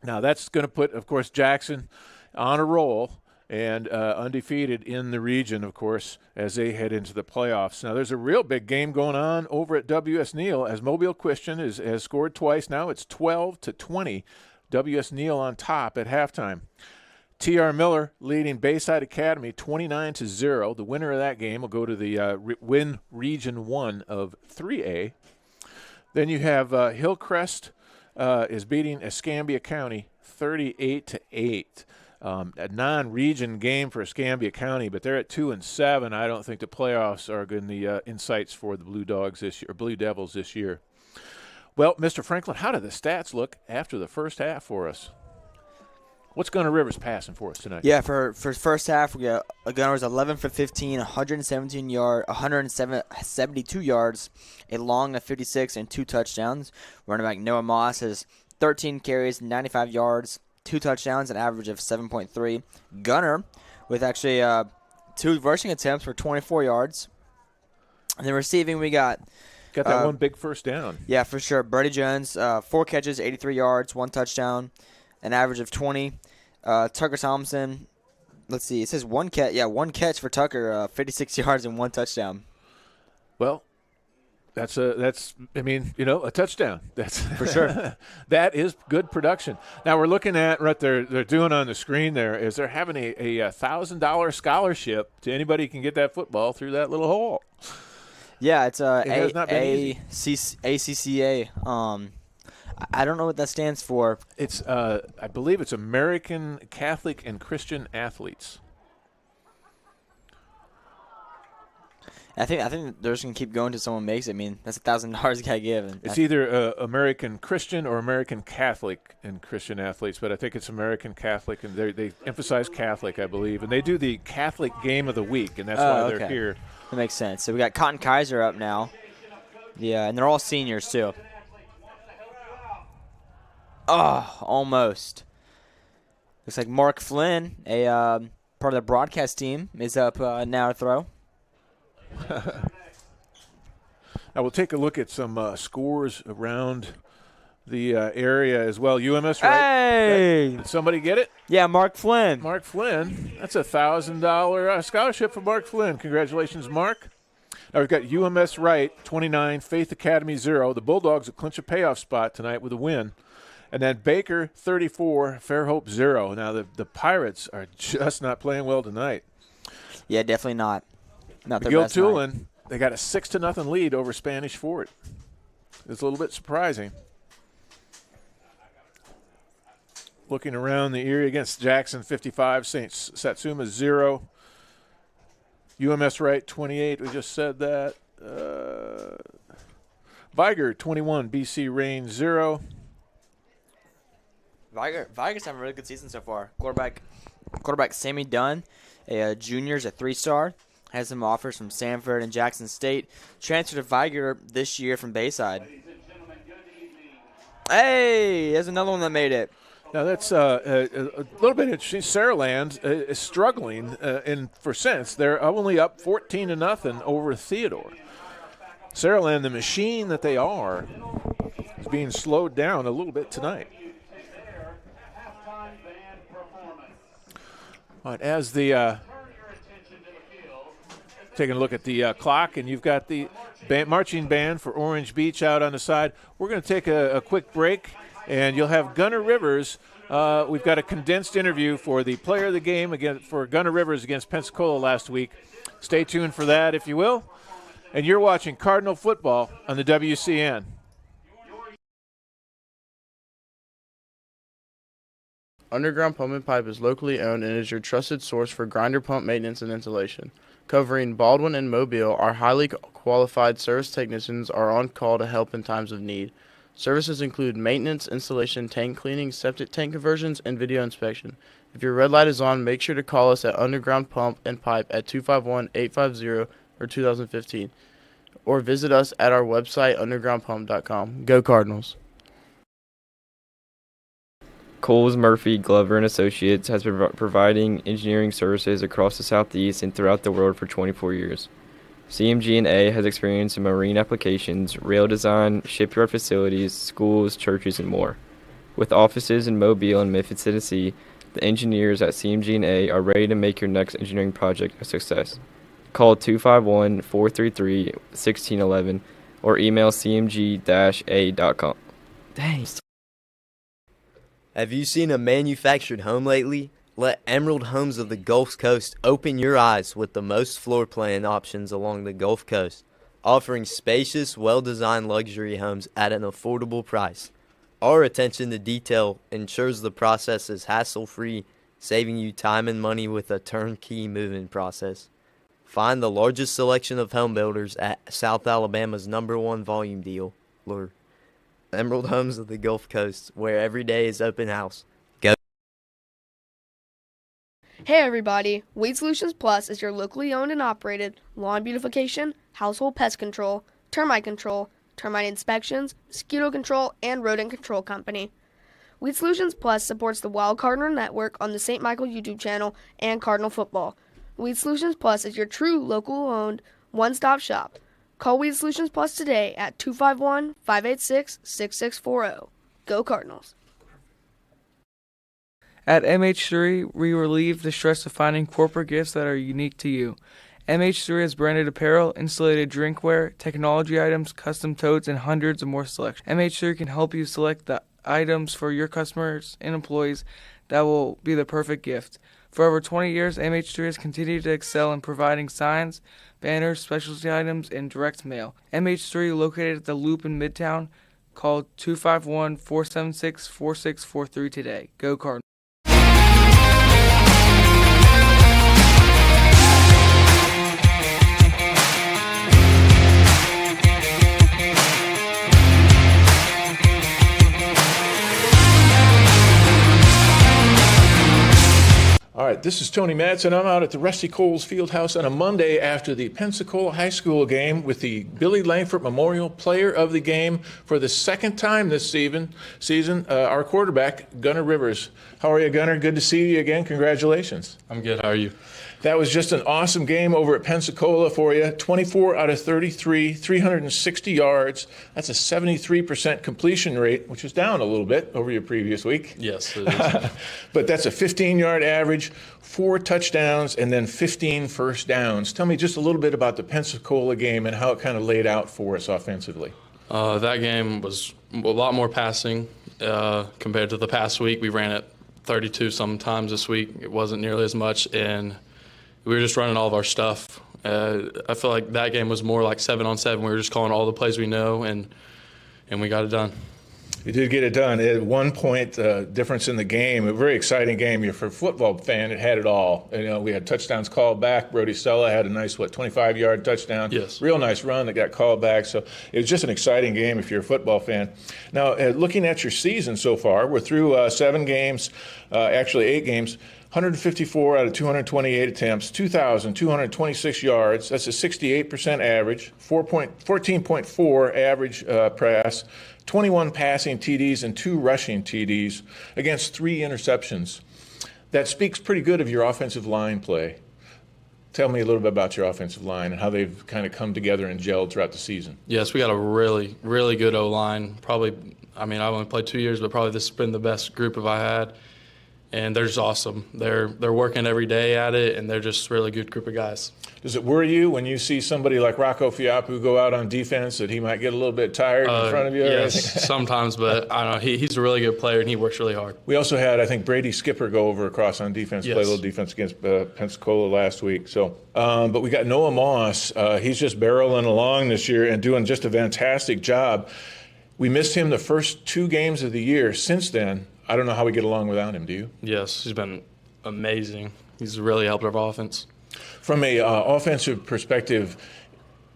Now that's going to put, of course, Jackson on a roll and undefeated in the region, of course, as they head into the playoffs. Now there's a real big game going on over at W.S. Neal as Mobile Christian has scored twice now. It's 12-20. W.S. Neal on top at halftime. T.R. Miller leading Bayside Academy 29-0. The winner of that game will go to the win Region 1 of 3A. Then you have Hillcrest is beating Escambia County 38-8. A non-region game for Escambia County, but they're at 2-7. I don't think the playoffs are going to in sights for the Blue Dogs this year, or Blue Devils this year. Well, Mr. Franklin, how did the stats look after the first half for us? What's Gunner Rivers passing for us tonight? Yeah, for first half, we got Gunners 11 for 15, 172 yards, a long of 56, and 2 touchdowns. Running back Noah Moss has 13 carries, 95 yards, 2 touchdowns, an average of 7.3. Gunner with actually 2 rushing attempts for 24 yards. And then receiving, we got that one big first down. Yeah, for sure. Brady Jones, 4 catches, 83 yards, 1 touchdown, an average of 20. Tucker Thompson, let's see, it says one catch for Tucker, 56 yards and 1 touchdown. Well, that's a touchdown. That's for sure. That is good production. Now we're looking at what they're doing on the screen there is they're having a $1,000 scholarship to anybody who can get that football through that little hole. Yeah, it's ACCA. I don't know what that stands for. It's I believe it's American Catholic and Christian Athletes. I think they're just gonna keep going until someone makes it. I mean, that's $1,000 you gotta give. It's either American Christian or American Catholic and Christian Athletes, but I think it's American Catholic, and they emphasize Catholic, I believe, and they do the Catholic Game of the Week, and that's why they're here. That makes sense. So we got Cotton Kaiser up now. Yeah, and they're all seniors too. Oh, almost. Looks like Mark Flynn, a part of the broadcast team, is up now to throw. Now we'll take a look at some scores around the area as well. UMS, right? Hey! Did somebody get it? Yeah, Mark Flynn. Mark Flynn. That's a $1,000 scholarship for Mark Flynn. Congratulations, Mark. Now we've got UMS right, 29, Faith Academy 0. The Bulldogs will clinch a payoff spot tonight with a win. And then Baker, 34, Fairhope 0. Now the Pirates are just not playing well tonight. Yeah, definitely not. Not their McGill best night. Tulin, they got a 6-0 lead over Spanish Fort. It's a little bit surprising. Looking around the area against Jackson, 55, St. Satsuma 0. UMS right, 28. We just said that. Viger, 21, BC Rain 0. Viger's having a really good season so far. Quarterback Sammy Dunn, a junior, is a 3-star. Has some offers from Sanford and Jackson State. Transferred to Viger this year from Bayside. Hey, there's another one that made it. Now that's a little bit interesting. Saraland is struggling for sense. They're only up 14-0 over Theodore. Saraland, the machine that they are, is being slowed down a little bit tonight. All right, as the taking a look at the clock, and you've got the marching band for Orange Beach out on the side. We're going to take a quick break, and you'll have Gunner Rivers. We've got a condensed interview for the player of the game for Gunner Rivers against Pensacola last week. Stay tuned for that, if you will. And you're watching Cardinal football on the WCN. Underground Pump and Pipe is locally owned and is your trusted source for grinder pump maintenance and installation. Covering Baldwin and Mobile, our highly qualified service technicians are on call to help in times of need. Services include maintenance, installation, tank cleaning, septic tank conversions, and video inspection. If your red light is on, make sure to call us at Underground Pump and Pipe at 251-850 or 2015, or visit us at our website, undergroundpump.com. Go Cardinals! Coles, Murphy, Glover & Associates has been providing engineering services across the Southeast and throughout the world for 24 years. CMG&A has experience in marine applications, rail design, shipyard facilities, schools, churches, and more. With offices in Mobile and Memphis, Tennessee, the engineers at CMG&A are ready to make your next engineering project a success. Call 251-433-1611 or email cmg-a.com. Dang. Have you seen a manufactured home lately? Let Emerald Homes of the Gulf Coast open your eyes with the most floor plan options along the Gulf Coast, offering spacious, well-designed luxury homes at an affordable price. Our attention to detail ensures the process is hassle-free, saving you time and money with a turnkey moving process. Find the largest selection of home builders at South Alabama's #1 volume dealer, Emerald Homes of the Gulf Coast, where every day is open house. Go. Hey everybody, Weed Solutions Plus is your locally owned and operated lawn beautification, household pest control, termite inspections, mosquito control, and rodent control company. Weed Solutions Plus supports the Wild Cardinal Network on the St. Michael YouTube channel and Cardinal Football. Weed Solutions Plus is your true local-owned one-stop shop. Call Weed Solutions Plus today at 251-586-6640. Go Cardinals. At MH3, we relieve the stress of finding corporate gifts that are unique to you. MH3 has branded apparel, insulated drinkware, technology items, custom totes, and hundreds of more selections. MH3 can help you select the items for your customers and employees that will be the perfect gift. For over 20 years, MH3 has continued to excel in providing signs, banners, specialty items, and direct mail. MH3, located at the Loop in Midtown, call 251-476-4643 today. Go Cardinals. All right, this is Tony Madsen. I'm out at the Rusty Coles Fieldhouse on a Monday after the Pensacola High School game with the Billy Langford Memorial Player of the Game for the second time this season. Our quarterback, Gunnar Rivers. How are you, Gunnar? Good to see you again. Congratulations. I'm good. How are you? That was just an awesome game over at Pensacola for you. 24 out of 33, 360 yards. That's a 73% completion rate, which is down a little bit over your previous week. Yes, it is. But that's a 15-yard average, 4 touchdowns, and then 15 first downs. Tell me just a little bit about the Pensacola game and how it kind of laid out for us offensively. That game was a lot more passing compared to the past week. We ran it 32 sometimes this week. It wasn't nearly as much, and we were just running all of our stuff. I feel like that game was more like 7-on-7. We were just calling all the plays we know, and we got it done. You did get it done. At 1 point difference in the game, a very exciting game. You're for a football fan, it had it all. We had touchdowns called back. Brody Sella had a nice, 25-yard touchdown. Yes. Real nice run that got called back. So it was just an exciting game if you're a football fan. Now, looking at your season so far, we're through 7 games, actually 8 games. 154 out of 228 attempts, 2,226 yards. That's a 68% average, 14.4 average pass, 21 passing TDs and 2 rushing TDs against 3 interceptions. That speaks pretty good of your offensive line play. Tell me a little bit about your offensive line and how they've kind of come together and gelled throughout the season. Yes, we got a really, really good O-line. Probably, I've only played 2 years, but probably this has been the best group I had. And they're just awesome. They're working every day at it, and they're just a really good group of guys. Does it worry you when you see somebody like Rocco Fiapu go out on defense that he might get a little bit tired in front of you? Yes, sometimes, but I don't know. He's a really good player, and he works really hard. We also had, I think, Brady Skipper go over across on defense, play a little defense against Pensacola last week. So, but we got Noah Moss. He's just barreling along this year and doing just a fantastic job. We missed him the first 2 games of the year. Since then, I don't know how we get along without him. Do you? Yes, he's been amazing. He's really helped our offense. From a offensive perspective,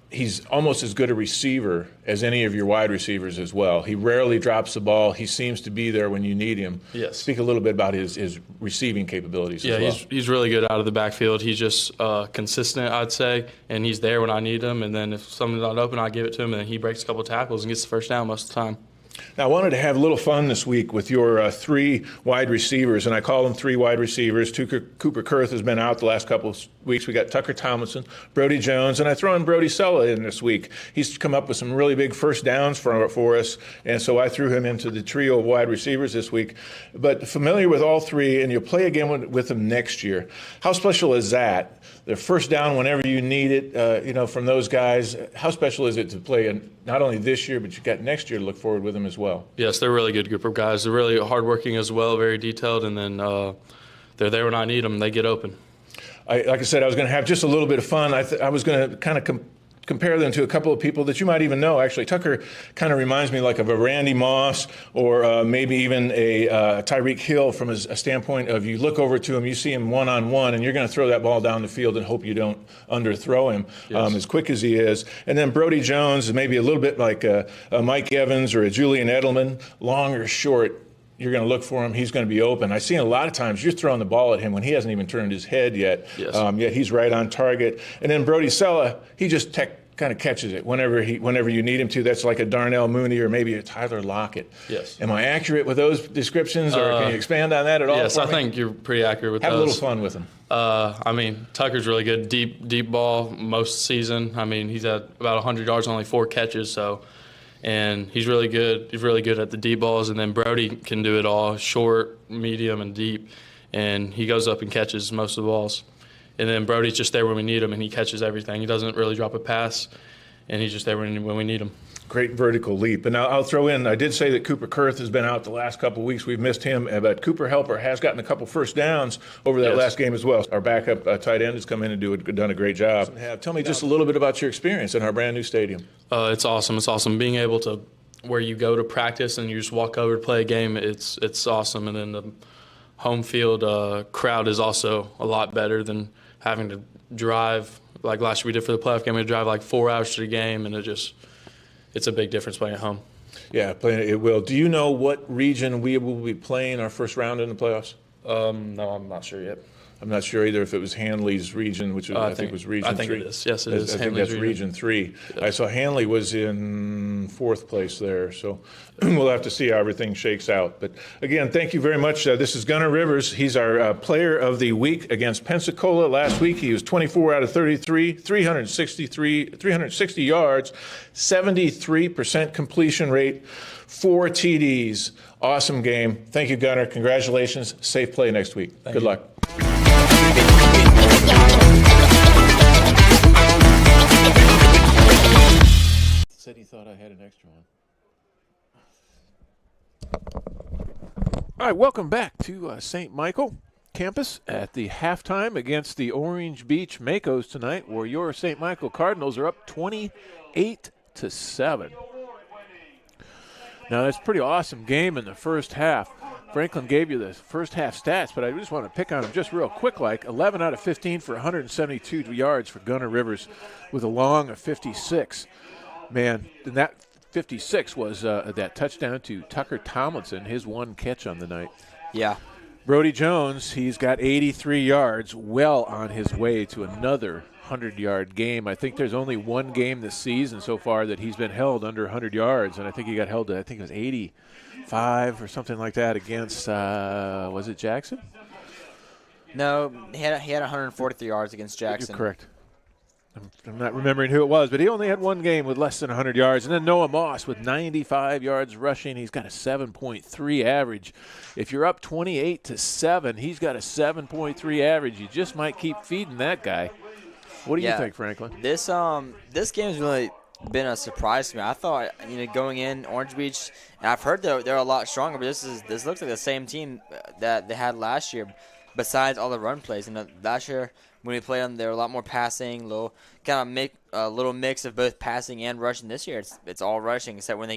he's almost as good a receiver as any of your wide receivers as well. He rarely drops the ball. He seems to be there when you need him. Yes. Speak a little bit about his receiving capabilities as well. Yeah, he's really good out of the backfield. He's just consistent, I'd say, and he's there when I need him. And then if something's not open, I give it to him, and then he breaks a couple of tackles and gets the first down most of the time. Now, I wanted to have a little fun this week with your 3 wide receivers, and I call them 3 wide receivers. Cooper Kurth has been out the last couple of weeks. We got Tucker Tomlinson, Brody Jones, and I throw in Brody Sella in this week. He's come up with some really big first downs for us, and so I threw him into the trio of wide receivers this week. But familiar with all 3, and you'll play again with them next year. How special is that? The first down whenever you need it, from those guys. How special is it to play not only this year, but you got next year to look forward with them as well? Yes, they're a really good group of guys. They're really hardworking as well, very detailed, and then they're there when I need them. They get open. Like I said, I was going to have just a little bit of fun. I was going to kind of compare them to a couple of people that you might even know. Actually, Tucker kind of reminds me like of a Randy Moss or maybe even a Tyreek Hill from a standpoint of you look over to him, you see him one-on-one, and you're going to throw that ball down the field and hope you don't underthrow him as quick as he is. And then Brody Jones is maybe a little bit like a Mike Evans or a Julian Edelman, long or short. You're going to look for him. He's going to be open. I've seen a lot of times you're throwing the ball at him when he hasn't even turned his head yet. Yet he's right on target. And then Brody Sella, he just kind of catches it whenever you need him to. That's like a Darnell Mooney or maybe a Tyler Lockett. Yes. Am I accurate with those descriptions, or can you expand on that at all? Yes, I think you're pretty accurate with those. Have a little fun with him. I mean, Tucker's really good deep ball most season. I mean, he's had about 100 yards, only 4 catches, and he's really good. He's really good at the deep balls, and then Brody can do it all, short, medium, and deep, and he goes up and catches most of the balls. And then Brody's just there when we need him, and he catches everything. He doesn't really drop a pass, and he's just there when we need him. Great vertical leap. And I'll throw in, I did say that Cooper Kurth has been out the last couple of weeks. We've missed him, but Cooper Helper has gotten a couple first downs over that last game as well. Our backup tight end has come in and done a great job. Tell me just a little bit about your experience in our brand new stadium. It's awesome. It's awesome being able to, where you go to practice and you just walk over to play a game. It's awesome. And then the home field crowd is also a lot better than having to drive. Like last year we did for the playoff game, we had to drive like 4 hours to the game, and it's a big difference playing at home. Yeah, it will. Do you know what region we will be playing our first round in the playoffs? No, I'm not sure yet. I'm not sure either if it was Hanley's region, which I think was region 3. I think it is. Yes, it is. I think that's region 3. I saw Hanley was in 4th place there, so we'll have to see how everything shakes out. But again, thank you very much. This is Gunnar Rivers. He's our player of the week against Pensacola. Last week he was 24 out of 33, 360 yards, 73% completion rate, 4 TDs. Awesome game. Thank you, Gunnar. Congratulations. Safe play next week. Good luck. Said he thought I had an extra one. All right, welcome back to St. Michael campus at the halftime against the Orange Beach Makos tonight, where your St. Michael Cardinals are up 28-7. Now, that's a pretty awesome game in the first half. Franklin gave you the first half stats, but I just want to pick on him just real quick, like 11 out of 15 for 172 yards for Gunnar Rivers with a long of 56. Man, and that 56 was that touchdown to Tucker Tomlinson, his one catch on the night. Yeah. Brody Jones, he's got 83 yards, well on his way to another 100-yard game. I think there's only one game this season so far that he's been held under 100 yards, and I think he got held to, I think it was 85 or something like that against, was it Jackson? No, he had 143 yards against Jackson. You're correct. I'm not remembering who it was, but he only had one game with less than 100 yards. And then Noah Moss with 95 yards rushing. He's got a 7.3 average. If you're up 28-7, he's got a 7.3 average. You just might keep feeding that guy. What do you think, Franklin? This game's really been a surprise to me. I thought, going in Orange Beach, and I've heard they're a lot stronger, but this looks like the same team that they had last year, besides all the run plays. And last year when we played them, they were a lot more passing, little mix of both passing and rushing. This year, it's all rushing, except when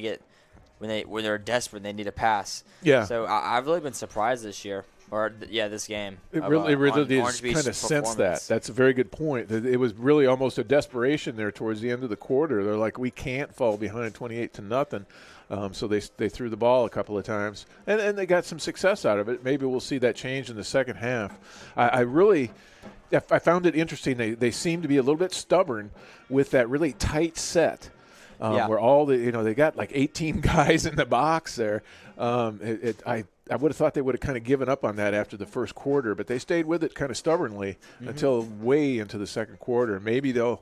they're desperate and they need a pass. Yeah. So I've really been surprised this year. This game. It really is kind of sense that. That's a very good point. It was really almost a desperation there towards the end of the quarter. They're like, we can't fall behind 28-0. So they threw the ball a couple of times, and they got some success out of it. Maybe we'll see that change in the second half. I found it interesting. They seem to be a little bit stubborn with that really tight set. Where all they got like 18 guys in the box there. I would have thought they would have kind of given up on that after the first quarter, but they stayed with it kind of stubbornly until way into the second quarter. Maybe they'll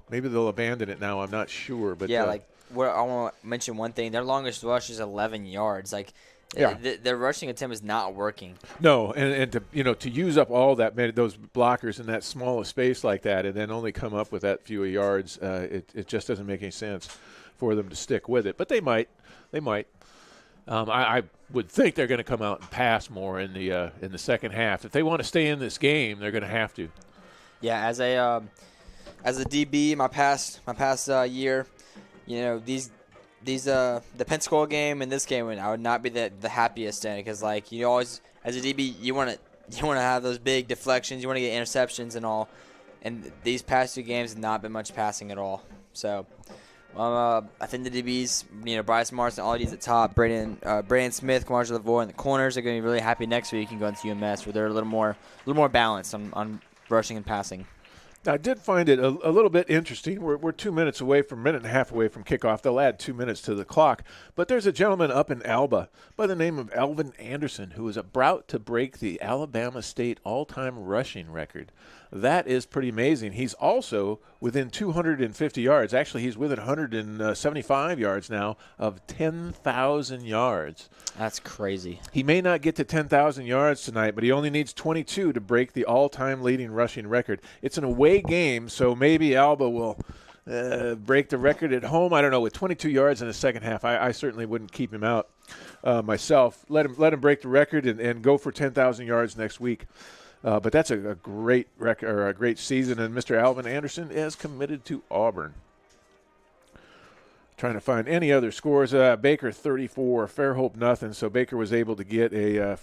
abandon it now. I'm not sure, but I want to mention one thing. Their longest rush is 11 yards. Their rushing attempt is not working. No, and to use up all those blockers in that small a space like that, and then only come up with that few yards, it just doesn't make any sense for them to stick with it. But they might. I would think they're going to come out and pass more in the second half. If they want to stay in this game, they're going to have to. Yeah, as a as a DB, my past year, the Pensacola game and this game, I would not be the happiest in it because you always, as a DB, you want to have those big deflections, you want to get interceptions and all, and these past 2 games have not been much passing at all. So I think the DBs, Bryce Martin, all these at top, Brandon Smith, Kamar Lavoie, and the corners are going to be really happy next week and go into UMS where they're a little more balanced on rushing and passing. I did find it a little bit interesting. We're 2 minutes away from, minute and a half away from kickoff. They'll add 2 minutes to the clock. But there's a gentleman up in Alba by the name of Alvin Anderson who is about to break the Alabama State all-time rushing record. That is pretty amazing. He's also within 250 yards. Actually, he's within 175 yards now of 10,000 yards. That's crazy. He may not get to 10,000 yards tonight, but he only needs 22 to break the all-time leading rushing record. It's an away game, so maybe Alba will break the record at home. I don't know. With 22 yards in the second half, I certainly wouldn't keep him out myself. Let him break the record and go for 10,000 yards next week. But that's a great record, or a great season, and Mr. Alvin Anderson is committed to Auburn. Trying to find any other scores. Baker 34, Fairhope nothing. So Baker was able to get a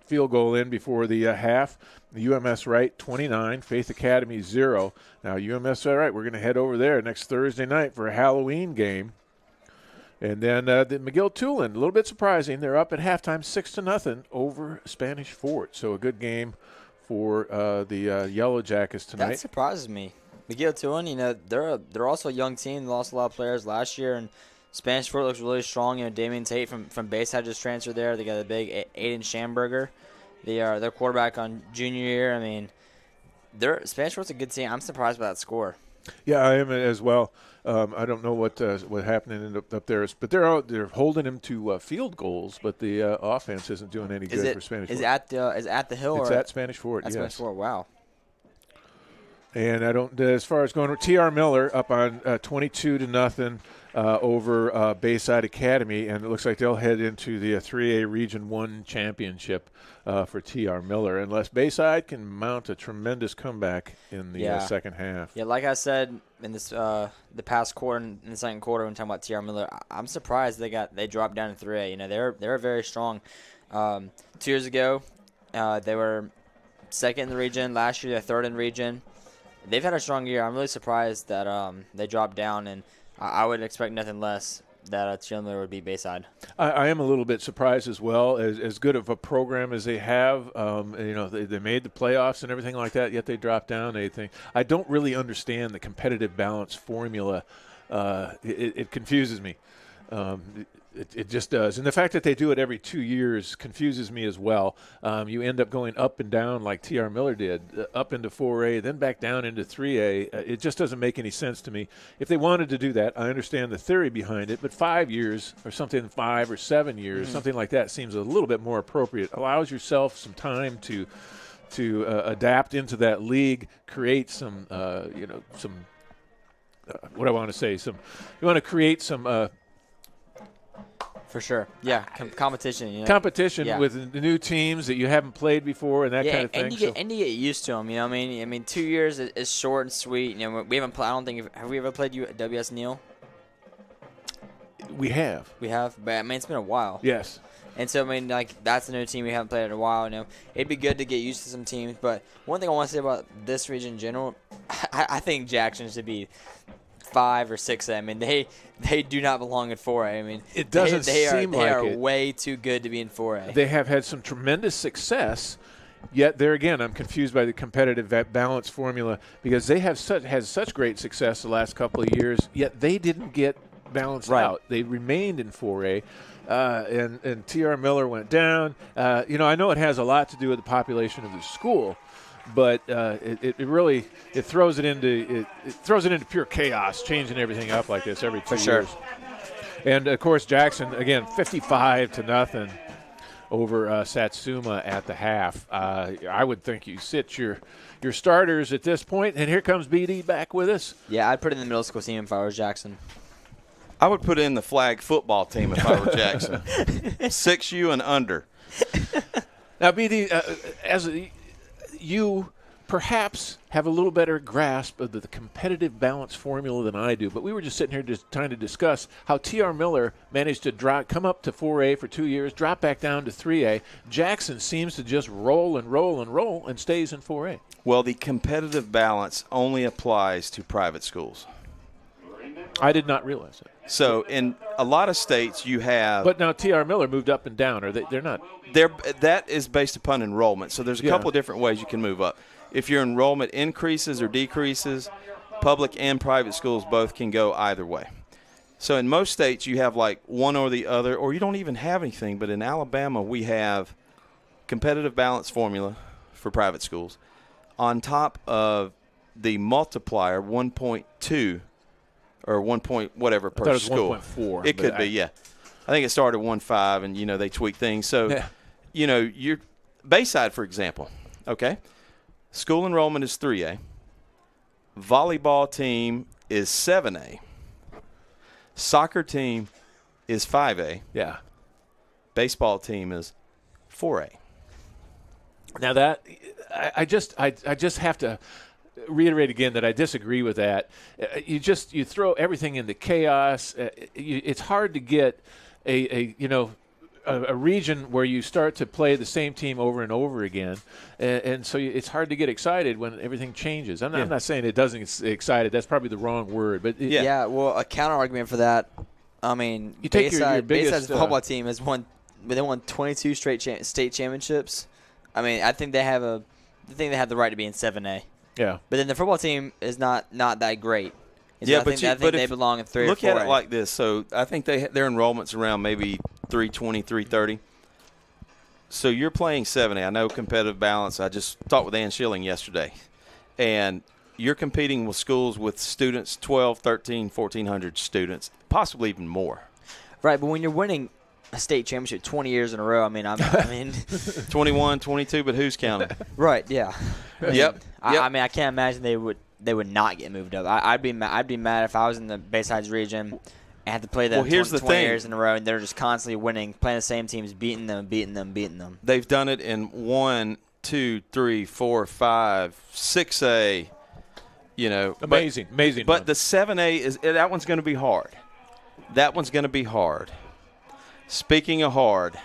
field goal in before the half. The UMS Wright 29, Faith Academy 0. Now UMS Wright, we're going to head over there next Thursday night for a Halloween game. And then the McGill Tulane, a little bit surprising. They're up at halftime 6-0 over Spanish Fort. So a good game for the Yellow Jackets tonight. That surprises me. McGill Tulane, they're also a young team. They lost a lot of players last year, and Spanish Fort looks really strong. Damian Tate from Bayside just transferred there. They got a big Aiden Schamberger. Their quarterback on junior year. I mean, Spanish Fort's a good team. I'm surprised by that score. Yeah, I am as well. I don't know what happened up there, but they're holding him to field goals. But the offense isn't doing any good for Spanish Fort. Is it at the Hill? It's or at Spanish Fort. At yes. Spanish Fort. Wow. And I don't. As far as going, T.R. Miller up on 22-0 over Bayside Academy, and it looks like they'll head into the 3A Region 1 championship for T.R. Miller, unless Bayside can mount a tremendous comeback in the second half. Yeah, like I said in this the past quarter, in the second quarter, when talking about T.R. Miller, I'm surprised they dropped down to 3A. They're very strong. 2 years ago, they were second in the region. Last year, they're third in the region. They've had a strong year. I'm really surprised that they dropped down, and I would expect nothing less that T.R. Miller would be Bayside. I am a little bit surprised as well. As good of a program as they have, they made the playoffs and everything like that, yet they dropped down. I don't really understand the competitive balance formula. It confuses me. It just does. And the fact that they do it every 2 years confuses me as well. You end up going up and down like T.R. Miller did, up into 4A, then back down into 3A. It just doesn't make any sense to me. If they wanted to do that, I understand the theory behind it, but 5 years or something, 5 or 7 years, something like that seems a little bit more appropriate. Allows yourself some time to adapt into that league, create some, what I want to say, you want to create some for sure. Yeah, competition. Competition with the new teams that you haven't played before and that kind of thing. And you get used to them. I mean, 2 years is short and sweet. We haven't played. I don't think have we ever played you at WS Neal? We have. But I mean, it's been a while. Yes. And so, I mean, that's a new team we haven't played in a while. It'd be good to get used to some teams. But one thing I want to say about this region in general, I think Jackson should be 5 or 6A. I mean, they do not belong in 4A. I mean, it doesn't seem like they are it. way too good to be in 4A. They have had some tremendous success, yet there again, I'm confused by the competitive balance formula because they have had such great success the last couple of years, yet they didn't get balanced out. They remained in 4A. And T.R. Miller went down. I know it has a lot to do with the population of the school, but it really throws it into pure chaos, changing everything up like this every 2 years. And of course, Jackson again 55-0 over Satsuma at the half. I would think you sit your starters at this point, and here comes BD back with us. Yeah, I'd put it in the middle school team if I was Jackson. I would put in the flag football team if I were Jackson. 6U and under. Now, BD, as you perhaps have a little better grasp of the competitive balance formula than I do. But we were just sitting here just trying to discuss how T.R. Miller managed to come up to 4A for 2 years, drop back down to 3A. Jackson seems to just roll and roll and roll and stays in 4A. Well, the competitive balance only applies to private schools. I did not realize that. So in a lot of states you have. But now T.R. Miller moved up and down, or they're not. That is based upon enrollment. So there's a couple of different ways you can move up. If your enrollment increases or decreases, public and private schools both can go either way. So in most states you have like one or the other, or you don't even have anything. But in Alabama we have competitive balance formula for private schools on top of the multiplier 1.2 or 1 point whatever per school. 1.4. It could be, yeah. I think it started 1.5, and they tweak things. So, your Bayside, for example. Okay, school enrollment is 3A. Volleyball team is 7A. Soccer team is 5A. Yeah. Baseball team is 4A. Now that I just have to reiterate again that I disagree with that. You throw everything into chaos. It's hard to get a region where you start to play the same team over and over again, and so it's hard to get excited when everything changes. I'm not saying it doesn't get excited. That's probably the wrong word, but well, a counter argument for that. I mean, you take your biggest Bayside's football team has won. They won 22 straight state championships. I mean, I think they have the right to be in 7A. Yeah. But then the football team is not that great. Yeah, I think they belong in 3 or 4A. Look at it like this. So I think their enrollment's around maybe 320, 330. So you're playing 7A. I know competitive balance. I just talked with Ann Schilling yesterday. And you're competing with schools with students, 12, 13, 1,400 students, possibly even more. Right, but when you're winning a state championship 20 years in a row, I mean 21, 22, but who's counting? Right, yeah. Yep. I mean, I can't imagine they would not get moved up. I'd be mad if I was in the Baysides region and had to play them 20 years in a row, and they're just constantly winning, playing the same teams, beating them. They've done it in 1, 2, 3, 4, 5, 6A. Amazing. But the 7A that one's going to be hard. That one's going to be hard. Speaking of hard,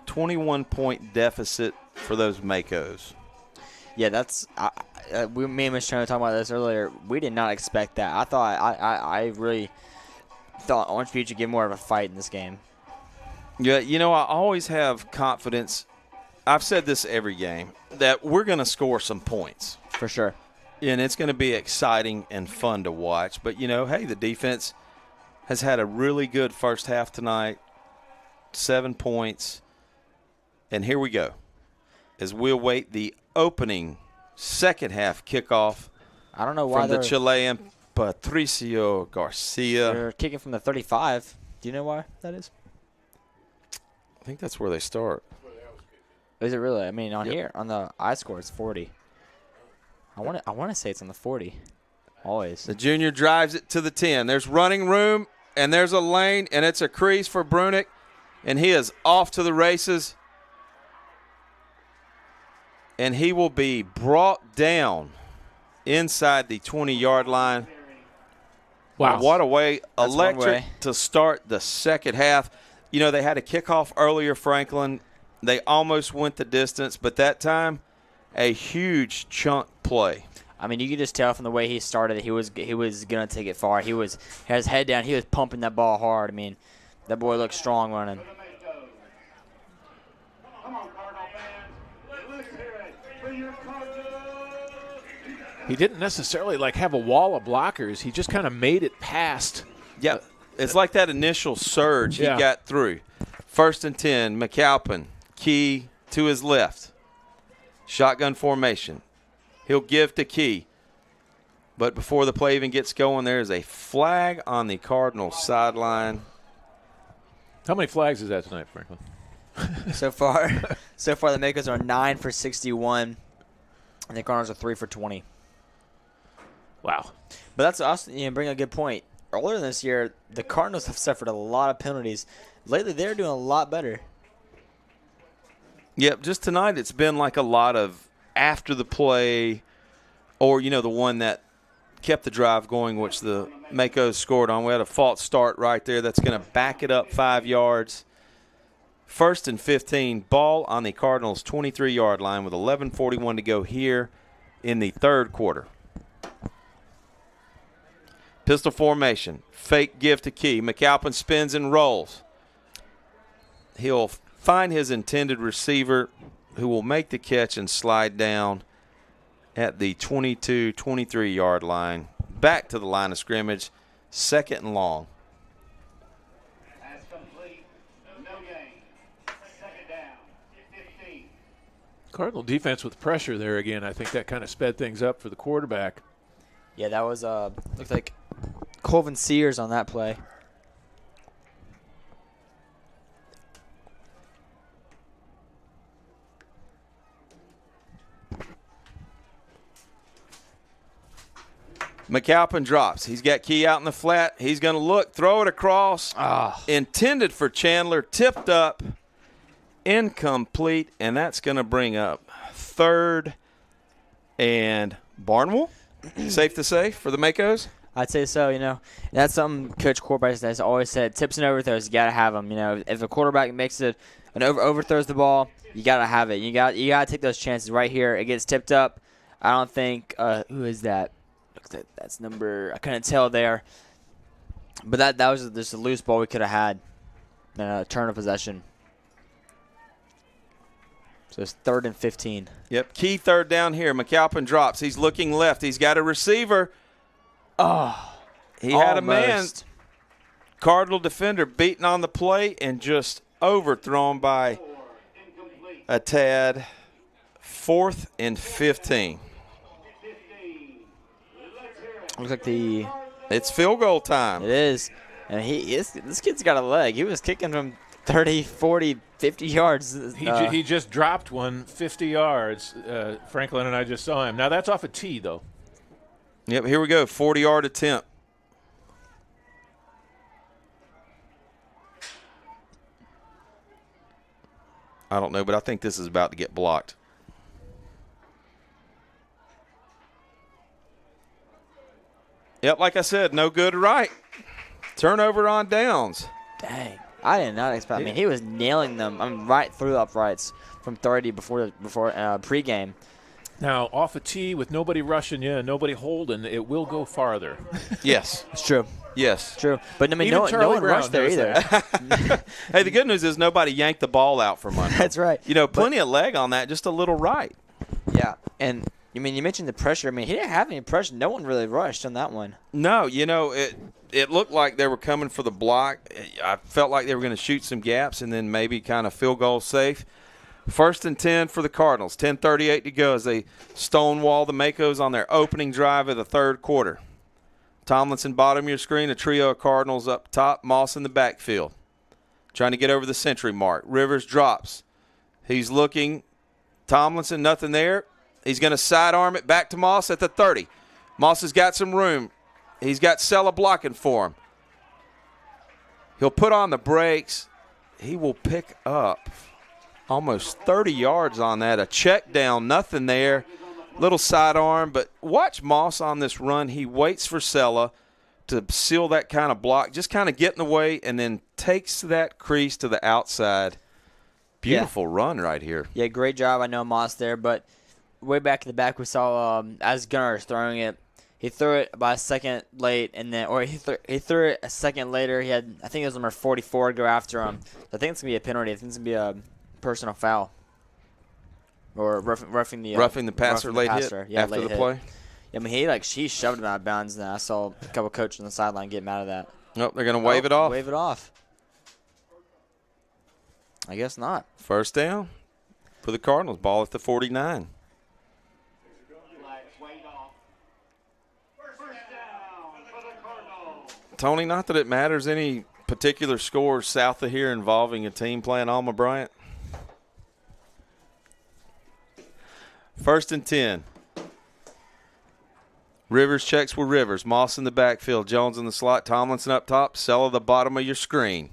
21-point deficit for those Macos. Yeah, that's me and Mr. Turner talking about this earlier. We did not expect that. I really thought Orange Beach would give more of a fight in this game. Yeah, I always have confidence. I've said this every game, that we're going to score some points. For sure. And it's going to be exciting and fun to watch. But, hey, the defense has had a really good first half tonight. 7 points. And here we go. As we'll wait the opening second half kickoff. I don't know why from the Chilean Patricio Garcia. They're kicking from the 35. Do you know why that is? I think that's where they start. Is it really? I mean, here on the iScore it's 40. I want to say it's on the 40. Always. The junior drives it to the 10. There's running room and there's a lane and it's a crease for Brunick. And he is off to the races. And he will be brought down inside the 20-yard line. Wow. What a way. Electric to start the second half. They had a kickoff earlier, Franklin. They almost went the distance, but that time, a huge chunk play. I mean, you could just tell from the way he started, he was going to take it far. He had his head down. He was pumping that ball hard. I mean, that boy looked strong running. He didn't necessarily have a wall of blockers. He just kind of made it past. Yeah, it's like that initial surge he got through. 1st and 10, McAlpin, Key to his left. Shotgun formation. He'll give to Key. But before the play even gets going, there is a flag on the Cardinals sideline. How many flags is that tonight, Franklin? So far, the Makers are 9 for 61, and the Cardinals are 3 for 20. Wow. But that's also, bring a good point. Earlier this year, the Cardinals have suffered a lot of penalties. Lately, they're doing a lot better. Yep, just tonight it's been like a lot of after the play, or, the one that kept the drive going, which the Makos scored on. We had a false start right there that's going to back it up 5 yards. 1st and 15, ball on the Cardinals' 23-yard line with 11:41 to go here in the third quarter. Pistol formation, fake give to Key. McAlpin spins and rolls. He'll find his intended receiver, who will make the catch and slide down at the 22, 23-yard line. Back to the line of scrimmage, 2nd and long. Cardinal defense with pressure there again. I think that kind of sped things up for the quarterback. Yeah, that was looked like Colvin Sears on that play. McAlpin drops. He's got Key out in the flat. He's going to look, throw it across. Intended for Chandler, tipped up, incomplete, and that's going to bring up 3rd and Barnwell. Safe to say for the Makos? I'd say so, That's something Coach Corbice has always said. Tips and overthrows, you got to have them. If a quarterback makes it and overthrows the ball, you got to have it. You got to take those chances right here. It gets tipped up. I don't think who is that? That's number, I couldn't tell there. But that was just a loose ball we could have had. And a turn of possession. So it's 3rd and 15. Yep, Key 3rd down here. McAlpin drops. He's looking left. He's got a receiver. He had a man. Cardinal defender beaten on the play and just overthrown by a tad. 4th and 15. Looks like it's field goal time. It is. And this kid's got a leg. He was kicking from 30, 40, 50 yards. He just dropped one 50 yards. Franklin and I just saw him. Now that's off a tee, though. Yep, here we go. 40-yard attempt. I don't know, but I think this is about to get blocked. Yep, like I said, no good right. Turnover on downs. Dang. I did not expect. I mean, he was nailing them right through the uprights from 30 before pregame. Now, off a tee with nobody rushing you and nobody holding, it will go farther. Yes. It's true. Yes. True. But, I mean, no one rushed there either. Hey, the good news is nobody yanked the ball out from under. That's right. Plenty of leg on that, just a little right. Yeah, and – I mean, you mentioned the pressure. I mean, he didn't have any pressure. No one really rushed on that one. No, it looked like they were coming for the block. I felt like they were going to shoot some gaps and then maybe kind of field goal safe. 1st and 10 for the Cardinals. 10:38 to go as they stonewall the Makos on their opening drive of the third quarter. Tomlinson, bottom of your screen, a trio of Cardinals up top, Moss in the backfield. Trying to get over the century mark. Rivers drops. He's looking. Tomlinson, nothing there. He's going to sidearm it back to Moss at the 30. Moss has got some room. He's got Sella blocking for him. He'll put on the brakes. He will pick up almost 30 yards on that. A check down, nothing there. Little sidearm, but watch Moss on this run. He waits for Sella to seal that kind of block, just kind of get in the way, and then takes that crease to the outside. Beautiful run right here. Yeah, great job. I know Moss there, but way back in the back we saw as Gunnar was throwing it, he threw it about a second late, and then he threw it a second later. He had, I think it was number 44 go after him. I think it's gonna be a penalty. I think it's gonna be a personal foul or roughing the passer late hit after the play. Yeah, I mean he shoved him out of bounds. And I saw a couple coaches on the sideline get mad at that. Nope, they're gonna wave it off. Wave it off. I guess not. First down for the Cardinals. Ball at the 49. Tony, not that it matters any particular scores south of here involving a team playing Alma Bryant. 1st and 10. Rivers checks with Rivers. Moss in the backfield. Jones in the slot. Tomlinson up top. Sella the bottom of your screen.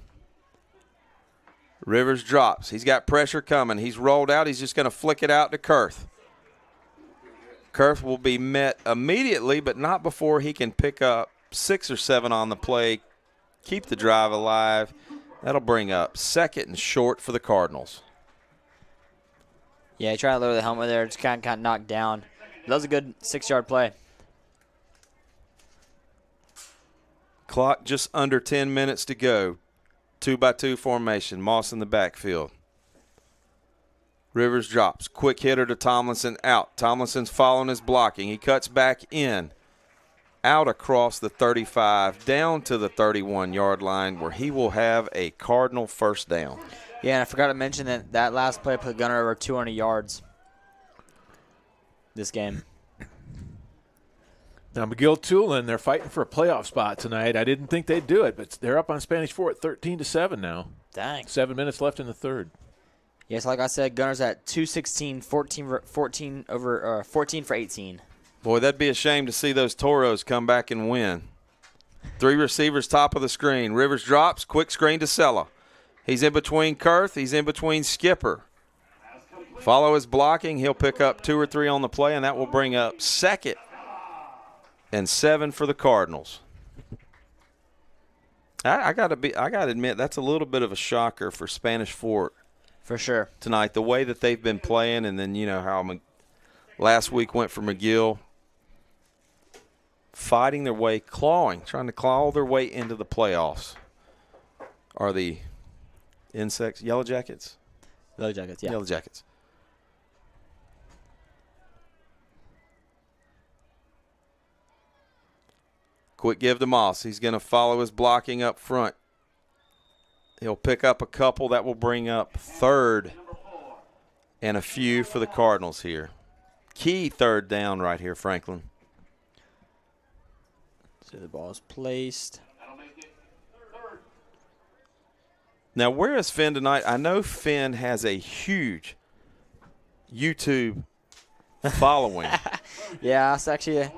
Rivers drops. He's got pressure coming. He's rolled out. He's just going to flick it out to Kurth. Kurth will be met immediately, but not before he can pick up 6 or 7 on the play, keep the drive alive. That'll bring up 2nd and short for the Cardinals. Yeah, he tried to lower the helmet there. Just kind of got knocked down. That was a good 6-yard play. Clock just under 10 minutes to go. 2-by-2 formation. Moss in the backfield. Rivers drops. Quick hitter to Tomlinson out. Tomlinson's following his blocking. He cuts back in. Out across the 35, down to the 31-yard line where he will have a Cardinal first down. Yeah, and I forgot to mention that last play put Gunner over 200 yards this game. Now, McGill-Tulane, they're fighting for a playoff spot tonight. I didn't think they'd do it, but they're up on Spanish Fort 13-7 now. Dang. 7 minutes left in the third. Yes, like I said, Gunner's at 216, 14 for 18. Boy, that'd be a shame to see those Toros come back and win. 3 receivers top of the screen. Rivers drops, quick screen to Sella. He's in between Kurth. He's in between Skipper. Follow his blocking. He'll pick up 2 or 3 on the play, and that will bring up 2nd and 7 for the Cardinals. I gotta admit, that's a little bit of a shocker for Spanish Fort. For sure. Tonight, the way that they've been playing, and then how last week went for McGill. Fighting their way, trying to claw their way into the playoffs. Are the insects, Yellow Jackets? Yellow Jackets, yeah. Yellow Jackets. Quick give to Moss. He's going to follow his blocking up front. He'll pick up a couple. That will bring up 3rd and a few for the Cardinals here. Key 3rd down right here, Franklin. So the ball is placed. Now, where is Finn tonight? I know Finn has a huge YouTube following. Yeah, it's actually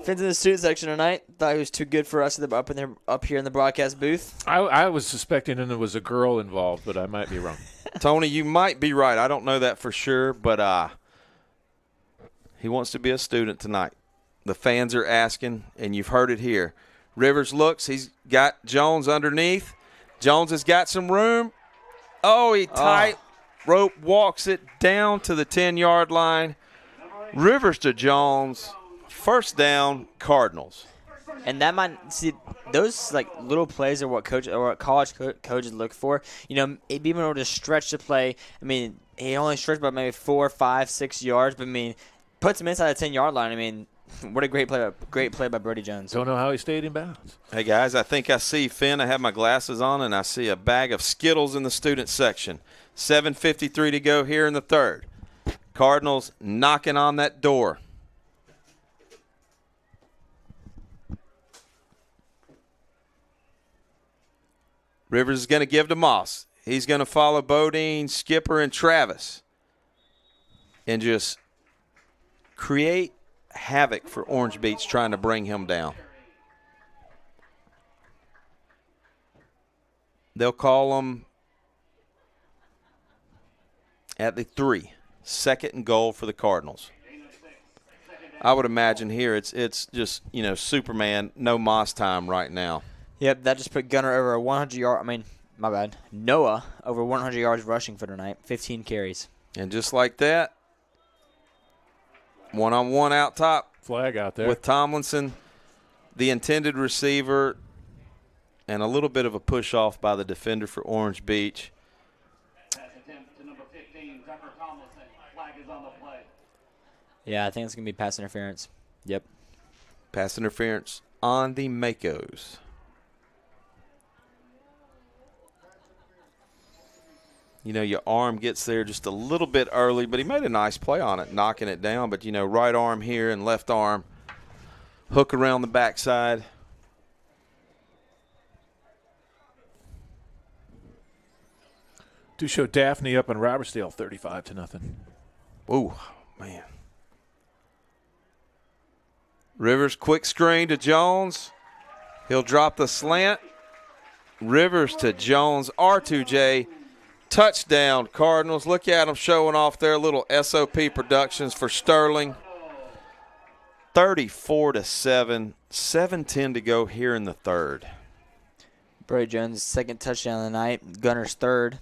Finn's in the student section tonight. Thought he was too good for us up here in the broadcast booth. I was suspecting there was a girl involved, but I might be wrong. Tony, you might be right. I don't know that for sure, but he wants to be a student tonight. The fans are asking, and you've heard it here. Rivers looks. He's got Jones underneath. Jones has got some room. Oh, he tight rope walks it down to the 10-yard line. Rivers to Jones. First down, Cardinals. And that might see those like little plays are what college coaches look for. Being able to stretch the play. I mean, he only stretched about maybe 4, 5, 6 yards, but I mean, puts him inside the 10-yard line. I mean, what a great play by Brody Jones. Don't know how he stayed in bounds. Hey, guys, I think I see Finn. I have my glasses on, and I see a bag of Skittles in the student section. 7:53 to go here in the third. Cardinals knocking on that door. Rivers is going to give to Moss. He's going to follow Bodine, Skipper, and Travis. And just create havoc for Orange Beach trying to bring him down. They'll call him at the 3. 2nd and goal for the Cardinals. I would imagine here it's just, Superman, no Moss time right now. Yep, that just put Gunner over 100 yards. I mean, my bad. Noah over 100 yards rushing for tonight, 15 carries. And just like that, one-on-one out top. Flag out there. With Tomlinson, the intended receiver, and a little bit of a push-off by the defender for Orange Beach. Yeah, I think it's going to be pass interference. Yep. Pass interference on the Makos. Your arm gets there just a little bit early, but he made a nice play on it, knocking it down. But, right arm here and left arm, hook around the backside. To show Daphne up in Robertsdale 35-0. Ooh, man. Rivers, quick screen to Jones. He'll drop the slant. Rivers to Jones, R2J. Touchdown, Cardinals. Look at them showing off their little SOP Productions for Sterling. 34-7, 7:10 to go here in the third. Brody Jones' second touchdown of the night. Gunner's third.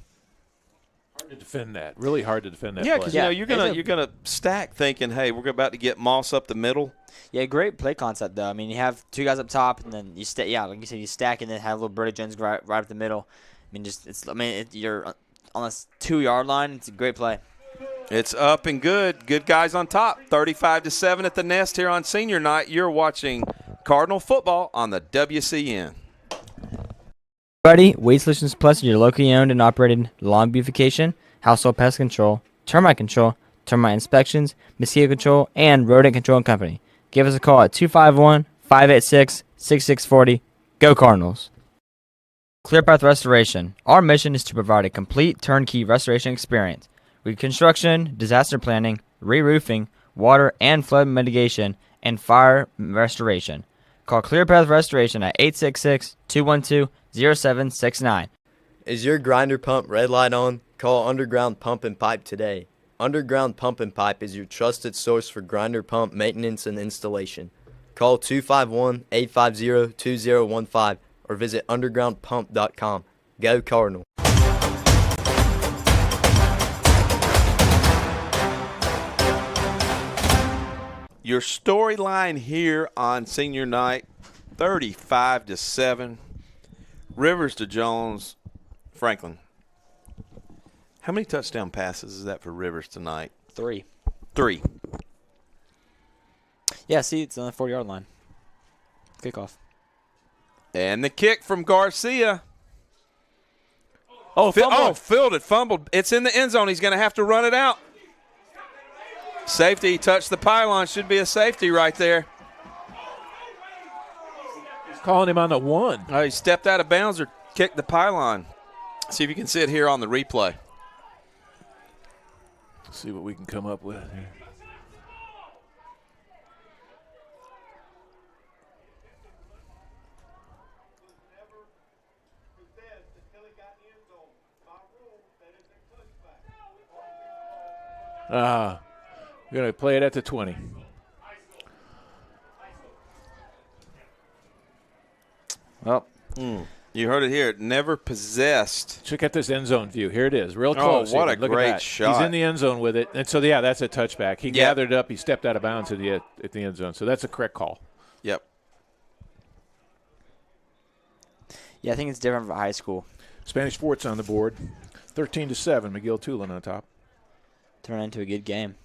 Hard to defend that. Really hard to defend that. Yeah, play. because you're gonna stack thinking, hey, we're about to get Moss up the middle. Yeah, great play concept though. I mean, you have two guys up top, and then you like you said, you stack, and then have little Brody Jones right up the middle. I mean, you're on this 2-yard line. It's a great play. It's up and good. Good guys on top. 35-7 at the Nest here on senior night. You're watching Cardinal football on the WCN. Buddy, Waste Solutions Plus is your locally owned and operated lawn beautification, household pest control, termite inspections, mosquito control, and rodent control company. Give us a call at 251-586-6640. Go Cardinals. ClearPath Restoration. Our mission is to provide a complete turnkey restoration experience. Reconstruction, disaster planning, re-roofing, water and flood mitigation, and fire restoration. Call ClearPath Restoration at 866-212-0769. Is your grinder pump red light on? Call Underground Pump and Pipe today. Underground Pump and Pipe is your trusted source for grinder pump maintenance and installation. Call 251-850-2015 or visit undergroundpump.com. Go Cardinal. Your storyline here on senior night, 35-7. Rivers to Jones. Franklin, how many touchdown passes is that for Rivers tonight? 3. 3. Yeah, see, it's on the 40-yard line. Kickoff. And the kick from Garcia. Fumbled. It's in the end zone. He's going to have to run it out. Safety, touched the pylon. Should be a safety right there. He's calling him on the 1. He stepped out of bounds or kicked the pylon. See if you can see it here on the replay. See what we can come up with here. We're going to play it at the 20. Well, you heard it here. Never possessed. Check out this end zone view. Here it is. Real close. Oh, what a Look great at that. shot. He's in the end zone with it. And so, yeah, that's a touchback. He gathered it up. He stepped out of bounds at the end zone. So that's a correct call. Yep. Yeah, I think it's different for high school. Spanish Fort's on the board. 13-7. McGill-Tulane on top. Turn into a good game.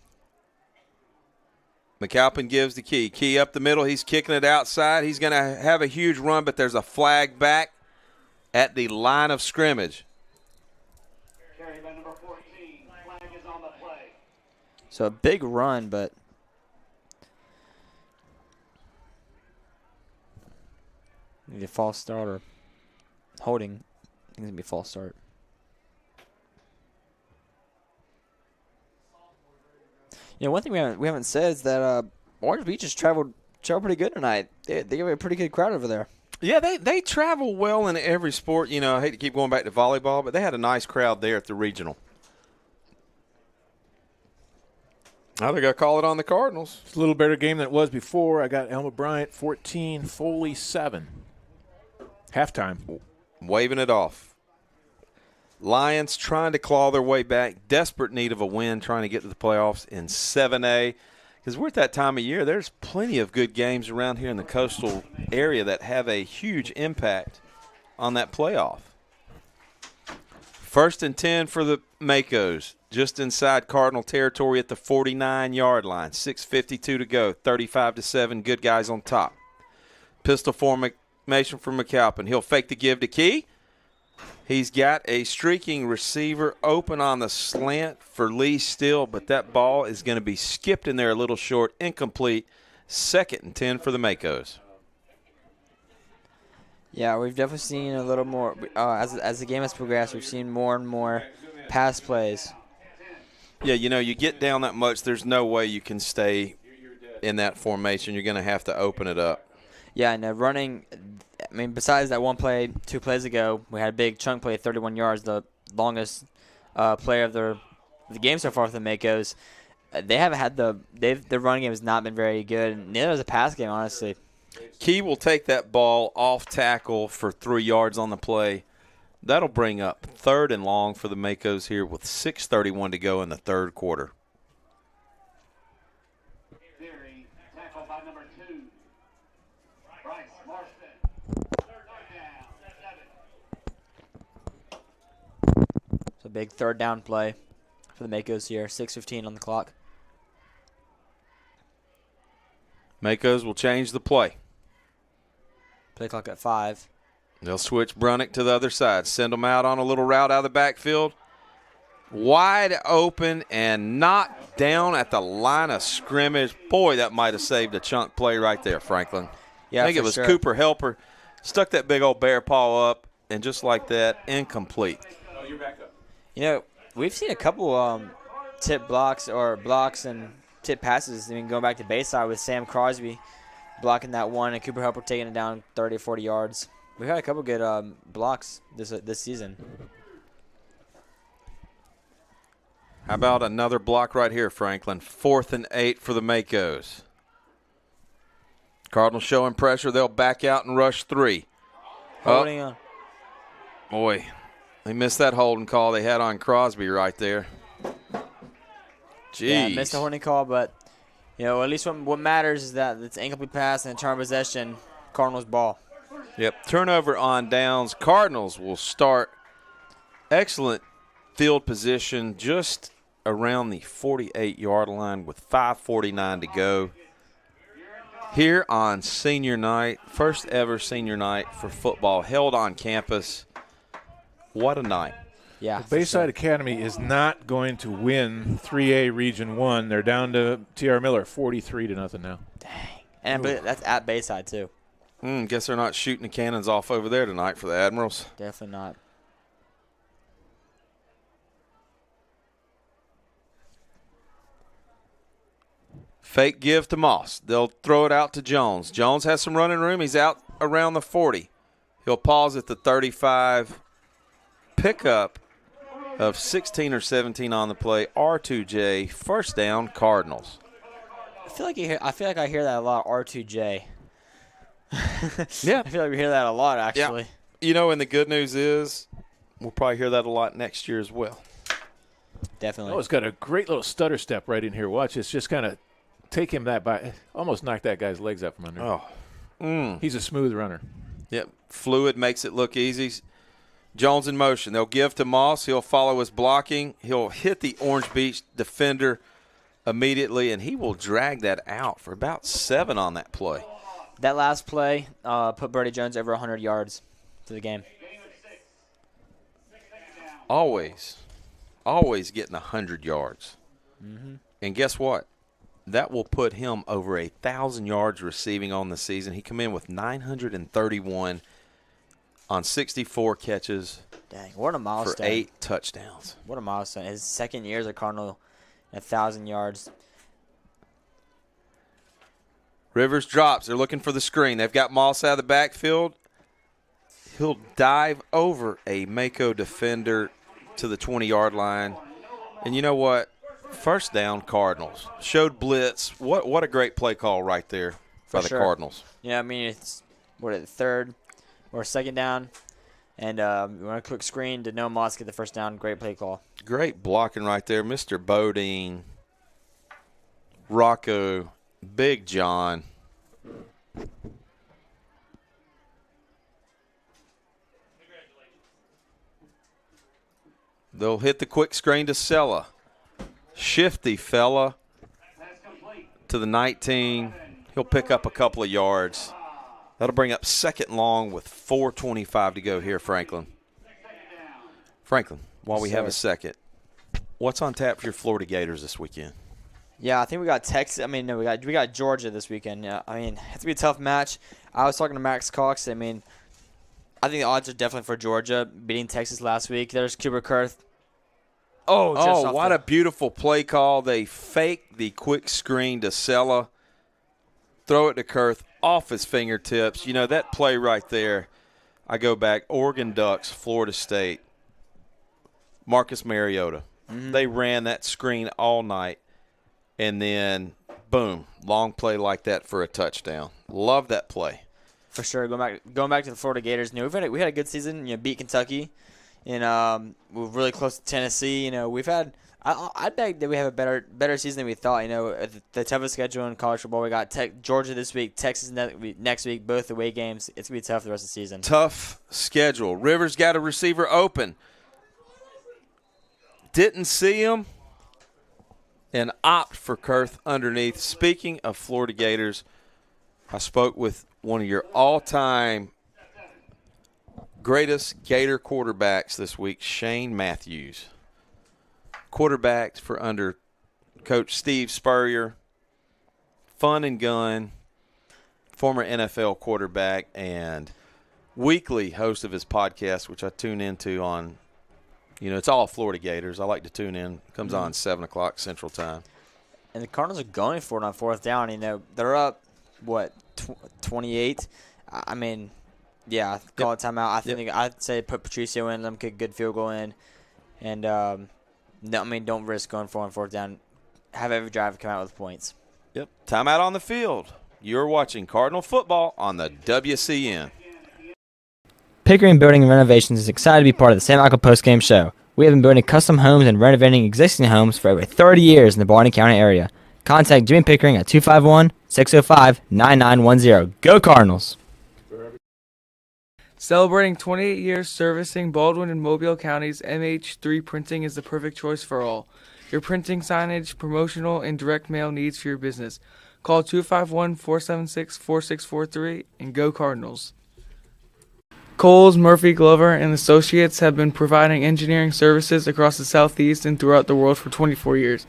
McAlpin gives the key. Key up the middle. He's kicking it outside. He's going to have a huge run, but there's a flag back at the line of scrimmage. So a big run, but maybe a false start or holding. I think it's going to be a false start. You know, one thing we haven't said is that Orange Beach has traveled pretty good tonight. They have a pretty good crowd over there. Yeah, they travel well in every sport. You know, I hate to keep going back to volleyball, but they had a nice crowd there at the regional. Now they're going to call it on the Cardinals. It's a little better game than it was before. I got Elma Bryant 14, Foley 7. Halftime. Waving it off. Lions trying to claw their way back, desperate need of a win, trying to get to the playoffs in 7A. Because we're at that time of year, there's plenty of good games around here in the coastal area that have a huge impact on that playoff. 1st and 10 for the Makos, just inside Cardinal territory at the 49-yard line. 6:52 to go, 35-7, good guys on top. Pistol formation for McAlpin. He'll fake the give to Key. He's got a streaking receiver open on the slant for Lee Steele, but that ball is going to be skipped in there a little short, incomplete. 2nd and 10 for the Makos. Yeah, we've definitely seen a little more as the game has progressed. We've seen more and more pass plays. Yeah, you know, you get down that much, there's no way you can stay in that formation. You're going to have to open it up. Yeah, and running. I mean, besides that one play 2 plays ago, we had a big chunk play, 31 yards, the longest play of the game so far for the Makos. they haven't had the run game has not been very good, and neither has the pass game, honestly. Key will take that ball off tackle for 3 yards on the play. That'll bring up 3rd and long for the Makos here with 6:31 to go in the third quarter. It's a big 3rd down play for the Makos here. 6:15 on the clock. Makos will change the play. Play clock at 5. They'll switch Brunick to the other side. Send them out on a little route out of the backfield. Wide open and knocked down at the line of scrimmage. Boy, that might have saved a chunk play right there, Franklin. Yeah, I think it was sure. Cooper Helper. Stuck that big old bear paw up, and just like that, incomplete. Oh, you're back up. You know, we've seen a couple tip blocks and tip passes. I mean, going back to Bayside with Sam Crosby blocking that one and Cooper Helper taking it down 30 or 40 yards. We've had a couple good blocks this season. How about another block right here, Franklin? 4th and 8 for the Makos. Cardinals showing pressure. They'll back out and rush 3. Holding on. Boy, they missed that holding call they had on Crosby right there. Jeez. Yeah, missed the holding call, but at least what matters is that it's incomplete pass and a turn of possession. Cardinals ball. Yep, turnover on downs. Cardinals will start. Excellent field position just around the 48-yard line with 5:49 to go. Here on senior night, first ever senior night for football held on campus. What a night. Yeah. Well, Bayside Academy is not going to win 3A Region 1. They're down to T.R. Miller 43-0 now. Dang. And but that's at Bayside, too. Guess they're not shooting the cannons off over there tonight for the Admirals. Definitely not. Fake give to Moss. They'll throw it out to Jones. Jones has some running room. He's out around the 40. He'll pause at the 35. Pickup of 16 or 17 on the play. R2J. First down, Cardinals. I feel like I hear that a lot. R2J. Yeah. I feel like we hear that a lot, actually. Yeah. And the good news is we'll probably hear that a lot next year as well. Definitely. Oh, it's got a great little stutter step right in here. Watch this. Just kind of take him that by. Almost knock that guy's legs out from under. Oh. He's a smooth runner. Yep. Fluid makes it look easy. Jones in motion. They'll give to Moss. He'll follow his blocking. He'll hit the Orange Beach defender immediately, and he will drag that out for about 7 on that play. That last play put Birdie Jones over 100 yards to the game. Always getting 100 yards. Mm-hmm. And guess what? That will put him over 1,000 yards receiving on the season. He come in with 931 on 64 catches. Dang, what a milestone. For 8 touchdowns. What a milestone. His second year as a Cardinal, 1,000 yards. Rivers drops. They're looking for the screen. They've got Moss out of the backfield. He'll dive over a Mako defender to the 20-yard line. And you know what? First down, Cardinals. Showed blitz. What a great play call right there by the Cardinals. Yeah, I mean, it's, third or second down. And we want a quick screen to no Moss get the first down. Great play call. Great blocking right there. Mr. Bodine, Rocco, Big John. They'll hit the quick screen to Sella. Shifty fella to the 19. He'll pick up a couple of yards. That'll bring up second long with 4:25 to go here, Franklin. Franklin, while we have a second, what's on tap for your Florida Gators this weekend? Yeah, I think we got Texas. I mean, no, we got Georgia this weekend. Yeah, I mean, it's gonna be a tough match. I was talking to Max Cox. I mean, I think the odds are definitely for Georgia beating Texas last week. There's Cooper Kurth. Oh, what a beautiful play call. They fake the quick screen to Sella, throw it to Kurth off his fingertips. You know, that play right there, I go back, Oregon Ducks, Florida State, Marcus Mariota. Mm-hmm. They ran that screen all night. and then boom, long play like that for a touchdown. Love that play. For sure. Going back to the Florida Gators, we had a good season. Beat Kentucky, and we're really close to Tennessee. We've had. I bet that we have a better season than we thought. The toughest schedule in college football. We got Georgia this week, Texas next week, both away games. It's gonna be tough the rest of the season. Tough schedule. Rivers got a receiver open. Didn't see him, and opt for Kurth underneath. Speaking of Florida Gators, I spoke with one of your all-time greatest Gator quarterbacks this week, Shane Matthews. Quarterbacked for under Coach Steve Spurrier, fun and gun, former NFL quarterback, and weekly host of his podcast, which I tune into on, it's all Florida Gators. I like to tune in. It comes on 7 o'clock Central Time. And the Cardinals are going for it on fourth down. They're up, 28? I mean, yeah, call it timeout. I'd say put Patricio in, let him kick a good field goal in. And, don't risk going for it on fourth down. Have every drive come out with points. Yep. Timeout on the field. You're watching Cardinal football on the WCN. Pregame Building and Renovations is excited to be part of the St. Michael Postgame Show. We have been building custom homes and renovating existing homes for over 30 years in the Baldwin County area. Contact Jimmy Pickering at 251-605-9910. Go Cardinals! Celebrating 28 years servicing Baldwin and Mobile counties, MH3 Printing is the perfect choice for all. Your printing, signage, promotional, and direct mail needs for your business. Call 251-476-4643 and go Cardinals. Coles, Murphy, Glover, and Associates have been providing engineering services across the Southeast and throughout the world for 24 years,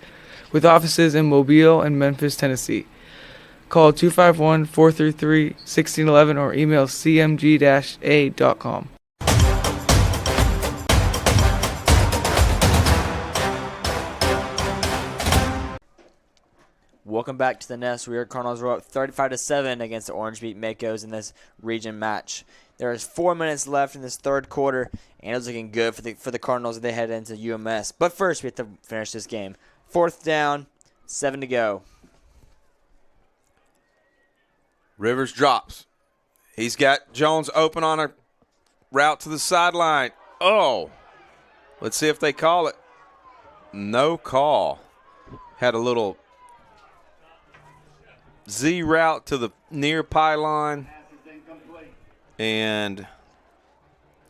with offices in Mobile and Memphis, Tennessee. Call 251-433-1611 or email cmg-a.com. Welcome back to the Nest. We are Cardinals were up 35-7 against the Orange Beat Makos in this region match. There is 4 minutes left in this third quarter, and it's looking good for the Cardinals as they head into UMS. But first, we have to finish this game. Fourth down, 7 to go. Rivers drops. He's got Jones open on a route to the sideline. Oh, let's see if they call it. No call. Had a little Z route to the near pylon. And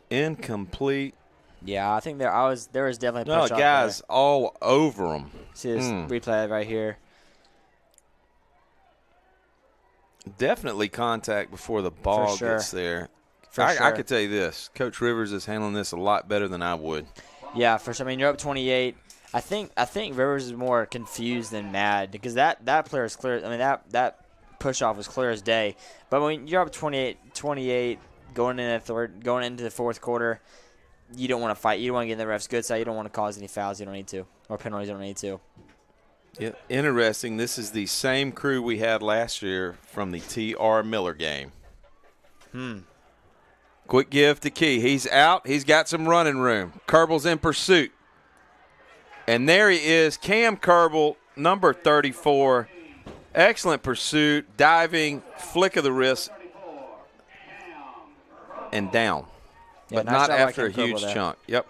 incomplete. Yeah, I think there was definitely a push off guys there. All over him. See this replay right here. Definitely contact before the ball gets there. I could tell you this. Coach Rivers is handling this a lot better than I would. Yeah, for sure. I mean, you're up 28. I think Rivers is more confused than mad because that player is clear. I mean, that push-off was clear as day. But when you're up 28 going into the fourth quarter, you don't want to fight. You don't want to get in the ref's good side. You don't want to cause any fouls you don't need to or penalties you don't need to. Yeah, interesting. This is the same crew we had last year from the T.R. Miller game. Quick give to Key. He's out. He's got some running room. Kerbel's in pursuit. And there he is, Cam Kerbel, number 34. Excellent pursuit, diving, flick of the wrist, and down. Yeah, but nice not after a huge there. chunk. Yep.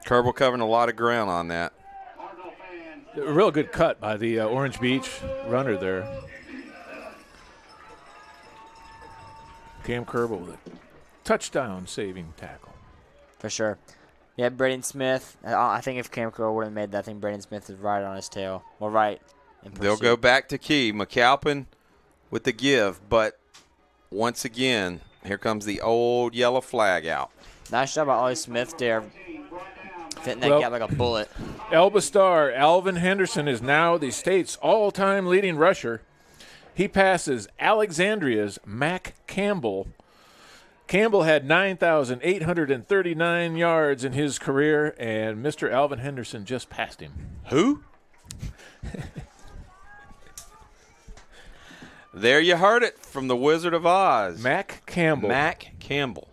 Kerbel covering a lot of ground on that. A real good cut by the Orange Beach runner there. Cam Kerbel with a touchdown-saving tackle. For sure. Yeah, Braden Smith. I think if Cam Kerbel would have made that, I think Braden Smith is right on his tail. Well, right. They'll go back to Key. McAlpin with the give, but once again, here comes the old yellow flag out. Nice job by Ollie Smith there. Fitting that gap like a bullet. Elba star Alvin Henderson is now the state's all-time leading rusher. He passes Alexandria's Mac Campbell. Campbell had 9,839 yards in his career, and Mr. Alvin Henderson just passed him. Who? There you heard it from the Wizard of Oz. Mac Campbell. Mac Campbell.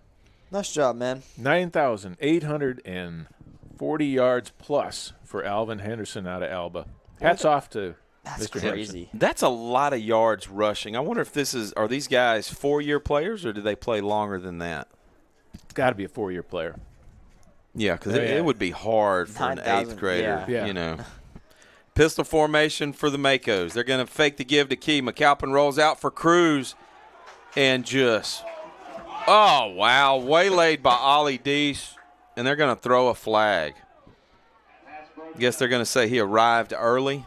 Nice job, man. 9,840 yards plus for Alvin Henderson out of Alba. Hats off to That's Mr. crazy. Hampson. That's a lot of yards rushing. I wonder if are these guys 4-year players or do they play longer than that? It's got to be a 4-year player. Yeah, because it would be hard for an 8th grader, yeah. you know. Pistol formation for the Makos. They're going to fake the give to Key. McAlpin rolls out for Cruz and just, oh, wow, waylaid by Ollie Deese, and they're going to throw a flag. Guess they're going to say he arrived early.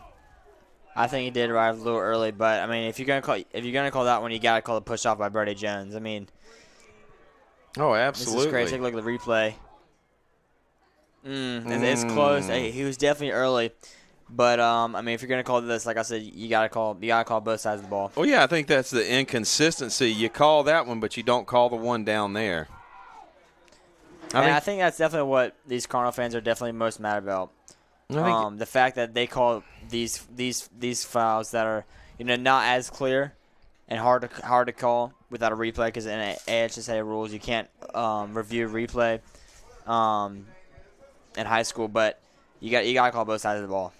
I think he did arrive a little early, but I mean, if you're gonna call that one, you gotta call it push off by Brody Jones. I mean, absolutely. This is crazy. Take a look at the replay. It's close. He was definitely early, but I mean, if you're gonna call this, like I said, you gotta call both sides of the ball. Well, yeah, I think that's the inconsistency. You call that one, but you don't call the one down there. I think that's definitely what these Cardinal fans are definitely most mad about. The fact that they call these fouls that are not as clear and hard to call without a replay, because in AHSA rules you can't review replay in high school, but you got to call both sides of the ball.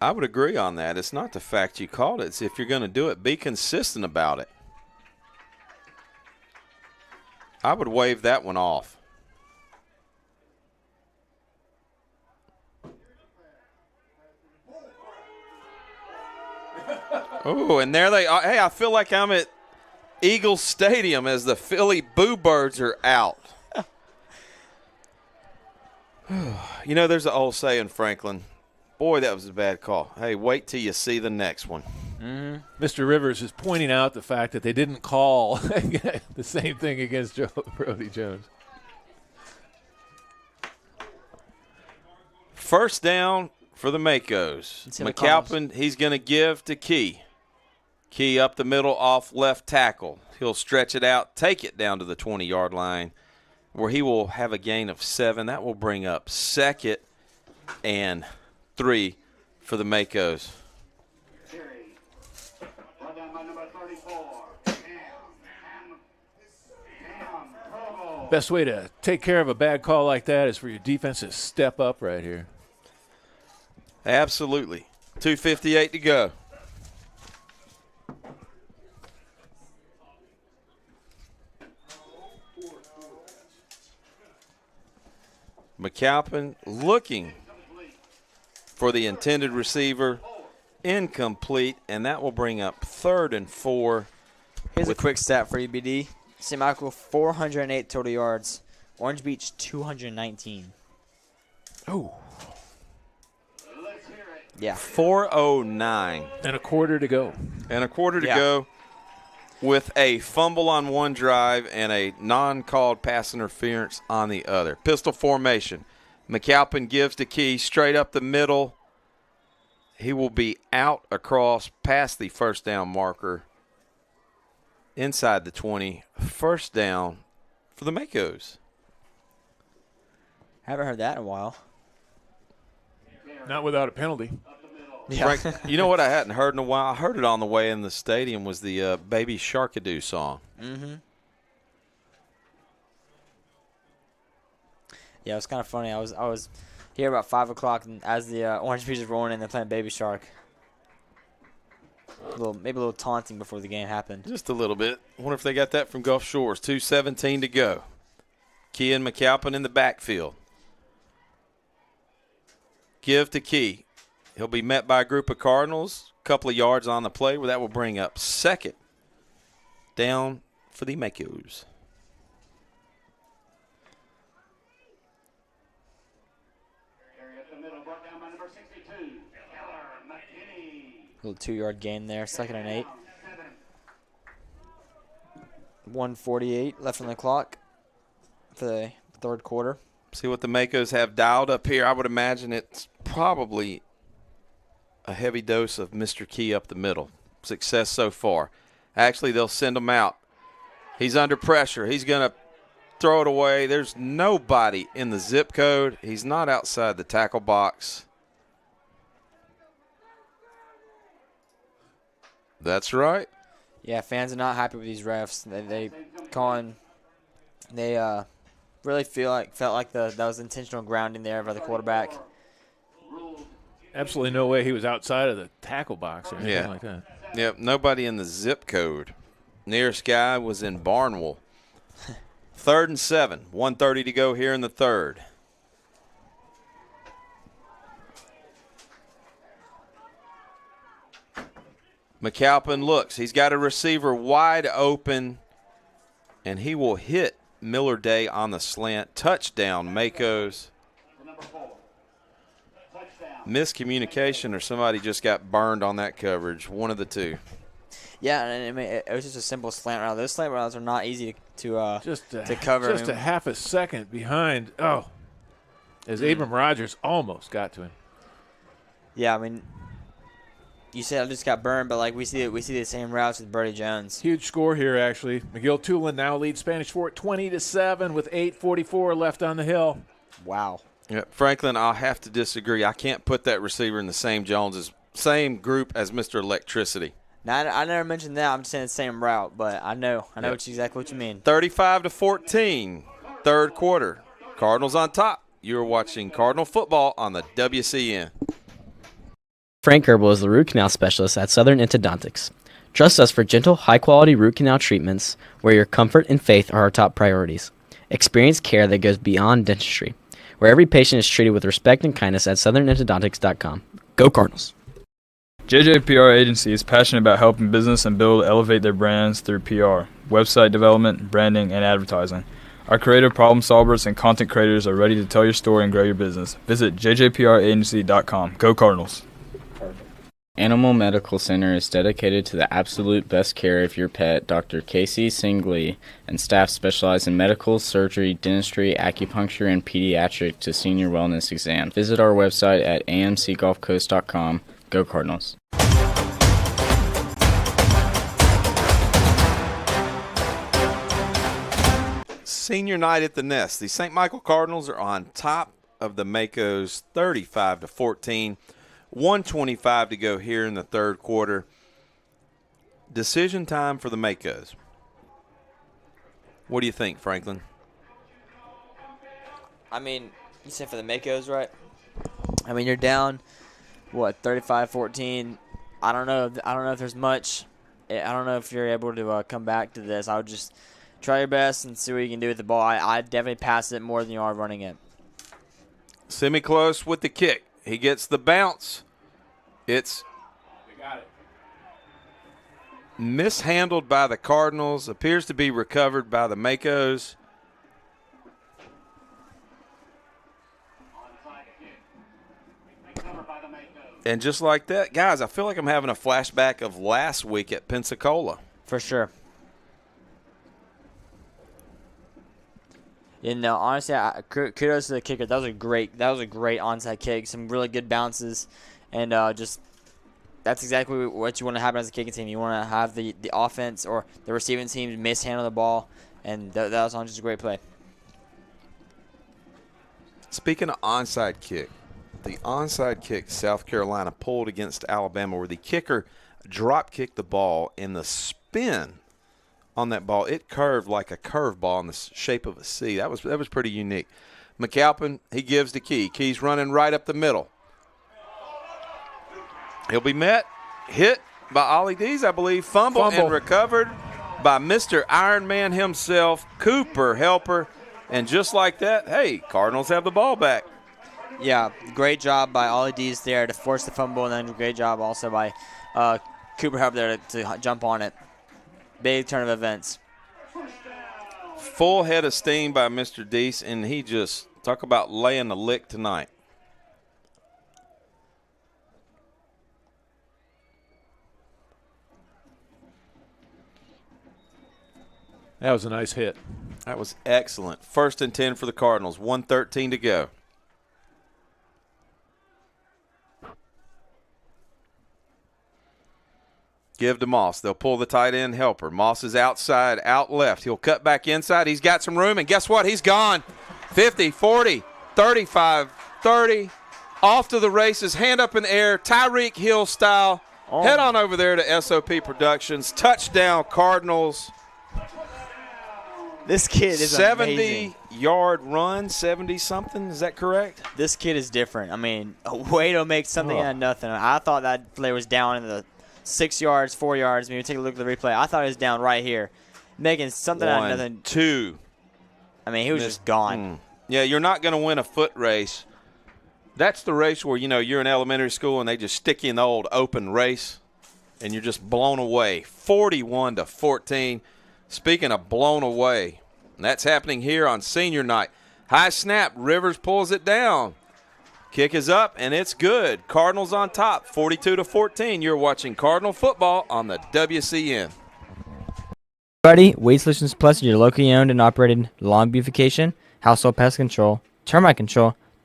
I would agree on that. It's not the fact you called it. It's if you're going to do it, be consistent about it. I would wave that one off. Oh, and there they are. Hey, I feel like I'm at Eagles Stadium as the Philly Boo Birds are out. There's an old saying, Franklin. Boy, that was a bad call. Hey, wait till you see the next one. Mm-hmm. Mr. Rivers is pointing out the fact that they didn't call the same thing against Brody Jones. First down for the Makos. McAlpin, he's going to give to Key. Key up the middle off left tackle. He'll stretch it out, take it down to the 20-yard line, where he will have a gain of 7. That will bring up 2nd and 3 for the Makos. Best way to take care of a bad call like that is for your defense to step up right here. Absolutely. 2:58 to go. McAlpin looking for the intended receiver. Incomplete, and that will bring up 3rd and 4. Here's a quick stat for you, BD. St. Michael, 408 total yards. Orange Beach, 219. Oh. Yeah. 4:09. And a quarter to go. Go with a fumble on one drive and a non-called pass interference on the other. Pistol formation. McAlpin gives to Key straight up the middle. He will be out across past the first down marker inside the 20. First down for the Makos. Haven't heard that in a while. Not without a penalty. Yeah. Frank, you know what I hadn't heard in a while? I heard it on the way in the stadium was the Baby Sharkadoo song. Mm-hmm. Yeah, it was kind of funny. I was here about 5 o'clock, and as the Orange Beach is rolling in, they're playing Baby Shark. Maybe a little taunting before the game happened. Just a little bit. I wonder if they got that from Gulf Shores. 2:17 to go. Key and McAlpin in the backfield. Give to Key. He'll be met by a group of Cardinals. A couple of yards on the play where that will bring up 2nd down for the Makos. Little 2-yard gain there, 2nd and 8. 1:48 left on the clock for the 3rd quarter. See what the Makos have dialed up here. I would imagine it's probably a heavy dose of Mr. Key up the middle. Success so far. Actually, they'll send him out. He's under pressure. He's going to throw it away. There's nobody in the zip code. He's not outside the tackle box. That's right. Yeah, fans are not happy with these refs. They really felt like that was intentional grounding there by the quarterback. absolutely no way he was outside of the tackle box or anything like that. Yep, nobody in the zip code. Nearest guy was in Barnwell. 3rd and 7, 1:30 to go here in the third. McAlpin looks. He's got a receiver wide open, and he will hit Miller Day on the slant. Touchdown, Makos. Miscommunication or somebody just got burned on that coverage. One of the two. Yeah, and I mean, it was just a simple slant route. Those slant routes are not easy to cover. Just a half a second behind. Oh, as Abram Rogers almost got to him. Yeah, I mean, you said I just got burned, but like we see the same routes with Brody Jones. Huge score here, actually. McGill-Toolen now leads Spanish Fort 20-7 with 8:44 left on the hill. Wow. Yeah, Franklin, I'll have to disagree. I can't put that receiver in the same group as Mr. Electricity. Now, I never mentioned that. I'm just saying the same route, but I know exactly what you mean. 35-14, third quarter. Cardinals on top. You're watching Cardinal football on the WCN. Frank Herbal is the root canal specialist at Southern Endodontics. Trust us for gentle, high-quality root canal treatments where your comfort and faith are our top priorities. Experience care that goes beyond dentistry, where every patient is treated with respect and kindness at southernendodontics.com. Go Cardinals! JJPR Agency is passionate about helping business and elevate their brands through PR, website development, branding, and advertising. Our creative problem solvers and content creators are ready to tell your story and grow your business. Visit jjpragency.com. Go Cardinals! Animal Medical Center is dedicated to the absolute best care of your pet. Dr. Casey Singley and staff specialize in medical, surgery, dentistry, acupuncture, and pediatric to senior wellness exams. Visit our website at amcgulfcoast.com. Go Cardinals. Senior night at the Nest. The St. Michael Cardinals are on top of the Makos 35-14. 1:25 to go here in the third quarter. Decision time for the Makos. What do you think, Franklin? I mean, you said for the Makos, right? I mean, you're down, 35-14. I don't know if there's much. I don't know if you're able to come back to this. I would just try your best and see what you can do with the ball. I'd definitely pass it more than you are running it. Semi-close with the kick. He gets the bounce. It's mishandled by the Cardinals. Appears to be recovered by the Makos. And just like that, guys, I feel like I'm having a flashback of last week at Pensacola. For sure. Honestly, kudos to the kicker. That was a great onside kick. Some really good bounces, and that's exactly what you want to happen as a kicking team. You want to have the offense or the receiving team mishandle the ball, and that was on just a great play. Speaking of onside kick, the onside kick South Carolina pulled against Alabama, where the kicker drop kicked the ball, and the spin on that ball, it curved like a curveball in the shape of a C. That was pretty unique. McAlpin, he gives the key. Key's running right up the middle. He'll be hit by Ollie Dees, I believe. Fumble and recovered by Mr. Ironman himself, Cooper Helper. And just like that, hey, Cardinals have the ball back. Yeah, great job by Ollie Dees there to force the fumble, and then great job also by Cooper Helper there to jump on it. Big turn of events. Full head of steam by Mr. Dees, and he just talk about laying the lick tonight. That was a nice hit. That was excellent. 1st and 10 for the Cardinals. 1:13 to go. Give to Moss. They'll pull the tight end Helper. Moss is outside, out left. He'll cut back inside. He's got some room, and guess what? He's gone. 50, 40, 35, 30. Off to the races, hand up in the air, Tyreek Hill style. Head on over there to SOP Productions. Touchdown, Cardinals. This kid is 70-yard run, 70-something. Is that correct? This kid is different. I mean, a way to make something out of nothing. I thought that player was down in the 6 yards, 4 yards. Maybe take a look at the replay. I thought he was down right here, making something out of nothing. 2. I mean, he was just gone. Yeah, you're not going to win a foot race. That's the race where, you're in elementary school and they just stick you in the old open race, and you're just blown away. 41-14. Speaking of blown away, that's happening here on senior night. High snap, Rivers pulls it down. Kick is up, and it's good. Cardinals on top, 42-14. You're watching Cardinal football on the WCN. Buddy, Waste Solutions Plus is your locally owned and operated lawn beautification, household pest control, termite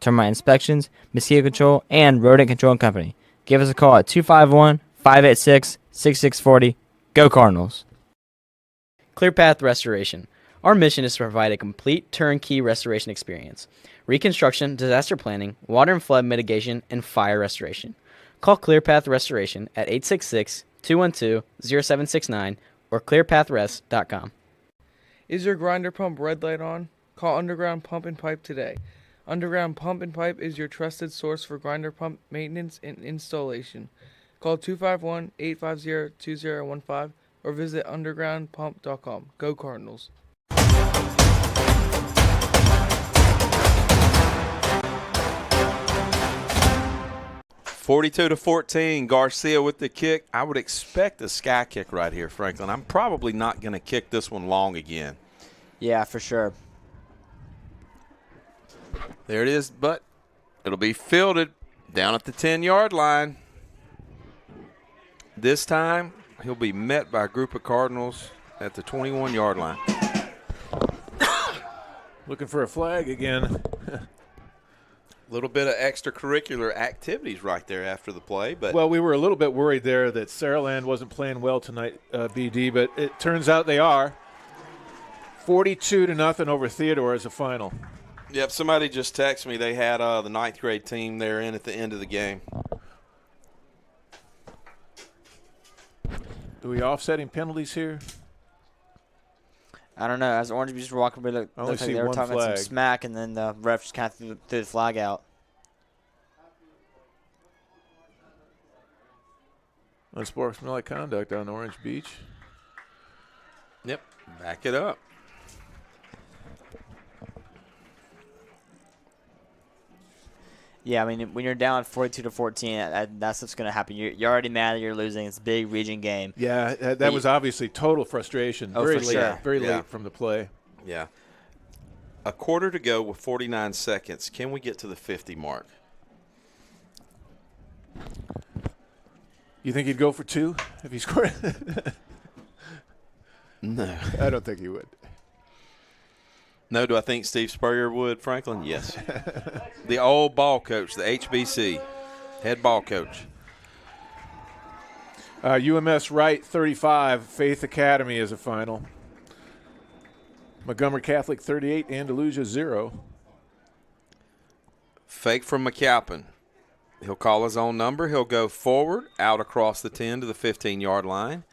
inspections, mosquito control, and rodent control company. Give us a call at 251-586-6640. Go Cardinals. ClearPath Restoration. Our mission is to provide a complete turnkey restoration experience. Reconstruction, disaster planning, water and flood mitigation, and fire restoration. Call ClearPath Restoration at 866-212-0769 or clearpathrest.com. Is your grinder pump red light on? Call Underground Pump and Pipe today. Underground Pump and Pipe is your trusted source for grinder pump maintenance and installation. Call 251-850-2015 or visit undergroundpump.com. Go Cardinals. 42-14, Garcia with the kick. I would expect a sky kick right here, Franklin. I'm probably not going to kick this one long again. Yeah, for sure. There it is, but it'll be fielded down at the 10-yard line. This time, he'll be met by a group of Cardinals at the 21-yard line. Looking for a flag again. A little bit of extracurricular activities right there after the play. But well, we were a little bit worried there that Saraland wasn't playing well tonight, BD, but it turns out they are. 42-0 over Theodore as a final. Yep, somebody just texted me they had the 9th grade team there in at the end of the game. Do we offsetting penalties here? I don't know. As Orange Beach were walking by, looked like they were talking about some smack, and then the ref just kind of threw the flag out. Unsportsmanlike conduct on Orange Beach. Yep, back it up. Yeah, I mean, when you're down 42-14, that's what's going to happen. You're already mad that you're losing. It's a big region game. Yeah, that was obviously total frustration. Oh, very for late, sure. very late from the play. Yeah. A quarter to go with 49 seconds. Can we get to the 50 mark? You think he'd go for 2 if he scored? No. I don't think he would. No, do I think Steve Spurrier would, Franklin? Yes. The old ball coach, the HBC, head ball coach. UMS Wright 35, Faith Academy is a final. Montgomery Catholic 38, Andalusia 0. Fake from McAlpin. He'll call his own number. He'll go forward, out across the 10 to the 15-yard line,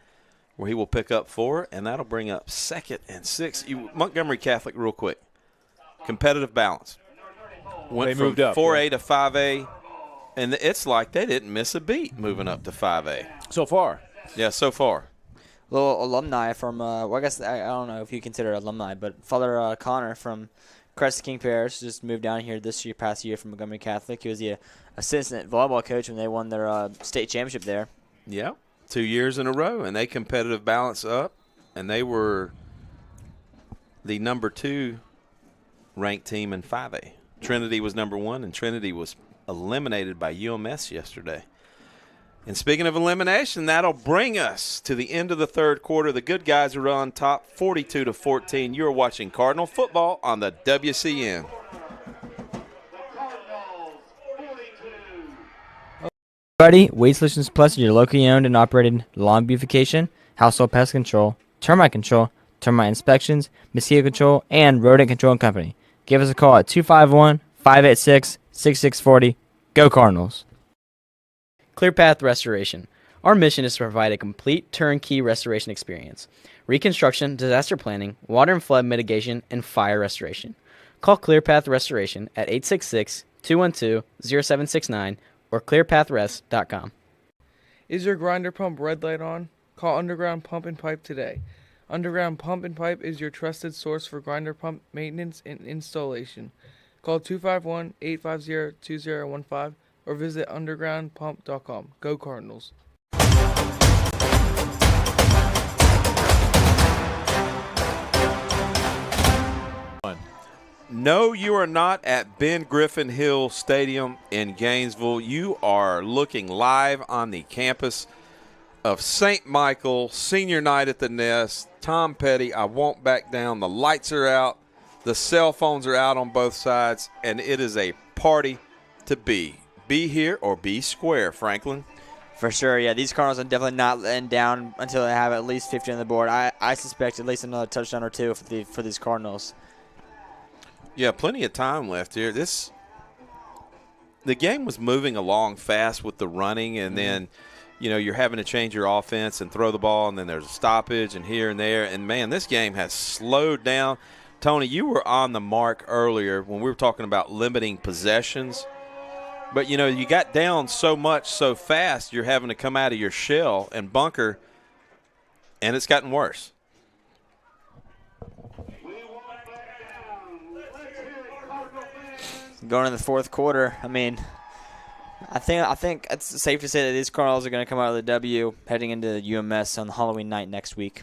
where he will pick up 4, and that'll bring up 2nd and 6. Montgomery Catholic, real quick. Competitive balance. Went from 4A to 5A, and it's like they didn't miss a beat moving up to 5A. So far. Yeah, so far. Little alumni from, well, I guess I don't know if you consider alumni, but Father Connor from Crescent King Parish just moved down here past year from Montgomery Catholic. He was the assistant volleyball coach when they won their state championship there. Yeah, 2 years in a row, and they competitive balance up, and they were the number 2 ranked team in 5A. Trinity was number 1, and Trinity was eliminated by UMS yesterday. And speaking of elimination, that'll bring us to the end of the third quarter. The good guys are on top, 42-14. You're watching Cardinal football on the WCN. Buddy, Waste Solutions Plus is your locally owned and operated lawn beautification, household pest control, termite inspections, mosquito control, and rodent control company. Give us a call at 251-586-6640. Go Cardinals. ClearPath Restoration. Our mission is to provide a complete turnkey restoration experience: reconstruction, disaster planning, water and flood mitigation, and fire restoration. Call ClearPath Restoration at 866-212-0769 or clearpathrest.com. Is your grinder pump red light on? Call Underground Pump and Pipe today. Underground Pump and Pipe is your trusted source for grinder pump maintenance and installation. Call 251-850-2015 or visit undergroundpump.com. Go Cardinals. No, you are not at Ben Griffin Hill Stadium in Gainesville. You are looking live on the campus of St. Michael, senior night at the Nest. Tom Petty, I won't back down. The lights are out. The cell phones are out on both sides, and it is a party to be. Be here or be square, Franklin. For sure, yeah. These Cardinals are definitely not letting down until they have at least 50 on the board. I suspect at least another touchdown or two for these Cardinals. Yeah, plenty of time left here. The game was moving along fast with the running, and then, you're having to change your offense and throw the ball, and then there's a stoppage and here and there. And, man, this game has slowed down. Tony, you were on the mark earlier when we were talking about limiting possessions. But, you got down so much so fast, you're having to come out of your shell and bunker, and it's gotten worse. Going in the fourth quarter, I think it's safe to say that these Cardinals are going to come out with a W heading into UMS on Halloween night next week.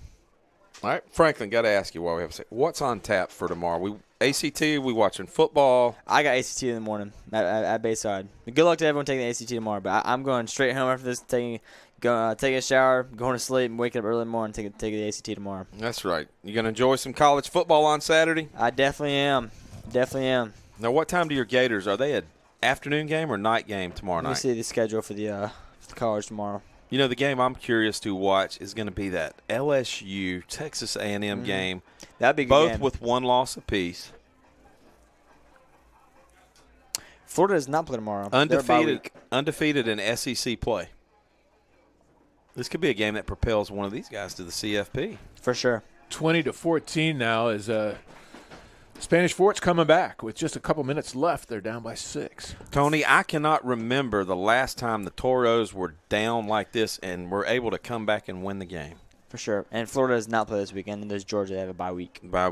All right, Franklin, got to ask you while we have a second. What's on tap for tomorrow? ACT, we watching football? I got ACT in the morning at Bayside. Good luck to everyone taking the ACT tomorrow, but I'm going straight home after this, taking a shower, going to sleep, and waking up early in the morning to take the ACT tomorrow. That's right. You going to enjoy some college football on Saturday? I definitely am. Now, what time do your Gators? Are they an afternoon game or night game tomorrow night? Let me see the schedule for the college tomorrow. The game I'm curious to watch is going to be that LSU Texas A&M game. That'd be a good both game. With one loss apiece. Florida does not play tomorrow. Undefeated in SEC play. This could be a game that propels one of these guys to the CFP. For sure. 20-14 now is Spanish Fort's coming back with just a couple minutes left. They're down by 6. Tony, I cannot remember the last time the Toros were down like this and were able to come back and win the game. For sure. And Florida does not play this weekend. And there's Georgia. They have a bye week. They're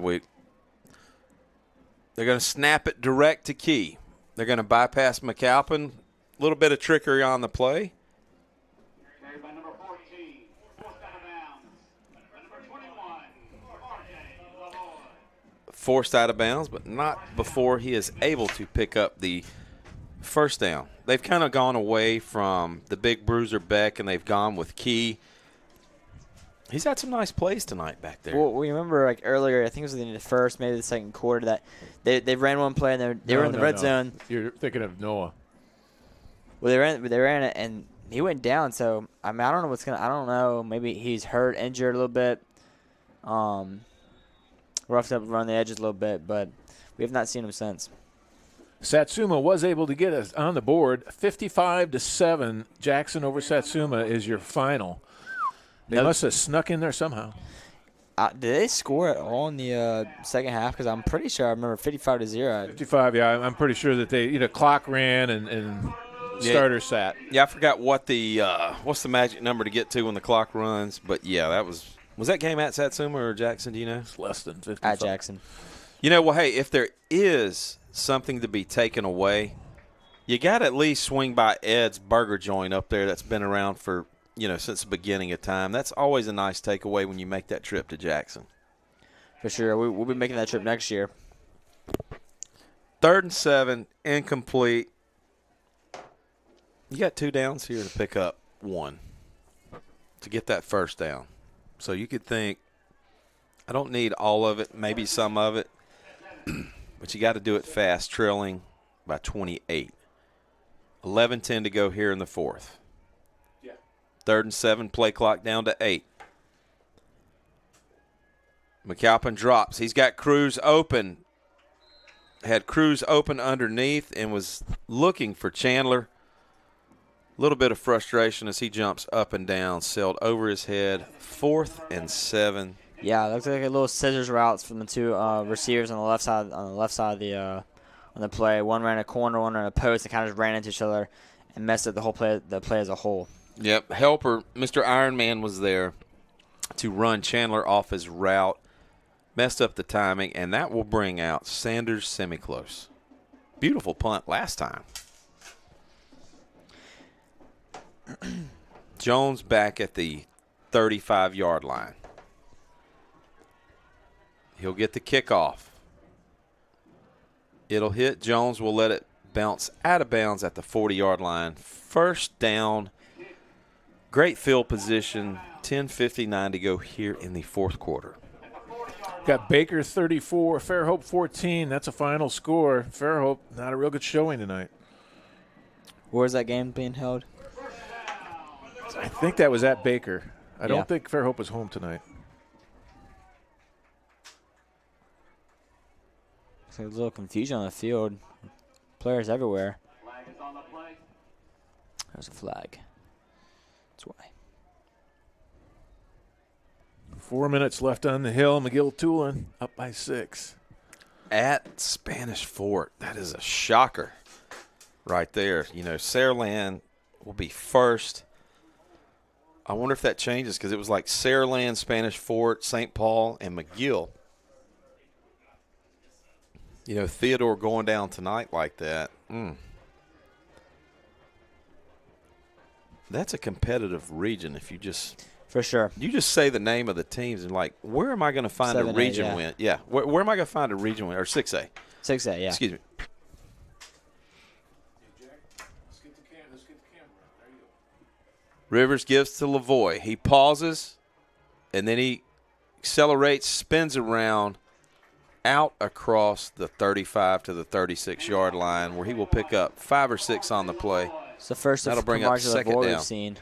going to snap it direct to Key. They're going to bypass McAlpin. A little bit of trickery on the play. Forced out of bounds, but not before he is able to pick up the first down. They've kind of gone away from the big bruiser Beck, and they've gone with Key. He's had some nice plays tonight back there. Well, we remember earlier, I think it was in the first, maybe the second quarter, that they ran one play and they were in the red zone. You're thinking of Noah. Well, they ran it and he went down. So I don't know I don't know. Maybe he's hurt, injured a little bit. Roughed up around the edges a little bit, but we have not seen him since. Satsuma was able to get us on the board. 55-7, Jackson over Satsuma is your final. They must have snuck in there somehow. Did they score at all in the second half? Because I'm pretty sure I remember 55-0. 55, yeah. I'm pretty sure that they clock ran and starter sat. Yeah, I forgot what what's the magic number to get to when the clock runs, but yeah, that was that game at Satsuma or Jackson? Do you know? It's less than 55. At Jackson. Well, hey, if there is something to be taken away, you got to at least swing by Ed's Burger Joint up there that's been around for, since the beginning of time. That's always a nice takeaway when you make that trip to Jackson. For sure. We'll be making that trip next year. 3rd and 7, incomplete. You got 2 downs here to pick up 1 to get that first down. So you could think, I don't need all of it, maybe some of it, but you got to do it fast, trailing by 28. 11:10 to go here in the 4th. 3rd and 7, play clock down to 8. McAlpin drops. He's got Cruz open. Had Cruz open underneath and was looking for Chandler. little bit of frustration as he jumps up and down, sailed over his head. 4th and 7. Yeah, it looks like a little scissors routes from the two receivers on the left side of the on the play. One ran a corner, one ran a post, and kind of just ran into each other and messed up the play as a whole. Yep, helper, Mr. Ironman was there to run Chandler off his route. Messed up the timing, and that will bring out Sanders semi-close. Beautiful punt last time. Jones back at the 35-yard line. He'll get the kickoff. It'll hit. Jones will let it bounce out of bounds at the 40-yard line. First down. Great field position. 10:59 to go here in the fourth quarter. Got Baker 34, Fairhope 14. That's a final score. Fairhope, not a real good showing tonight. Where's that game being held? I think that was at Baker. I Yeah. don't think Fairhope was home tonight. There's a little confusion on the field. Players everywhere. There's a flag. That's why. 4 minutes left on the hill. McGill-Tulin up by 6. At Spanish Fort. That is a shocker right there. You know, Saraland will be first. I wonder if that changes because it was like Saraland, Spanish Fort, St. Paul, and McGill. You know, Theodore going down tonight like that. That's a competitive region if you just – For sure. You just say the name of the teams and, like, where am I going to find a 7A, region yeah. win? Yeah. Where am I going to find a region win? Or 6A. 6A, yeah. Excuse me. Rivers gives to Lavoie. He pauses, and then he accelerates, spins around, out across the 35 to the 36-yard line where he will pick up 5 or 6 on the play. It's the first That'll of bring up Camargo second Lavoie down. we've seen.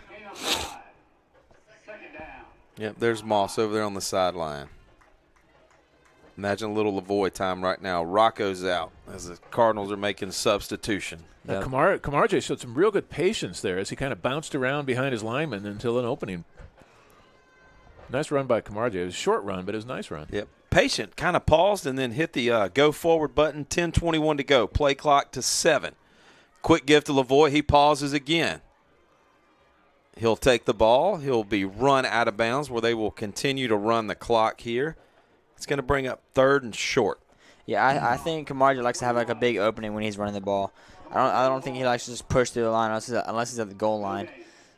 Yep, there's Moss over there on the sideline. Imagine a little Lavoie time right now. Rocco's out as the Cardinals are making a substitution. Now, Camargo showed some real good patience there as he kind of bounced around behind his lineman until an opening. Nice run by Camargo. It was a short run, but it was a nice run. Yep. Patient, kind of paused and then hit the go forward button. 10:21 to go. Play clock to 7. Quick give to Lavoie. He pauses again. He'll take the ball. He'll be run out of bounds where they will continue to run the clock here. It's going to bring up 3rd and short. Yeah, I think Camargo likes to have like a big opening when he's running the ball. I don't think he likes to just push through the line unless he's at the goal line.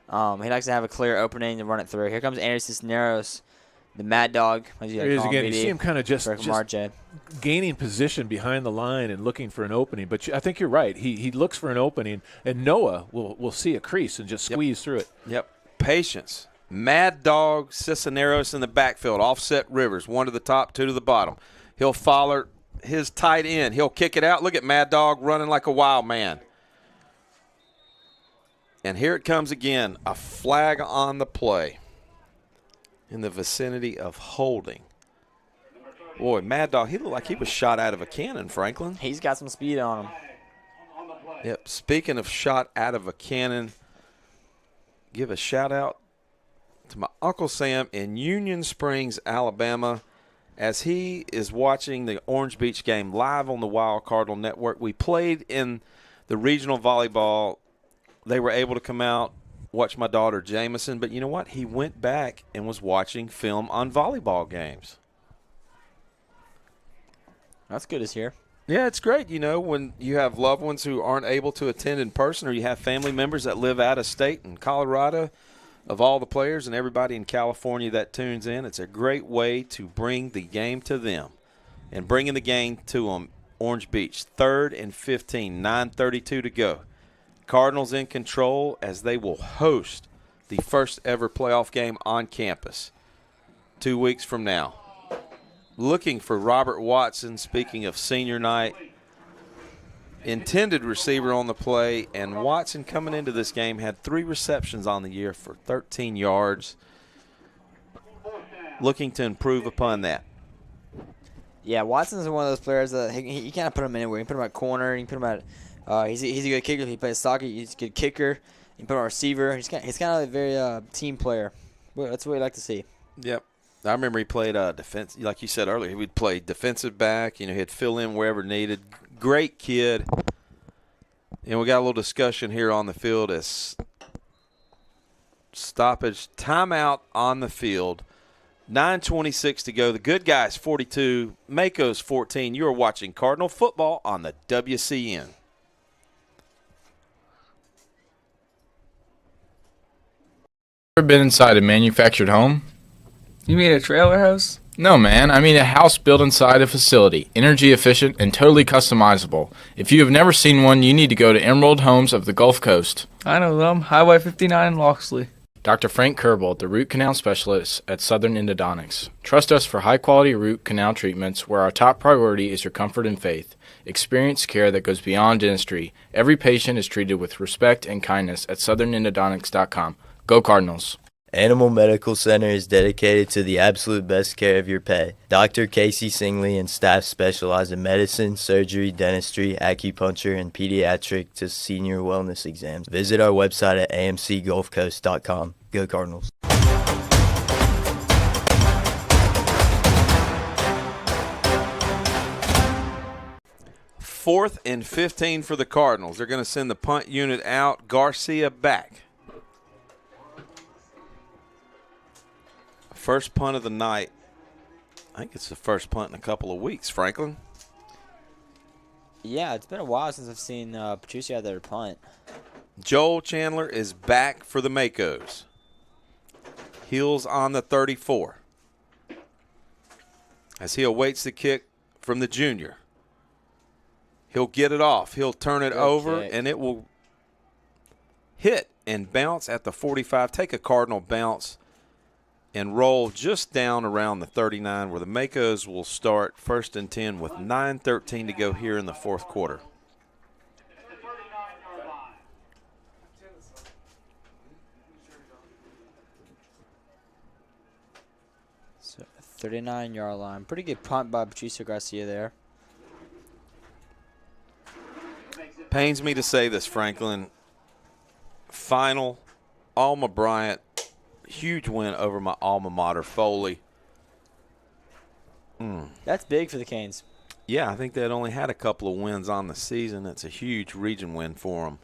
He likes to have a clear opening and run it through. Here comes Andrew Cisneros, the Mad Dog. As you There he is call him, again. You BD, see him kind of just Camargo. gaining position behind the line and looking for an opening. But I think you're right. He looks for an opening, and Noah will see a crease and just squeeze through it. Yep. Patience. Mad Dog Cisneros in the backfield. Offset Rivers. 1 to the top, 2 to the bottom. He'll follow his tight end. He'll kick it out. Look at Mad Dog running like a wild man. And here it comes again. A flag on the play in the vicinity of holding. Boy, Mad Dog, he looked like he was shot out of a cannon, Franklin. He's got some speed on him. Yep. Speaking of shot out of a cannon, give a shout-out to my Uncle Sam in Union Springs, Alabama, as he is watching the Orange Beach game live on the Wild Cardinal Network. We played in the regional volleyball. They were able to come out, watch my daughter Jameson, but you know what? He went back and was watching film on volleyball games. That's good to hear. Yeah, it's great, you know, when you have loved ones who aren't able to attend in person, or you have family members that live out of state in Colorado. Of all the players and everybody in California that tunes in, it's a great way to bring the game to them. And bringing the game to them, Orange Beach, 3rd and 15, 9:32 to go. Cardinals in control as they will host the first ever playoff game on campus 2 weeks from now. Looking for Robert Watson, speaking of senior night, intended receiver on the play, and Watson coming into this game had 3 receptions on the year for 13 yards. Looking to improve upon that. Yeah, Watson's one of those players that he can't put him anywhere. You can put him at corner. You can put him at he's a good kicker. He plays soccer. He's a good kicker. You put him on receiver. He's kind of a very team player. Well, that's what we like to see. Yep. I remember he played defense, like you said earlier. He would play defensive back. He'd fill in wherever needed. Great kid. And we got a little discussion here on the field as stoppage, timeout on the field. 9:26 to go. The good guys 42, Mako's 14. You are watching Cardinal football on the WCN. Ever been inside a manufactured home? You mean a trailer house? No, man. I mean a house built inside a facility, energy efficient and totally customizable. If you have never seen one, you need to go to Emerald Homes of the Gulf Coast. I know them. Highway 59 in Loxley. Dr. Frank Kerbel, the root canal specialist at Southern Endodontics. Trust us for high-quality root canal treatments where our top priority is your comfort and faith. Experience care that goes beyond dentistry. Every patient is treated with respect and kindness at southernendodontics.com. Go Cardinals. Animal Medical Center is dedicated to the absolute best care of your pet. Dr. Casey Singley and staff specialize in medicine, surgery, dentistry, acupuncture, and pediatric to senior wellness exams. Visit our website at amcgulfcoast.com. Go Cardinals. 4th and 15 for the Cardinals. They're going to send the punt unit out. Garcia back. First punt of the night. I think it's the first punt in a couple of weeks, Franklin. Yeah, it's been a while since I've seen Patricia out there punt. Joel Chandler is back for the Makos. Heels on the 34. As he awaits the kick from the junior. He'll get it off. He'll turn it over, and it will hit and bounce at the 45. Take a Cardinal bounce and roll just down around the 39 where the Makos will start 1st and 10 with 9:13 to go here in the fourth quarter. So 39-yard line. Pretty good punt by Patricio Garcia there. Pains me to say this, Franklin. Final, Alma Bryant. Huge win over my alma mater, Foley. That's big for the Canes. Yeah, I think they'd only had a couple of wins on the season. It's a huge region win for them.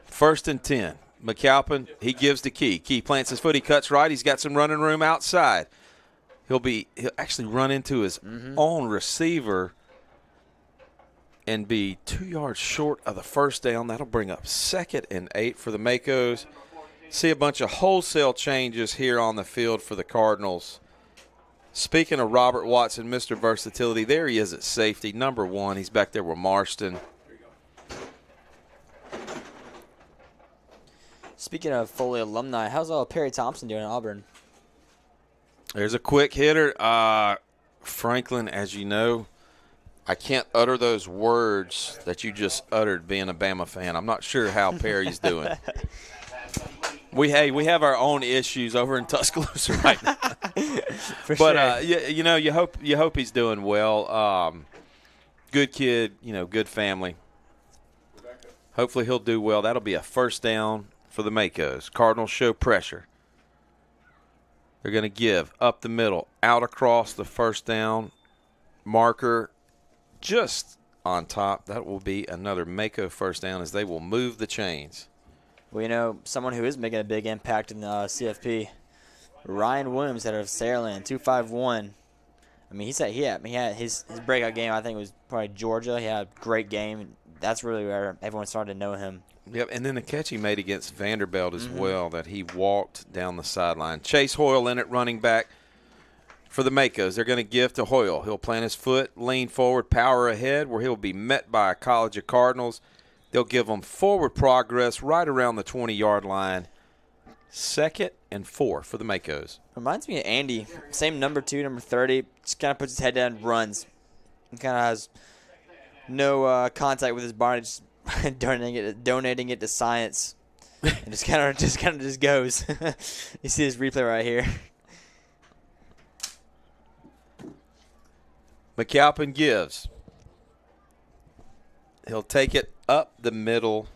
1st and 10. McAlpin, he gives the Key. Key plants his foot. He cuts right. He's got some running room outside. He'll actually run into his own receiver and be 2 yards short of the first down. That'll bring up 2nd and 8 for the Makos. See a bunch of wholesale changes here on the field for the Cardinals. Speaking of Robert Watson, Mr. Versatility, there he is at safety, number 1. He's back there with Marston. Speaking of Foley alumni, how's Perry Thompson doing at Auburn? There's a quick hitter. Franklin, as you know, I can't utter those words that you just uttered being a Bama fan. I'm not sure how Perry's doing. We have our own issues over in Tuscaloosa right now. But you hope he's doing well. Good kid, good family. Hopefully he'll do well. That'll be a first down for the Makos. Cardinals show pressure. They're going to give up the middle, out across the first down marker, just on top. That will be another Mako first down as they will move the chains. Well, someone who is making a big impact in the CFP, Ryan Williams out of Saraland, 251. I mean, he had his breakout game. I think it was probably Georgia. He had a great game. That's really where everyone started to know him. Yep, and then the catch he made against Vanderbilt as well, that he walked down the sideline. Chase Hoyle in at running back for the Makos. They're going to give to Hoyle. He'll plant his foot, lean forward, power ahead, where he'll be met by a College of Cardinals. They'll give him forward progress right around the 20-yard line. 2nd and 4 for the Makos. Reminds me of Andy. Same number 2, number 30. Just kind of puts his head down and runs. He kind of has no contact with his body, just donating it to science. And just kind of goes. You see this replay right here. McAlpin gives. He'll take it up the middle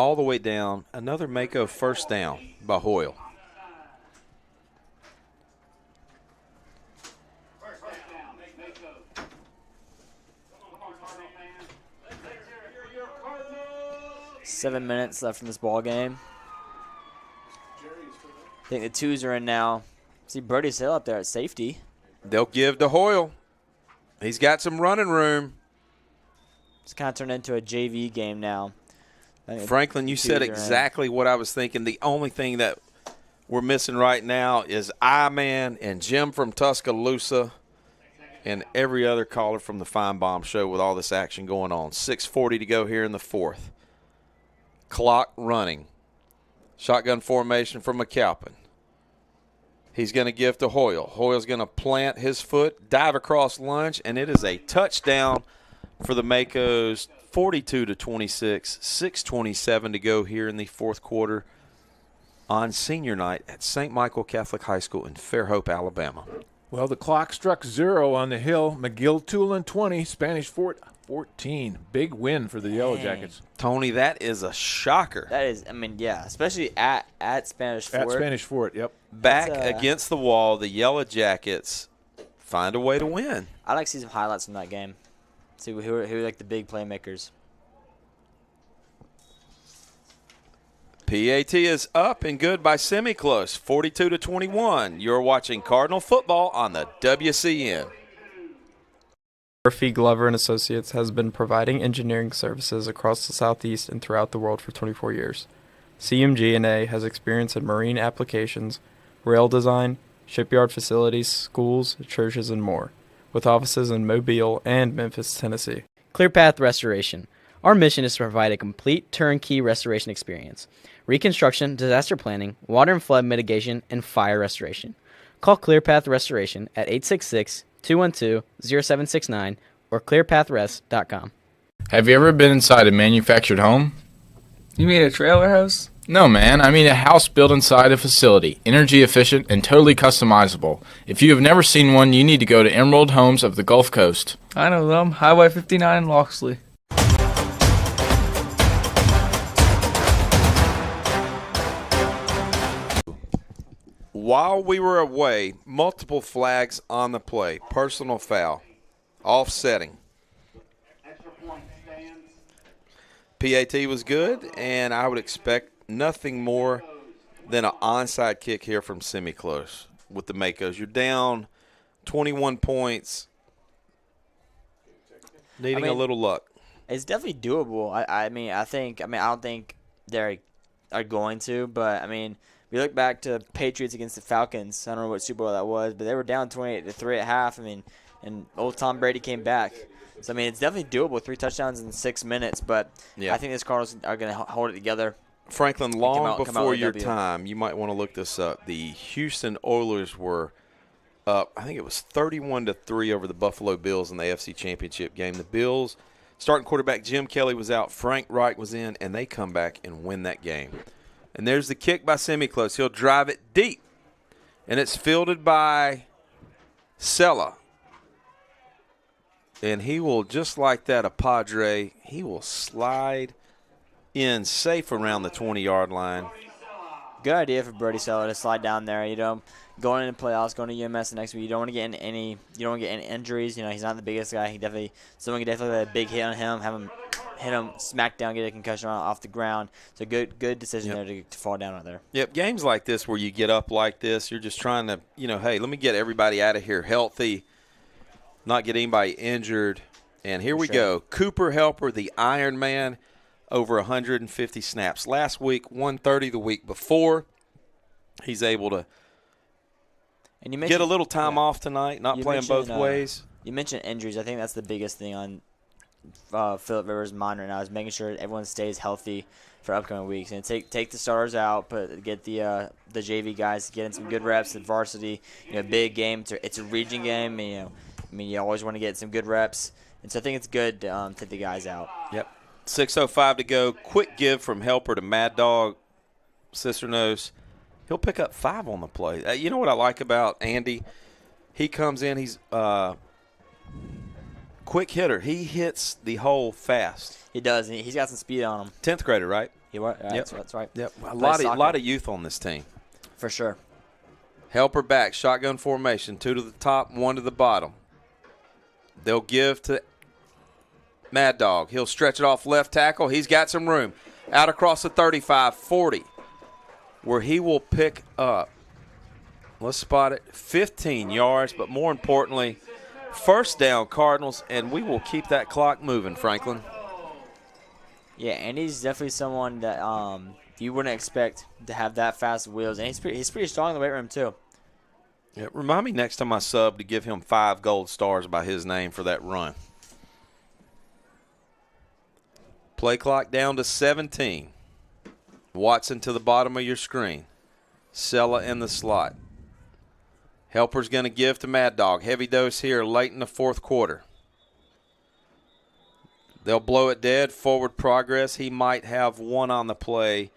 all the way down. Another Mako first down by Hoyle. Seven minutes left in this ball game. I think the twos are in now. See Brody Sale up there at safety. They'll give to Hoyle. He's got some running room. It's kind of turned into a JV game now. Franklin, you said exactly what I was thinking. The only thing that we're missing right now is I-Man and Jim from Tuscaloosa and every other caller from the Fine Bomb Show with all this action going on. 6:40 to go here in the fourth. Clock running. Shotgun formation from McAlpin. He's going to give to Hoyle. Hoyle's going to plant his foot, dive across lunge, and it is a touchdown for the Makos, 42-26, 6:27 to go here in the fourth quarter on senior night at St. Michael Catholic High School in Fairhope, Alabama. Well, the clock struck 0 on the hill. McGill-Tulane 20, Spanish Fort 14. Big win for the Yellow Jackets. Tony, that is a shocker. That is, I mean, yeah, especially at Spanish Fort. At Spanish Fort, yep. Back against the wall, the Yellow Jackets find a way to win. I'd like to see some highlights from that game. See who are like the big playmakers. PAT is up and good by semi-close, 42-21. You're watching Cardinal football on the WCN. Murphy Glover and Associates has been providing engineering services across the Southeast and throughout the world for 24 years. CMG&A has experience in marine applications, rail design, shipyard facilities, schools, churches, and more, with offices in Mobile and Memphis, Tennessee. ClearPath Restoration. Our mission is to provide a complete turnkey restoration experience. Reconstruction, disaster planning, water and flood mitigation, and fire restoration. Call ClearPath Restoration at 866-212-0769 or clearpathrest.com. Have you ever been inside a manufactured home? You mean a trailer house? No, man. I mean a house built inside a facility, energy efficient and totally customizable. If you have never seen one, you need to go to Emerald Homes of the Gulf Coast. I know them. Highway 59 in Loxley. While we were away, multiple flags on the play. Personal foul. Offsetting. PAT was good, and I would expect nothing more than an onside kick here from semi-close with the Makos. You're down 21 points, needing a little luck. It's definitely doable. I don't think they are going to, but I mean, we look back to Patriots against the Falcons. I don't know what Super Bowl that was, but they were down 28-3 at half. I mean, and old Tom Brady came back. So I mean, it's definitely doable. 3 touchdowns in 6 minutes, but I think these Cardinals are going to hold it together. Franklin, long before your time, you might want to look this up. The Houston Oilers were up, I think it was 31-3 over the Buffalo Bills in the AFC Championship game. The Bills, starting quarterback Jim Kelly was out, Frank Reich was in, and they come back and win that game. And there's the kick by semi-close. He'll drive it deep, and it's fielded by Sella. And he will, just like that, a Padre, he will slide in safe around the 20-yard line. Good idea for Brody Seller to slide down there. You know, going into playoffs, going to UMS the next week. You don't want to get any injuries. You know, he's not the biggest guy. Someone can definitely let a big hit on him, have him hit him smack down, get a concussion off the ground. So good decision there to fall down right there. Yep, games like this where you get up like this, you're just trying to, hey, let me get everybody out of here healthy, not get anybody injured. And here we go. Cooper Helper, the Iron Man, over 150 snaps. Last week, 130 the week before. He's able to get a little time off tonight, not playing both ways. You mentioned injuries. I think that's the biggest thing on Phillip Rivers' mind right now is making sure everyone stays healthy for upcoming weeks. And take the starters out, get the JV guys to get in some good reps at varsity. Big game. It's a region game. You always want to get some good reps. And so I think it's good to take the guys out. Yep. 6:05 to go. Quick give from Helper to Mad Dog Cisternos. He'll pick up 5 on the play. You know what I like about Andy? He comes in. He's quick hitter. He hits the hole fast. He does. He's got some speed on him. 10th grader, right? That's right. Yep. A Plays lot of youth on this team. For sure. Helper back, shotgun formation, 2 to the top, 1 to the bottom. They'll give to Mad Dog. He'll stretch it off left tackle. He's got some room. Out across the 35, 40, where he will pick up, let's spot it, 15 yards, but more importantly, first down Cardinals, and we will keep that clock moving, Franklin. Yeah, and he's definitely someone that you wouldn't expect to have that fast wheels, and he's pretty strong in the weight room too. Yeah, remind me next time I sub to give him 5 gold stars by his name for that run. Play clock down to 17. Watson to the bottom of your screen. Sella in the slot. Helper's going to give to Mad Dog. Heavy dose here late in the fourth quarter. They'll blow it dead. Forward progress. He might have 1 on the play.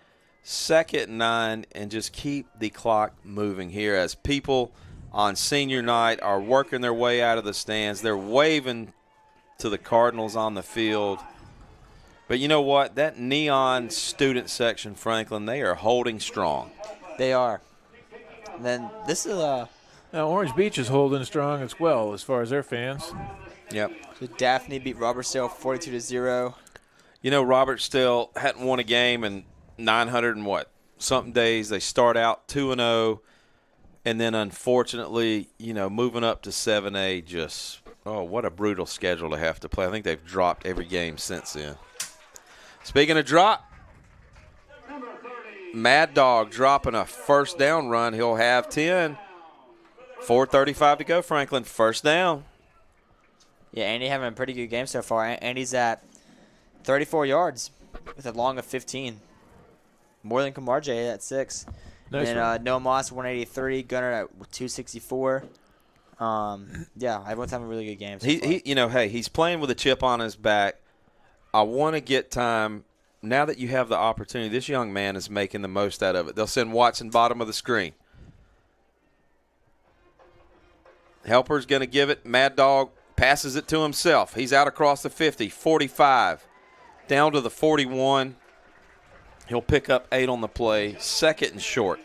2nd and 9, and just keep the clock moving here as people on senior night are working their way out of the stands. They're waving to the Cardinals on the field. But you know what? That neon student section, Franklin, they are holding strong. They are. And then this is now Orange Beach is holding strong as well as far as their fans. Yep. So Daphne beat Robertsdale 42-0. You know, Robertsdale hadn't won a game in 900 and something days. They start out 2-0, and then unfortunately, moving up to 7A, just what a brutal schedule to have to play. I think they've dropped every game since then. Speaking of drop, Mad Dog dropping a first down run. He'll have 10. 4:35 to go, Franklin. First down. Yeah, Andy having a pretty good game so far. Andy's at 34 yards with a long of 15. More than Kamarje at 6. Nice. And Noah Moss, 183. Gunner at 264. Everyone's having a really good game so far. He's playing with a chip on his back. I want to get time. Now that you have the opportunity, this young man is making the most out of it. They'll send Watson bottom of the screen. Helper's going to give it. Mad Dog passes it to himself. He's out across the 50, 45, down to the 41. He'll pick up 8 on the play. 2nd and short.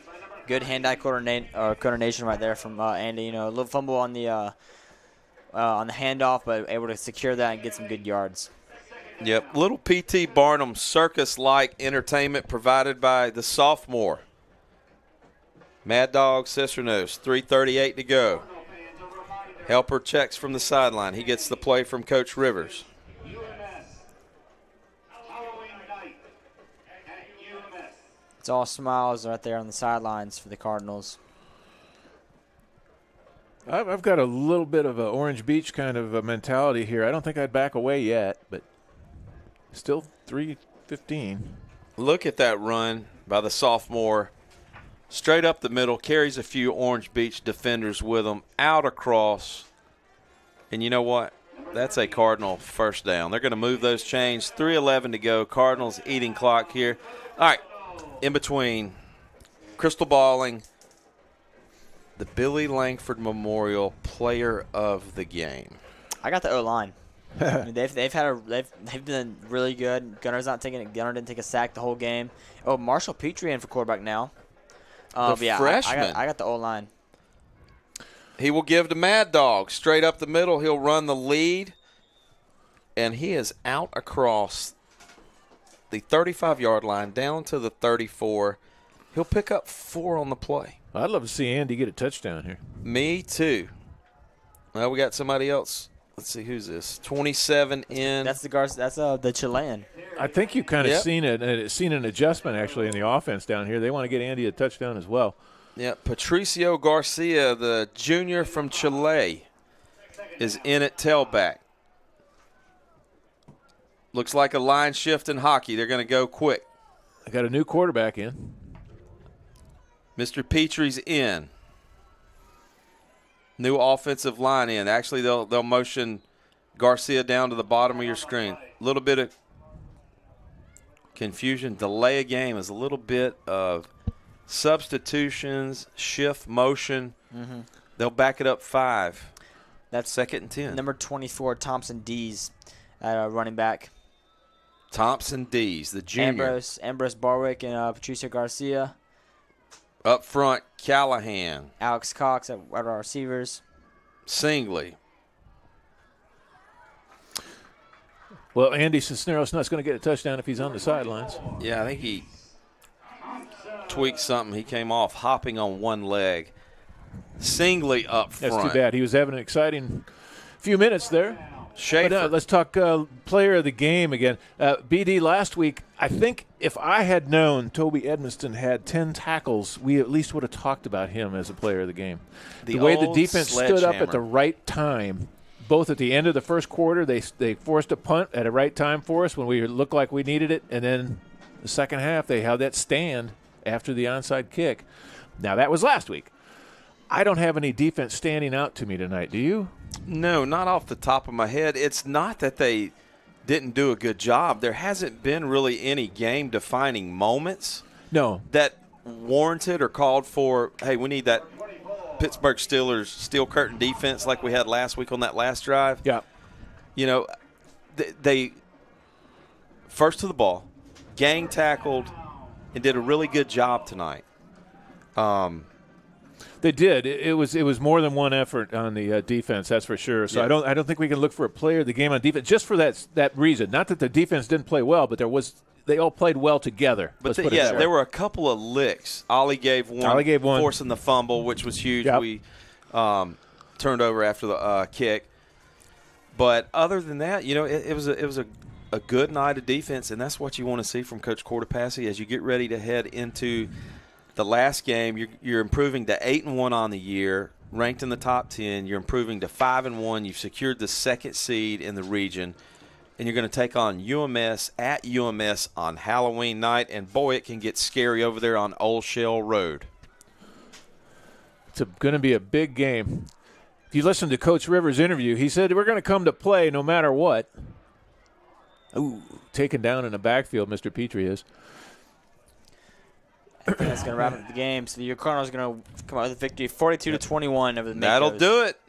Good hand-eye coordination right there from Andy. A little fumble on the handoff, but able to secure that and get some good yards. Yep, little P.T. Barnum circus-like entertainment provided by the sophomore. Mad Dog Cicernos, 3:38 to go. Helper checks from the sideline. He gets the play from Coach Rivers. It's all smiles right there on the sidelines for the Cardinals. I've got a little bit of an Orange Beach kind of a mentality here. I don't think I'd back away yet, but still 3:15. Look at that run by the sophomore. Straight up the middle, carries a few Orange Beach defenders with him, out across. And you know what? That's a Cardinal first down. They're going to move those chains. 3:11 to go. Cardinals eating clock here. All right, in between, crystal balling, the Billy Langford Memorial Player of the Game. I got the O-line. I mean, they've been really good. Gunner didn't take a sack the whole game. Oh, Marshall Petrie in for quarterback now. Freshman. I got the O-line. He will give to Mad Dog. Straight up the middle, he'll run the lead. And he is out across the 35-yard line down to the 34. He'll pick up 4 on the play. I'd love to see Andy get a touchdown here. Me too. Well, we got somebody else. Let's see, who's this? 27 in. That's the Chilean. I think you kind of seen an adjustment actually in the offense down here. They want to get Andy a touchdown as well. Yeah, Patricio Garcia, the junior from Chile, is in at tailback. Looks like a line shift in hockey. They're going to go quick. I got a new quarterback in. Mr. Petrie's in. New offensive line in. Actually, they'll motion Garcia down to the bottom of your screen. A little bit of confusion. Delay a game is a little bit of substitutions, shift motion. Mm-hmm. They'll back it up 5. That's 2nd and 10. Number 24, Thompson Dees, running back. Thompson D's, the junior. Ambrose Barwick and Patricio Garcia. Up front, Callahan. Alex Cox at our receivers. Singley. Well, Andy Cisneros not going to get a touchdown if he's on the sidelines. Yeah, I think he tweaked something. He came off hopping on one leg. Singley up front. That's too bad. He was having an exciting few minutes there. Schaefer. But, let's talk player of the game again. BD, last week, I think if I had known Toby Edmonston had 10 tackles, we at least would have talked about him as a player of the game. The way the defense stood up at the right time, both at the end of the first quarter, they forced a punt at a right time for us when we looked like we needed it, and then the second half they held that stand after the onside kick. Now, that was last week. I don't have any defense standing out to me tonight. Do you? No, not off the top of my head. It's not that they didn't do a good job. There hasn't been really any game-defining moments that warranted or called for, hey, we need that Pittsburgh Steelers steel curtain defense like we had last week on that last drive. Yeah. You know, they first to the ball, gang tackled, and did a really good job tonight. They did. It was more than one effort on the defense, that's for sure. So Yeah. I don't think we can look for a player of the game on defense just for that reason. Not that the defense didn't play well, but they all played well together. But there were a couple of licks. Ollie gave one, forcing the fumble, which was huge. Yep. We turned over after the kick. But other than that, you know, it was a good night of defense, and that's what you want to see from Coach Cortopassi as you get ready to head into the last game. You're improving to 8-1 on the year, ranked in the top 10. You're improving to 5-1. You've secured the second seed in the region, and you're going to take on UMS at UMS on Halloween night. And boy, it can get scary over there on Old Shell Road. It's going to be a big game. If you listen to Coach Rivers' interview, he said we're going to come to play no matter what. Ooh, taken down in the backfield, Mr. Petrie is. I think that's going to wrap up the game. So your Cardinals are going to come out with a victory 42-21 over the Makos. That'll do it.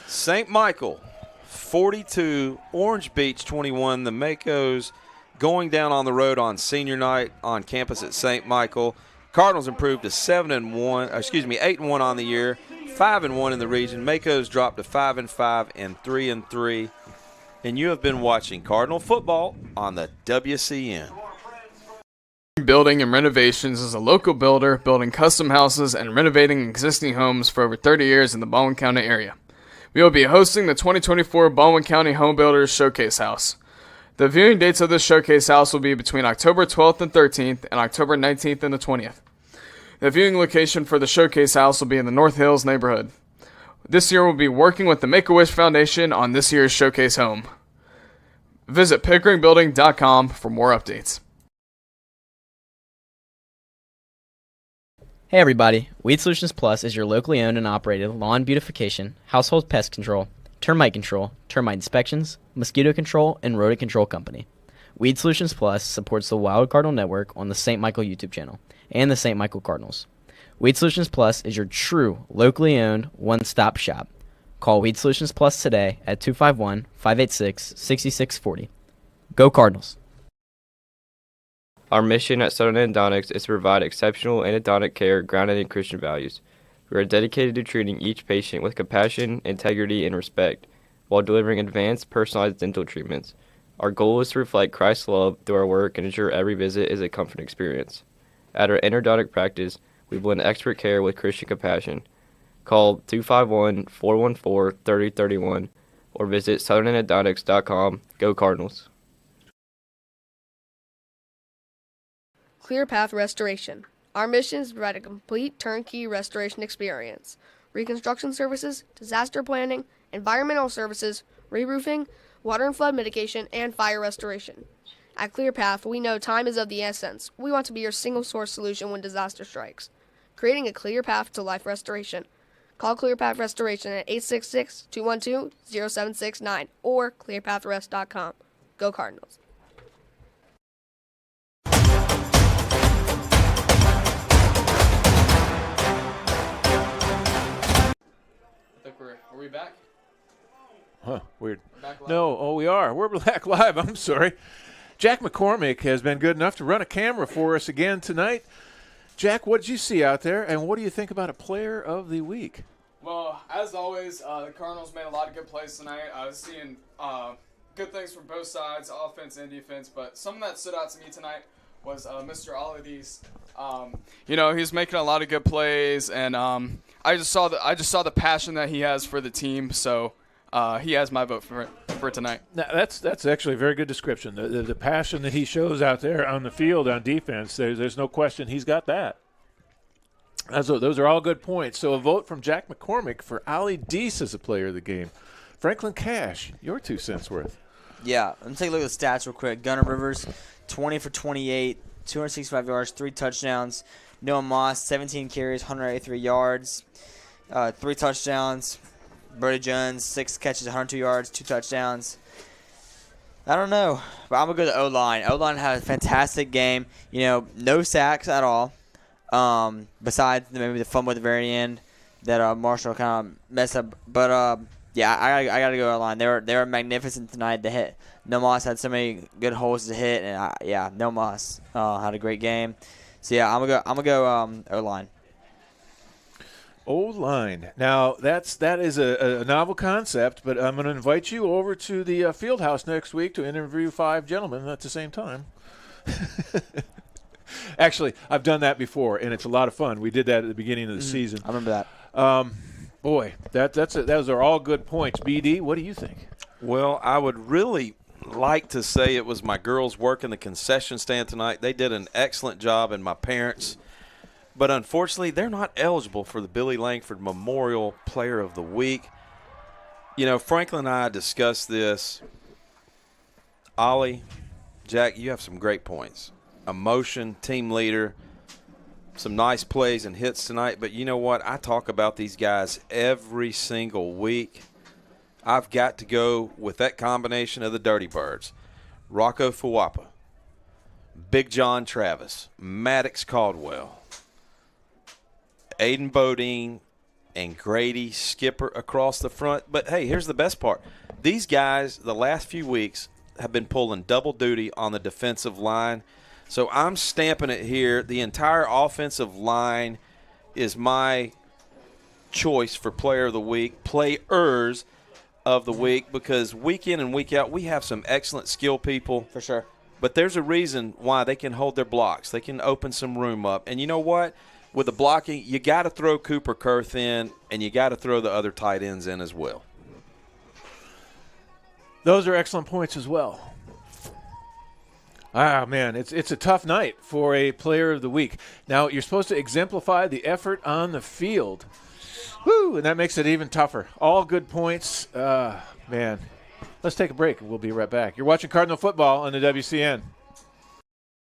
St. Michael 42, Orange Beach 21. The Makos going down on the road on senior night on campus at St. Michael. Cardinals improved to 8-1 on the year, 5-1 in the region. Makos dropped to 5-5 and 3-3. And you have been watching Cardinal football on the WCN. Building and Renovations is a local builder building custom houses and renovating existing homes for over 30 years in the Baldwin County area. We will be hosting the 2024 Baldwin County Home Builders Showcase House. The viewing dates of this showcase house will be between October 12th and 13th and October 19th and the 20th. The viewing location for the showcase house will be in the North Hills neighborhood. This year we'll be working with the Make-A-Wish Foundation on this year's showcase home. Visit PickeringBuilding.com for more updates. Hey everybody, Weed Solutions Plus is your locally owned and operated lawn beautification, household pest control, termite inspections, mosquito control, and rodent control company. Weed Solutions Plus supports the Wild Cardinal Network on the St. Michael YouTube channel and the St. Michael Cardinals. Weed Solutions Plus is your true locally owned one-stop shop. Call Weed Solutions Plus today at 251-586-6640. Go Cardinals! Our mission at Southern Endodontics is to provide exceptional endodontic care grounded in Christian values. We are dedicated to treating each patient with compassion, integrity, and respect, while delivering advanced, personalized dental treatments. Our goal is to reflect Christ's love through our work and ensure every visit is a comfort experience. At our endodontic practice, we blend expert care with Christian compassion. Call 251-414-3031 or visit southernendodontics.com. Go Cardinals! Clear Path Restoration. Our mission is to provide a complete turnkey restoration experience. Reconstruction services, disaster planning, environmental services, re-roofing, water and flood mitigation, and fire restoration. At Clear Path, we know time is of the essence. We want to be your single source solution when disaster strikes. Creating a clear path to life restoration. Call Clear Path Restoration at 866-212-0769 or clearpathrest.com. Go Cardinals. Are we back? Huh, weird. No, we are. We're back live. I'm sorry. Jack McCormick has been good enough to run a camera for us again tonight. Jack, what did you see out there, and what do you think about a player of the week? Well, as always, the Cardinals made a lot of good plays tonight. I was seeing good things from both sides, offense and defense, but something that stood out to me tonight was Mr. Allardyce. He's making a lot of good plays, and I just saw the passion that he has for the team. So he has my vote for tonight. Now, that's actually a very good description. The passion that he shows out there on the field on defense. There's no question he's got that. Those are all good points. So a vote from Jack McCormick for Ali Deese as a player of the game. Franklin Cash, your 2 cents worth. Yeah, let me take a look at the stats real quick. Gunnar Rivers, 20 for 28, 265 yards, 3 touchdowns. Noah Moss, 17 carries, 183 yards, 3 touchdowns. Brody Jones, 6 catches, 102 yards, 2 touchdowns. I don't know, but I'm going to go to the O-line. O-line had a fantastic game. No sacks at all. Besides maybe the fumble at the very end that Marshall kind of messed up. But, I got to go O-line. They were magnificent tonight to hit. No Moss had so many good holes to hit, and No Moss had a great game. So I'm gonna go O-line. O-line. Now that is a novel concept, but I'm going to invite you over to the field house next week to interview 5 gentlemen at the same time. Actually, I've done that before, and it's a lot of fun. We did that at the beginning of the season. I remember that. Boy, those are all good points. BD, what do you think? Well, I would really like to say it was my girls working the concession stand tonight. They did an excellent job, and my parents. But unfortunately, they're not eligible for the Billy Langford Memorial Player of the Week. Franklin and I discussed this. Ollie, Jack, you have some great points. Emotion, team leader, some nice plays and hits tonight. But you know what? I talk about these guys every single week. I've got to go with that combination of the Dirty Birds. Rocco Fuwapa, Big John Travis, Maddox Caldwell, Aiden Bodine, and Grady Skipper across the front. But, hey, here's the best part. These guys, the last few weeks, have been pulling double duty on the defensive line. So I'm stamping it here. The entire offensive line is my choice for player of the week, players of the week, because week in and week out we have some excellent skill people. For sure. But there's a reason why they can hold their blocks. They can open some room up. And you know what? With the blocking, you got to throw Cooper Kurth in, and you got to throw the other tight ends in as well. Those are excellent points as well. Man, it's a tough night for a player of the week. Now, you're supposed to exemplify the effort on the field. Woo, and that makes it even tougher. All good points. Man, let's take a break, and we'll be right back. You're watching Cardinal Football on the WCN.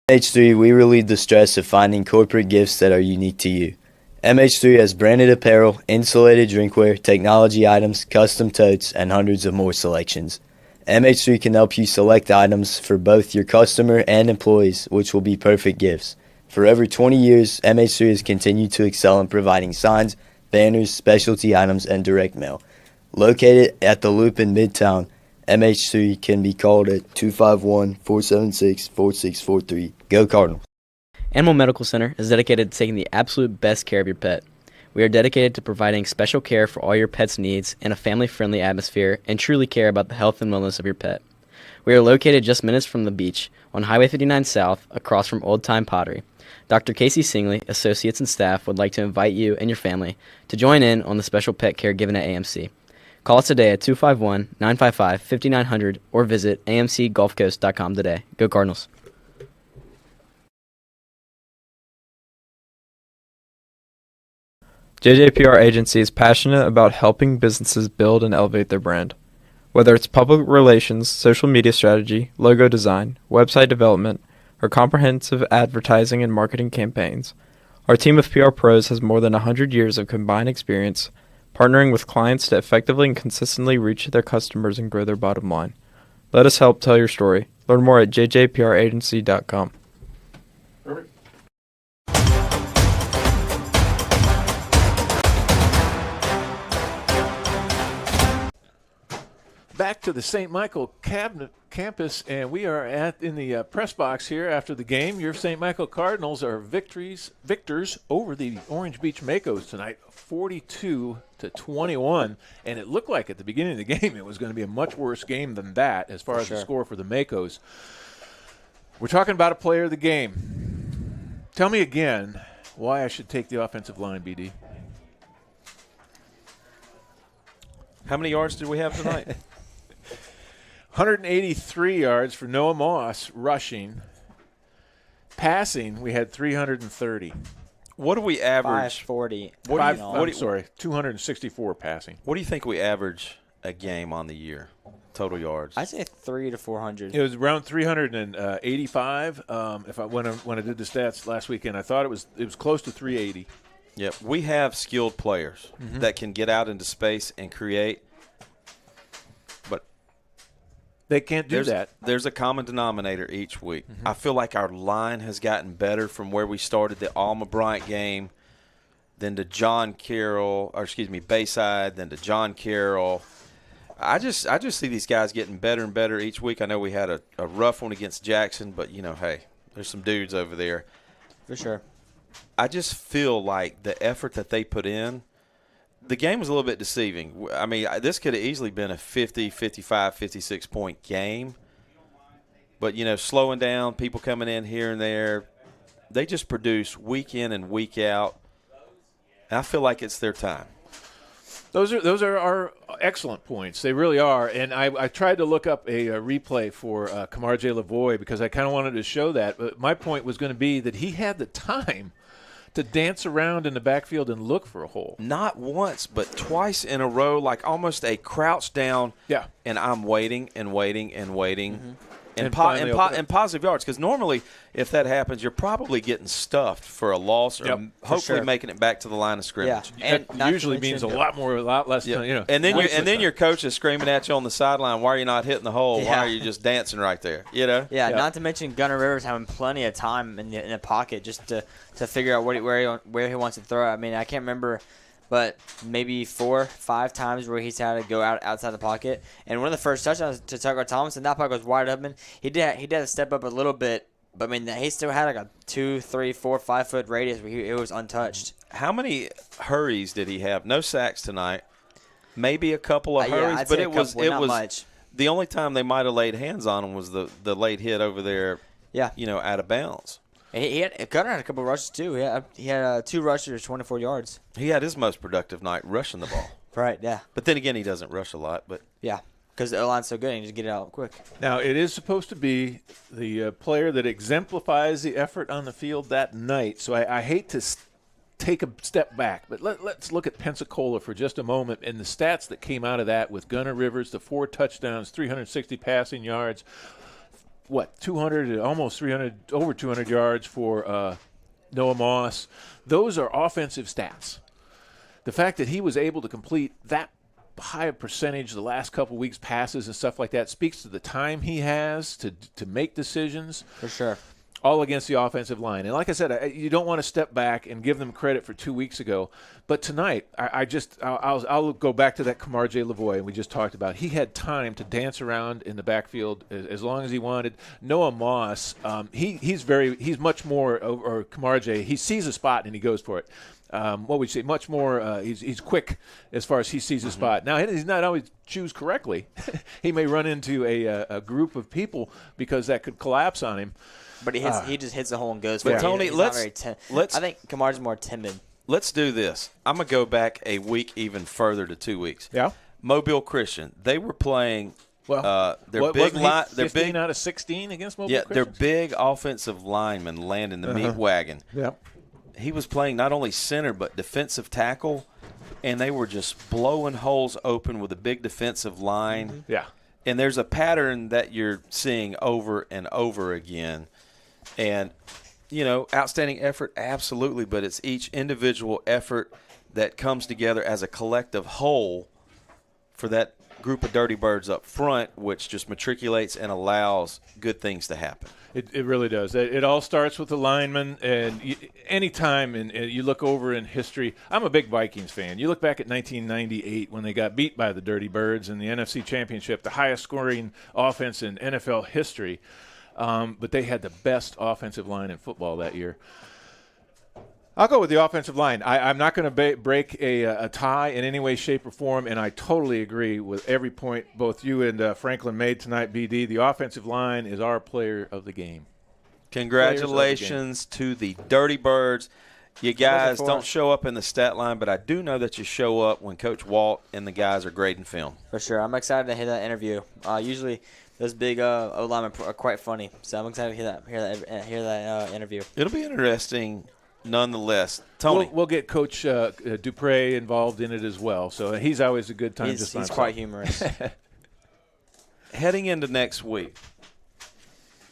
MH3, we relieve the stress of finding corporate gifts that are unique to you. MH3 has branded apparel, insulated drinkware, technology items, custom totes, and hundreds of more selections. MH3 can help you select items for both your customer and employees, which will be perfect gifts. For over 20 years, MH3 has continued to excel in providing signs, banners, specialty items, and direct mail. Located at the Loop in Midtown, MH3 can be called at 251-476-4643. Go Cardinals. Animal Medical Center is dedicated to taking the absolute best care of your pet. We are dedicated to providing special care for all your pet's needs in a family-friendly atmosphere and truly care about the health and wellness of your pet. We are located just minutes from the beach on Highway 59 South across from Old Time Pottery. Dr. Casey Singley, associates and staff would like to invite you and your family to join in on the special pet care given at AMC. Call us today at 251-955-5900 or visit amcgulfcoast.com today. Go Cardinals. JJPR Agency is passionate about helping businesses build and elevate their brand. Whether it's public relations, social media strategy, logo design, website development, or comprehensive advertising and marketing campaigns, our team of PR pros has more than 100 years of combined experience partnering with clients to effectively and consistently reach their customers and grow their bottom line. Let us help tell your story. Learn more at jjpragency.com. Perfect. back to the St. Michael campus, and we are in the press box here after the game. Your St. Michael Cardinals are victors over the Orange Beach Makos tonight, 42-21. And it looked like at the beginning of the game it was going to be a much worse game than that as far as the score for the Makos. We're talking about a player of the game. Tell me again why I should take the offensive line, BD. How many yards did we have tonight? 183 yards for Noah Moss rushing. Passing, we had 330. What do we average? 540. 264 passing. What do you think we average a game on the year, total yards? I'd say 300 to 400. It was around 385. When I did the stats last weekend, I thought it was close to 380. Yep, we have skilled players that can get out into space and create, but they can't do that. There's a common denominator each week. I feel like our line has gotten better from where we started the Alma Bryant game, then to Bayside, then to John Carroll. I just see these guys getting better and better each week. I know we had a rough one against Jackson, but, hey, there's some dudes over there. For sure. I just feel like the effort that they put in, the game was a little bit deceiving. I mean, this could have easily been a 50, 55, 56-point game. But, slowing down, people coming in here and there, they just produce week in and week out. And I feel like it's their time. Those are our excellent points. They really are. And I tried to look up a replay for Kamar J. Lavoie because I kind of wanted to show that. But my point was going to be that he had the time to dance around in the backfield and look for a hole. Not once, but twice in a row, like almost a crouch down. Yeah. And I'm waiting and waiting and waiting. And positive yards, because normally if that happens, you're probably getting stuffed for a loss or hopefully making it back to the line of scrimmage. Yeah, and that usually means a lot less. And then your coach is screaming at you on the sideline, "Why are you not hitting the hole? Why are you just dancing right there?" Yeah. Not to mention Gunnar Rivers having plenty of time in the pocket just to figure out where he wants to throw. I mean, I can't remember. But maybe 4 or 5 times where he's had to go outside the pocket. And one of the first touchdowns to Tucker Thomas, and that pocket was wide open. He did have to step up a little bit, but I mean he still had like a 2, 3, 4, 5 foot radius where it was untouched. How many hurries did he have? No sacks tonight. Maybe a couple of hurries, but it was much. The only time they might have laid hands on him was the late hit over there. Yeah, out of bounds. Gunnar had a couple of rushes, too. He had 2 rushes, 24 yards. He had his most productive night rushing the ball. Right, yeah. But then again, he doesn't rush a lot. But yeah, because the O-line's so good, and you just get it out quick. Now, it is supposed to be the player that exemplifies the effort on the field that night. So I hate to take a step back, but let's look at Pensacola for just a moment and the stats that came out of that with Gunnar Rivers, the 4 touchdowns, 360 passing yards. 200, almost 300, over 200 yards for Noah Moss. Those are offensive stats. The fact that he was able to complete that high a percentage the last couple weeks, passes and stuff like that, speaks to the time he has to make decisions. For sure. All against the offensive line. And like I said, you don't want to step back and give them credit for 2 weeks ago. But tonight, I'll go back to that Kamar J. Lavoie we just talked about. He had time to dance around in the backfield as long as he wanted. Noah Moss, he's much more, or Kamar J., he sees a spot and he goes for it. What would you say? Much more, he's quick as far as he sees a spot. Now, he's not always choose correctly. He may run into a group of people because that could collapse on him. But he just hits the hole and goes for it. But Tony, I think Kamar's more timid. Let's do this. I'm going to go back a week even further to 2 weeks. Yeah. Mobile Christian. They were playing their big 15 out of 16 against Mobile Christian? Yeah, their big offensive lineman landing the meat wagon. Yep. He was playing not only center but defensive tackle, and they were just blowing holes open with a big defensive line. Yeah. And there's a pattern that you're seeing over and over again. And, outstanding effort, absolutely, but it's each individual effort that comes together as a collective whole for that group of Dirty Birds up front, which just matriculates and allows good things to happen. It really does. It all starts with the linemen, and anytime you look over in history, I'm a big Vikings fan. You look back at 1998 when they got beat by the Dirty Birds in the NFC Championship, the highest scoring offense in NFL history, but they had the best offensive line in football that year. I'll go with the offensive line. I'm not going to break a tie in any way, shape, or form, and I totally agree with every point both you and Franklin made tonight, BD. The offensive line is our player of the game. Congratulations to the Dirty Birds. You guys don't show up in the stat line, but I do know that you show up when Coach Walt and the guys are grading film. For sure. I'm excited to hear that interview. Usually those big O-linemen are quite funny, so I'm excited to hear that interview. It'll be interesting. Nonetheless, Tony. We'll get Coach Dupre involved in it as well. So he's always a good time. He's quite humorous. Heading into next week,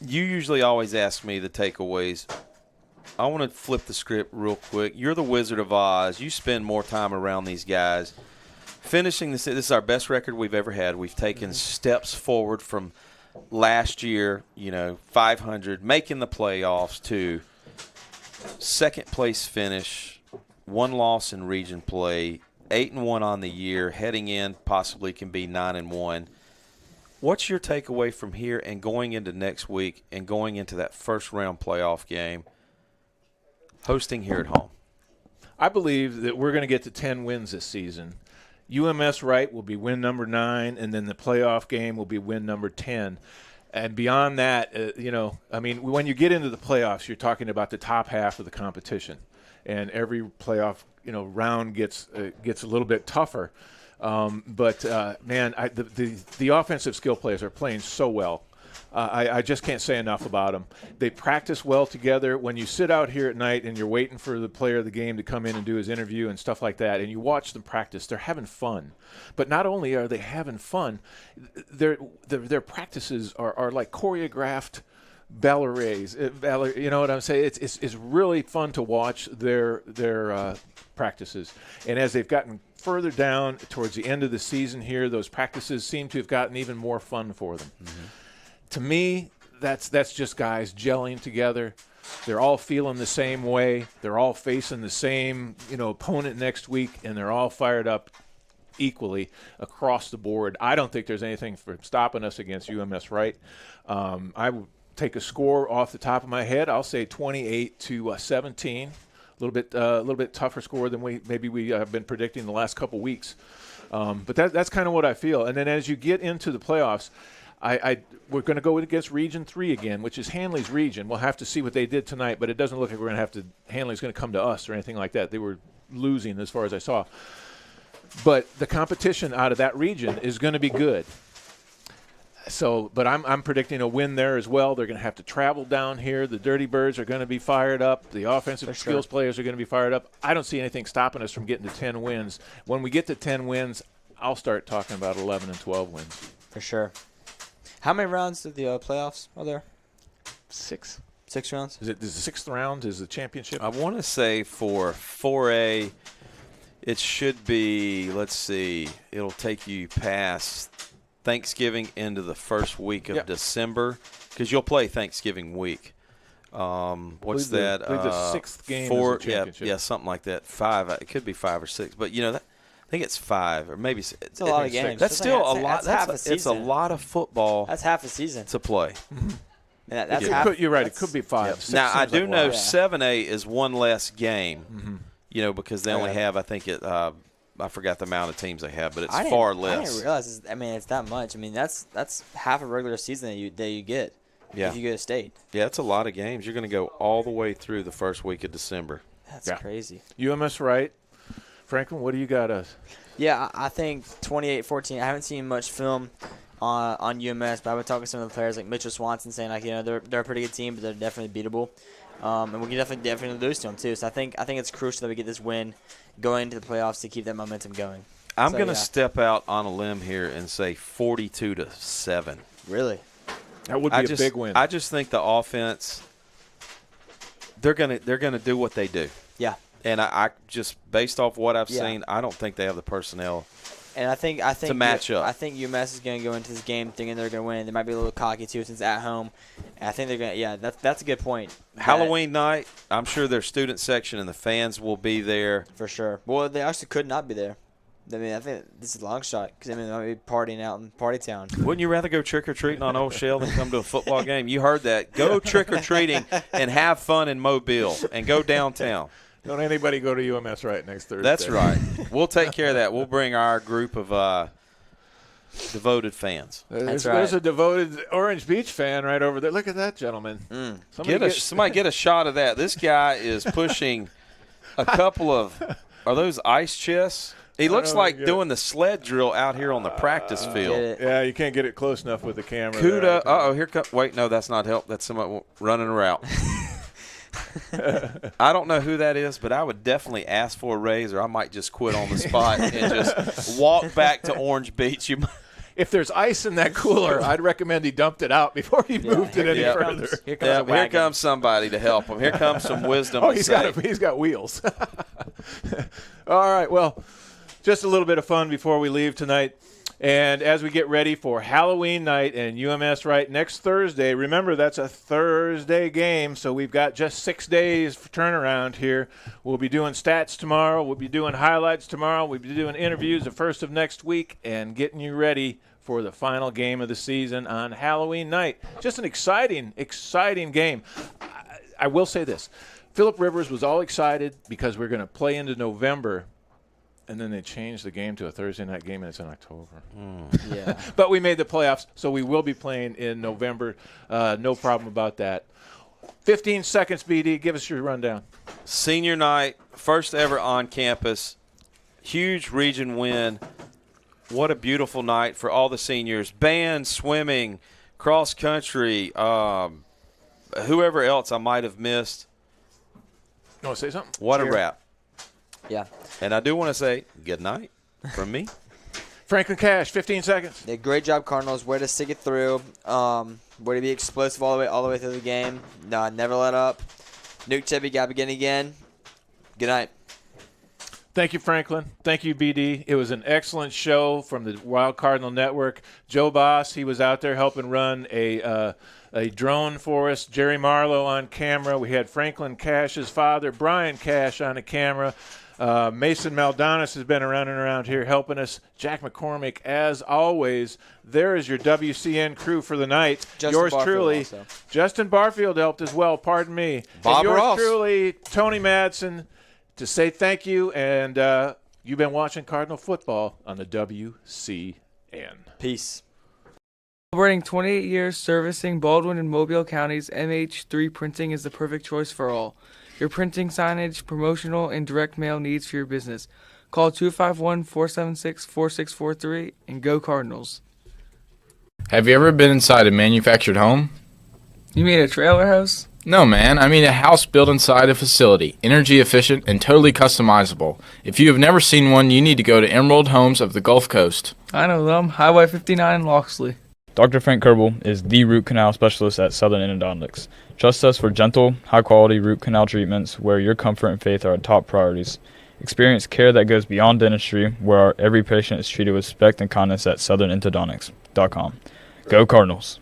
you usually always ask me the takeaways. I want to flip the script real quick. You're the Wizard of Oz. You spend more time around these guys. Finishing this is our best record we've ever had. We've taken steps forward from last year, 500, making the playoffs to second place finish, 1 loss in region play, 8-1 on the year, heading in possibly can be 9-1. What's your takeaway from here and going into next week and going into that first round playoff game, hosting here at home? I believe that we're going to get to 10 wins this season. UMS Wright will be win number 9, and then the playoff game will be win number 10. And beyond that, when you get into the playoffs, you're talking about the top half of the competition, and every playoff, round gets a little bit tougher. The offensive skill players are playing so well. I just can't say enough about them. They practice well together. When you sit out here at night and you're waiting for the player of the game to come in and do his interview and stuff like that, and you watch them practice, they're having fun. But not only are they having fun, their practices are like choreographed ballets. You know what I'm saying? It's really fun to watch their practices. And as they've gotten further down towards the end of the season here, those practices seem to have gotten even more fun for them. Mm-hmm. To me, that's just guys gelling together. They're all feeling the same way. They're all facing the same, opponent next week, and they're all fired up equally across the board. I don't think there's anything for stopping us against UMS Wright. I would take a score off the top of my head. I'll say 28-17. A little bit tougher score than we have been predicting the last couple weeks. But that's kind of what I feel. And then as you get into the playoffs, we're going to go against Region 3 again, which is Hanley's region. We'll have to see what they did tonight, but it doesn't look like we're going to have to – Hanley's going to come to us or anything like that. They were losing as far as I saw. But the competition out of that region is going to be good. So, but I'm predicting a win there as well. They're going to have to travel down here. The Dirty Birds are going to be fired up. The offensive skills players are going to be fired up. I don't see anything stopping us from getting to 10 wins. When we get to 10 wins, I'll start talking about 11 and 12 wins. For sure. How many rounds of the playoffs are there? 6. 6 rounds? Is the 6th round is the championship? I want to say for 4A, it should be, let's see, it'll take you past Thanksgiving into the first week of December, because you'll play Thanksgiving week. What's that? I believe the 6th game is the championship. Yeah, something like that. 5. It could be 5 or 6, but I think it's 5 or maybe it's a lot of games. That's still a lot. That's half a season. It's a lot of football. That's half a season to play. That's half. You're right. It could be 5. Now I do know 7A is one less game. Mm-hmm. Because they only have, I think I forgot the amount of teams they have, but it's far less. I didn't realize. It's that much. That's half a regular season that you get. Yeah. If you go to state. Yeah, it's a lot of games. You're going to go all the way through the first week of December. That's crazy. UMS Wright. Franklin, what do you got us? Yeah, I think 28-14. I haven't seen much film on UMS, but I've been talking to some of the players like Mitchell Swanson saying they're a pretty good team, but they're definitely beatable. And we can definitely lose to them too. So I think it's crucial that we get this win going into the playoffs to keep that momentum going. I'm going to step out on a limb here and say 42-7. Really? That would be a big win. I just think the offense, they're gonna do what they do. Yeah. And I just, based off what I've seen, I don't think they have the personnel And I think to match up. I think UMass is going to go into this game thinking they're going to win. They might be a little cocky too since at home. And I think they're going to. Yeah, that's a good point. Halloween night, I'm sure their student section and the fans will be there for sure. Well, they actually could not be there. I mean, I think this is a long shot because I mean, they might be partying out in Party Town. Wouldn't you rather go trick or treating on Old Shell than come to a football game? You heard that. Go trick or treating and have fun in Mobile and go downtown. Don't anybody go to UMS right next Thursday. That's right. We'll take care of that. We'll bring our group of devoted fans. There's a devoted Orange Beach fan right over there. Look at that gentleman. Somebody get a shot of that. This guy is pushing a couple of – are those ice chests? He looks like doing the sled drill out here on the practice field. Yeah, you can't get it close enough with the camera. Kuda. Here comes – wait, no, that's not help. That's somebody running a route. I don't know who that is, but I would definitely ask for a raise, or I might just quit on the spot and just walk back to Orange Beach. If there's ice in that cooler, I'd recommend he dumped it out before he moved it any further. Here comes somebody to help him. Here comes some wisdom. He's got wheels. All right, well, just a little bit of fun before we leave tonight. And as we get ready for Halloween night and UMS right next Thursday, remember that's a Thursday game, so we've got just 6 days for turnaround here. We'll be doing stats tomorrow. We'll be doing highlights tomorrow. We'll be doing interviews the first of next week and getting you ready for the final game of the season on Halloween night. Just an exciting game. I will say this. Phillip Rivers was all excited because we're going to play into November. And then they changed the game to a Thursday night game, and it's in October. Yeah. But we made the playoffs, so we will be playing in November. No problem about that. 15 seconds, BD. Give us your rundown. Senior night, first ever on campus, huge region win. What a beautiful night for all the seniors. Band, swimming, cross country, whoever else I might have missed. You want to say something? What a wrap. Yeah. And I do want to say good night from me. Franklin Cash, 15 seconds. Yeah, great job, Cardinals. Way to stick it through. Way to be explosive all the way through the game. No, never let up. Nuke Chevy got again. Good night. Thank you, Franklin. Thank you, BD. It was an excellent show from the Wild Cardinal Network. Joe Boss, he was out there helping run a drone for us. Jerry Marlowe on camera. We had Franklin Cash's father, Brian Cash, on a camera. Mason Maldonis has been around here helping us. Jack McCormick, as always. There is your WCN crew for the night. Yours truly. Also. Justin Barfield helped as well. Pardon me. Bob and yours Ross. Truly, Tony Madsen, to say thank you. And you've been watching Cardinal football on the WCN. Peace. Celebrating 28 years servicing Baldwin and Mobile counties, MH3 Printing is the perfect choice for all. Your printing, signage, promotional, and direct mail needs for your business. Call 251-476-4643 and go Cardinals. Have you ever been inside a manufactured home? You mean a trailer house? No, man. I mean a house built inside a facility, energy efficient and totally customizable. If you have never seen one, you need to go to Emerald Homes of the Gulf Coast. I know them. Highway 59 in Loxley. Dr. Frank Kerbel is the root canal specialist at Southern Endodontics. Trust us for gentle, high-quality root canal treatments where your comfort and faith are our top priorities. Experience care that goes beyond dentistry, where every patient is treated with respect and kindness at southernendodontics.com. Go Cardinals!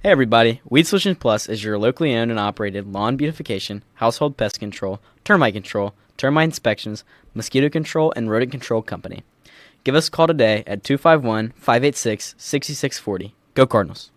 Hey everybody, Weed Solutions Plus is your locally owned and operated lawn beautification, household pest control, termite inspections, mosquito control, and rodent control company. Give us a call today at 251-586-6640. Go Cardinals!